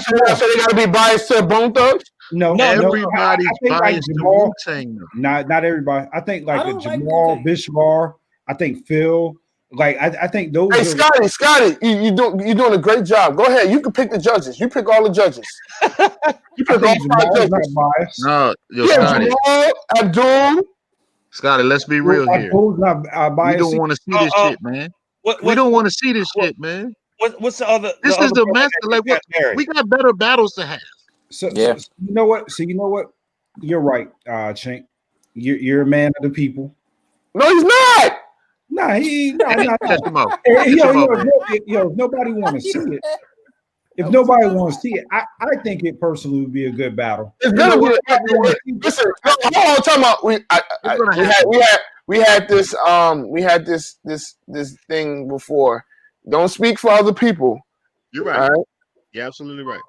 gotta be biased to Bone Thugs. No, everybody's I think biased like to Jamal, Wu-Tang. not everybody. I think like I don't like Jamal, Wu-Tang. Bishvar. I think Phil. Like I think those. Hey, are, Scotty, you're doing a great job. Go ahead. You can pick the judges. You pick all the judges. You pick all 5 judges. No, yo, Yeah, Scotty. Jamal, Abdul. Scotty, let's be real here. We don't want to see this shit, man. We don't want to see this shit, man. What's the other? This is a mess. Like what? We got better battles to have. So you know what? So you know what? You're right, Chink. You're a man of the people. No, he's not. Nah, he nah. Shut him up. If nobody want to see it. If nobody wants to see it, I think it personally would be a good battle. It's gonna be. Listen, hold on. Talking about we had this thing before. Don't speak for other people. You're right. All right? You're absolutely right.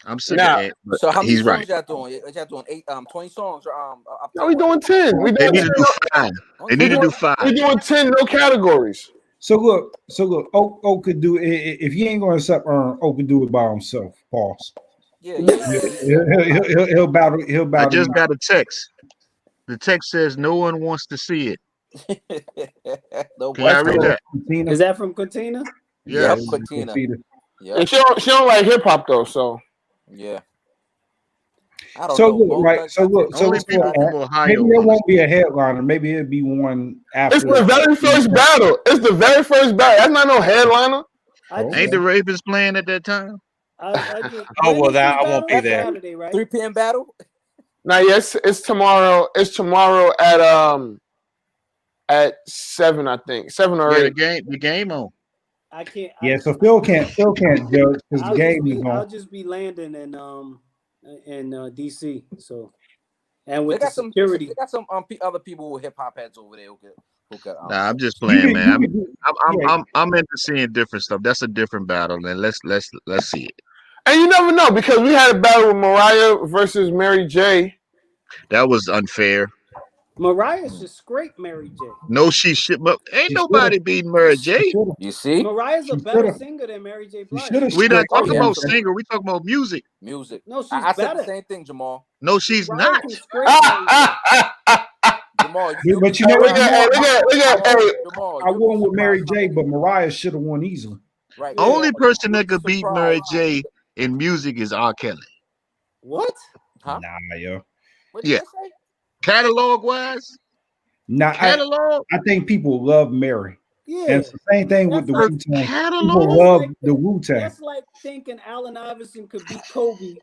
I'm sick Now, of it. So how many He's songs right. y'all doing? Y'all doing 20 songs or No, we doing 10. They need to do 5. They need to do 5. We doing 10, no categories. So look, Oak could do it. If you ain't going to accept Oak could do it by himself. Pause. Yeah. He'll battle. He'll battle. I just got a text. The text says no one wants to see it. Can I read that? Is that from Quintina? Yeah, Quintina. Yeah. And she don't like hip hop though, so yeah. So look, right. So look. Only people from Ohio. Maybe there won't be a headliner. Maybe it'll be one after. It's the very first battle. It's the very first battle. That's not no headliner. Ain't the Ravens playing at that time? Oh well, that I won't be there. 3 p.m. battle. Now, yes, it's tomorrow. It's tomorrow at 7, I think 7 or 8. The game on. I can't. Yeah, so Phil can't judge because the game is I'll on. just be landing in DC. So, and with They got security, they got some other people with hip hop heads over there who could Nah, I'm just playing, man. I'm into seeing different stuff. That's a different battle, and let's see it. And you never know because we had a battle with Mariah versus Mary J. That was unfair. Mariah should scrape Mary J. No, she should, but ain't nobody beating Mary J. You see, Mariah's a better singer than Mary J. Blige. We not talking about singer. We talking about music. Music. No, she's I said better. the same thing, Jamal. No, she's Mariah not. can scrape Mary J. Jamal, But you know what? Jamal, I won with Mary J, but Mariah should have won easily. Right. Only person that could beat Mary J in music is R. Kelly. What? Huh? Nah, yo. What did Yeah. I say? Catalog wise, Nah, catalog. I think people love Mary. Yeah. And it's the same thing with the That's Wu-Tang. catalog. People love the Wu-Tang. That's like thinking Allen Iverson could beat Kobe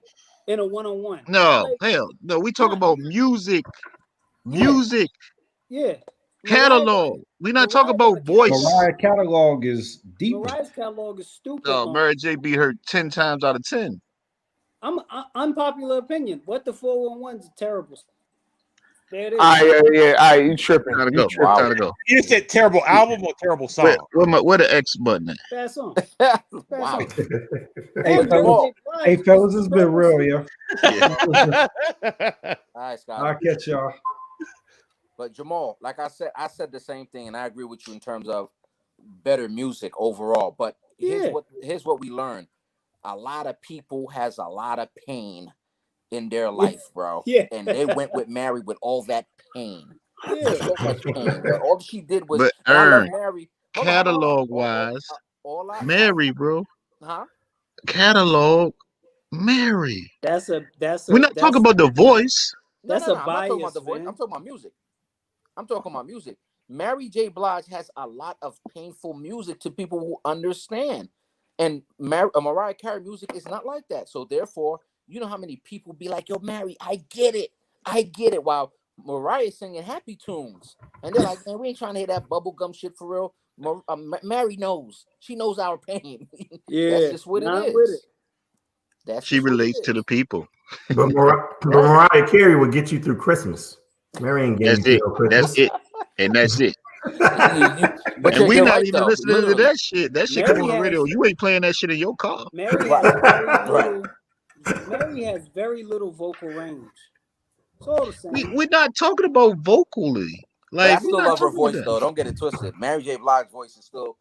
in a 1-on-1. No, Like, hell, no. We talk about music, music, yeah. catalog. We not talking about voice. Mariah catalog is deep. Mariah's catalog is stupid. No, Mary J beat her 10 times out of 10. I'm unpopular opinion. What the 411's terrible. There it is. Yeah. All right, you tripping. Time to You go. tripping. Time to go. You said terrible album or terrible song? Where the X button at? Bad song. Wow. Hey, fellas, it's been real, yo. All right, Scott. I'll catch y'all. But Jamal, like I said the same thing, and I agree with you in terms of better music overall. But here's what we learned: a lot of people has a lot of pain in their life, bro. Yeah. And they went with Mary with all that pain. Yeah. So much pain. But all she did was But I love Ern, Mary. catalog wise, Mary, bro. Huh? Catalog, Mary. We're not talking about the voice. That's No, a I'm not talking about bias, the voice. man. I'm talking about music. Mary J. Blige has a lot of painful music to people who understand. And Mariah Carey music is not like that. So therefore, you know how many people be like, yo, Mary, I get it. While Mariah's singing happy tunes. And they're like, man, we ain't trying to hear that bubblegum shit for real. Mary knows. She knows our pain. Yeah. That's just what it is. She relates to the people. But Mariah Carey would get you through Christmas. Mary ain't getting you through Christmas. That's it. And that's it. But and we you're not right, even though. listening Literally. to that shit. That shit come on the Mary radio. You ain't playing that shit in your car. Mary has very little vocal range. It's all the same. We're not talking about vocally. But I Like, still love her voice, though. Don't get it twisted. Mary J. Blige's voice is still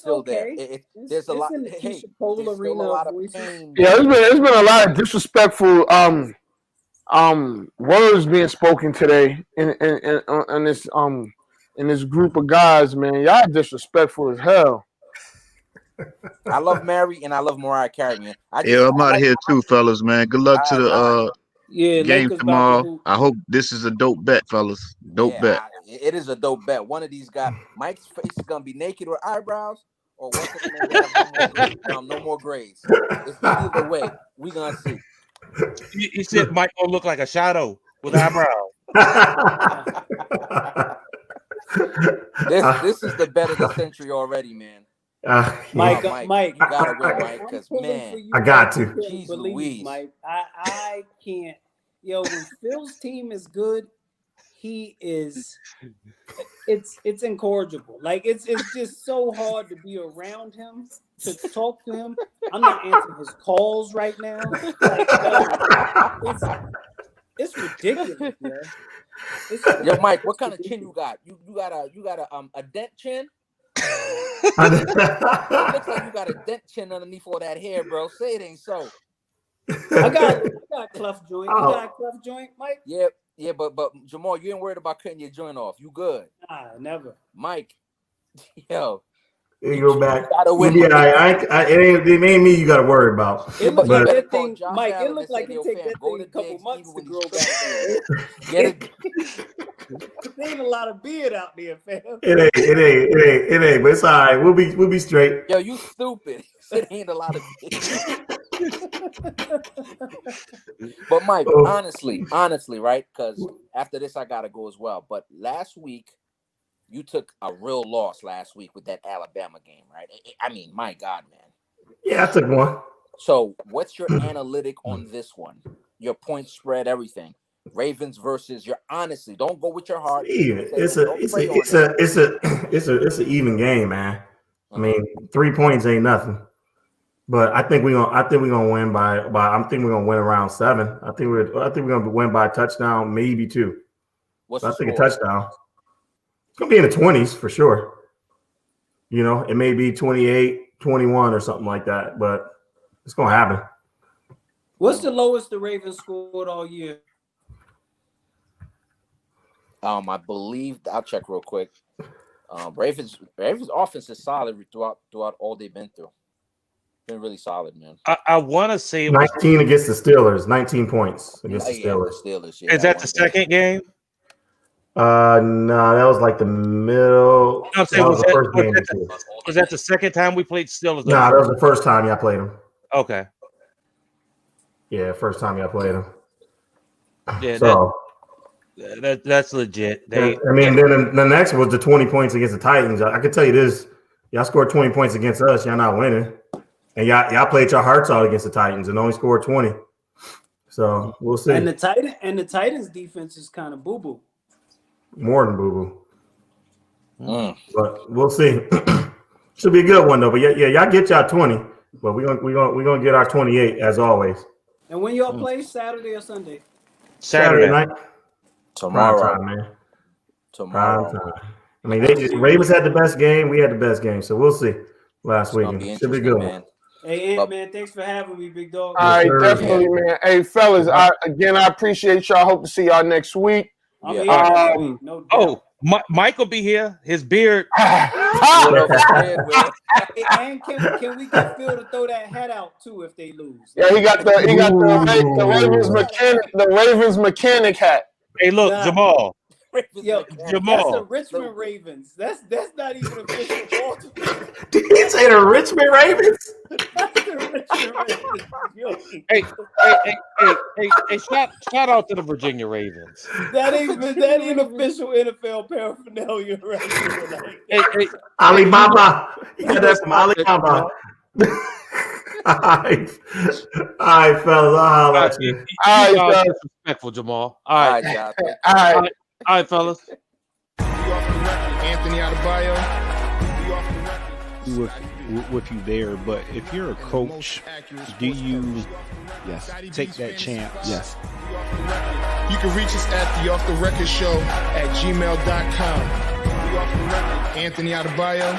okay. there. There's a lot. In the Hey, Keisha Cole there's still a arena lot of voices. pain. Yeah, it's been a lot of disrespectful words being spoken today in this group of guys, man. Y'all disrespectful as hell. I love Mary and I love Mariah Carey, man. I'm out here too, fellas, man. Good luck to the game Lakers tomorrow. I hope this is a dope bet, fellas. Dope bet. It is a dope bet. One of these guys, Mike's face is gonna be naked with eyebrows, or one of them have no more grades. It's either way. We gonna see. He said Mike gonna look like a shadow with eyebrows. This is the bet of the century already, man. Mike, you gotta win, Mike, because man, I got to. Jeez Louise. Mike, I can't. Yo, when Phil's team is good, he is. It's incorrigible. Like it's just so hard to be around him, to talk to him. I'm not answering his calls right now. Like, it's ridiculous, man. Yo, Mike, what kind of chin you got? You got a dent chin? It looks like you got a dent chin underneath all that hair, bro. Say it ain't so. I got a cleft joint. You got a cleft joint, Mike? Yeah, but Jamal, you ain't worried about cutting your joint off. You good? Nah, never. Mike, yo. You go back. Win. It ain't me you got to worry about. It looked like that thing, Mike. It looked like it take that thing a couple months to grow back. Get it? There ain't a lot of beard out there, fam. It ain't. But it's all right. We'll be straight. Yo, you stupid. It ain't a lot of beard. But Mike, honestly, right? Because after this, I gotta go as well. But last week, you took a real loss last week with that Alabama game, right? I mean, my God, man. Yeah, I took one. So, what's your analytic on this one? Your point spread, everything. Ravens versus your honestly. Don't go with your heart. It's an even game, man. I mean, 3 points ain't nothing. But I think we're gonna win by I think we're gonna win around 7. I think we're gonna win by a touchdown, maybe 2. What's I the think score? a touchdown. It's gonna be in the 20s for sure. You know, it may be 28, 21 or something like that, but it's gonna happen. What's the lowest the Ravens scored all year? I believe I'll check real quick. Ravens offense is solid throughout all they've been through. Been really solid, man. I want to say 19 against the Steelers, 19 points against the Steelers. The Steelers. Yeah, is that the second game? No, that was like the middle. I'm saying, was that the second time we played Steelers? No, that was the first time y'all played them. Okay. Yeah, first time y'all played them. Yeah, so that's legit. Then the next was the 20 points against the Titans. I can tell you this: y'all scored 20 points against us. Y'all not winning, and y'all played your hearts out against the Titans and only scored 20. So we'll see. And the Titans defense is kind of boo boo. more than boo boo. Mm. But we'll see. Should be a good one though. But yeah, y'all get y'all 20. But we're gonna get our 28 as always. And when y'all play, Saturday or Sunday? Saturday night. Tomorrow. Prime time, man. Tomorrow. Prime time. I mean, Ravens had the best game. We had the best game. So we'll see. Last weekend should be good. Man. Hey, Ant, man, thanks for having me, big dog. All right, definitely, man. Hey, fellas, I appreciate y'all. Hope to see y'all next week. Mike will be here. His beard. And can we get Phil to throw that hat out too if they lose? Yeah, he got the Ravens mechanic hat. Hey, look, Jamal. Yo, Jamal. That's the Richmond Ravens. That's not even official Baltimore. Did he say the Richmond Ravens? That's the Richmond Ravens. Yo. Hey, shout out to the Virginia Ravens. That ain't official NFL paraphernalia right there. Hey, Alibaba. Yeah, that's from Alibaba. All right, fellas. I'll holler at you. All right, disrespectful, Jamal. All right, fellas. Anthony Adebayo. With you there, but if you're a coach, do you take that chance? Yes. You can reach us at the Off the Record Show at gmail.com. Anthony Adebayo.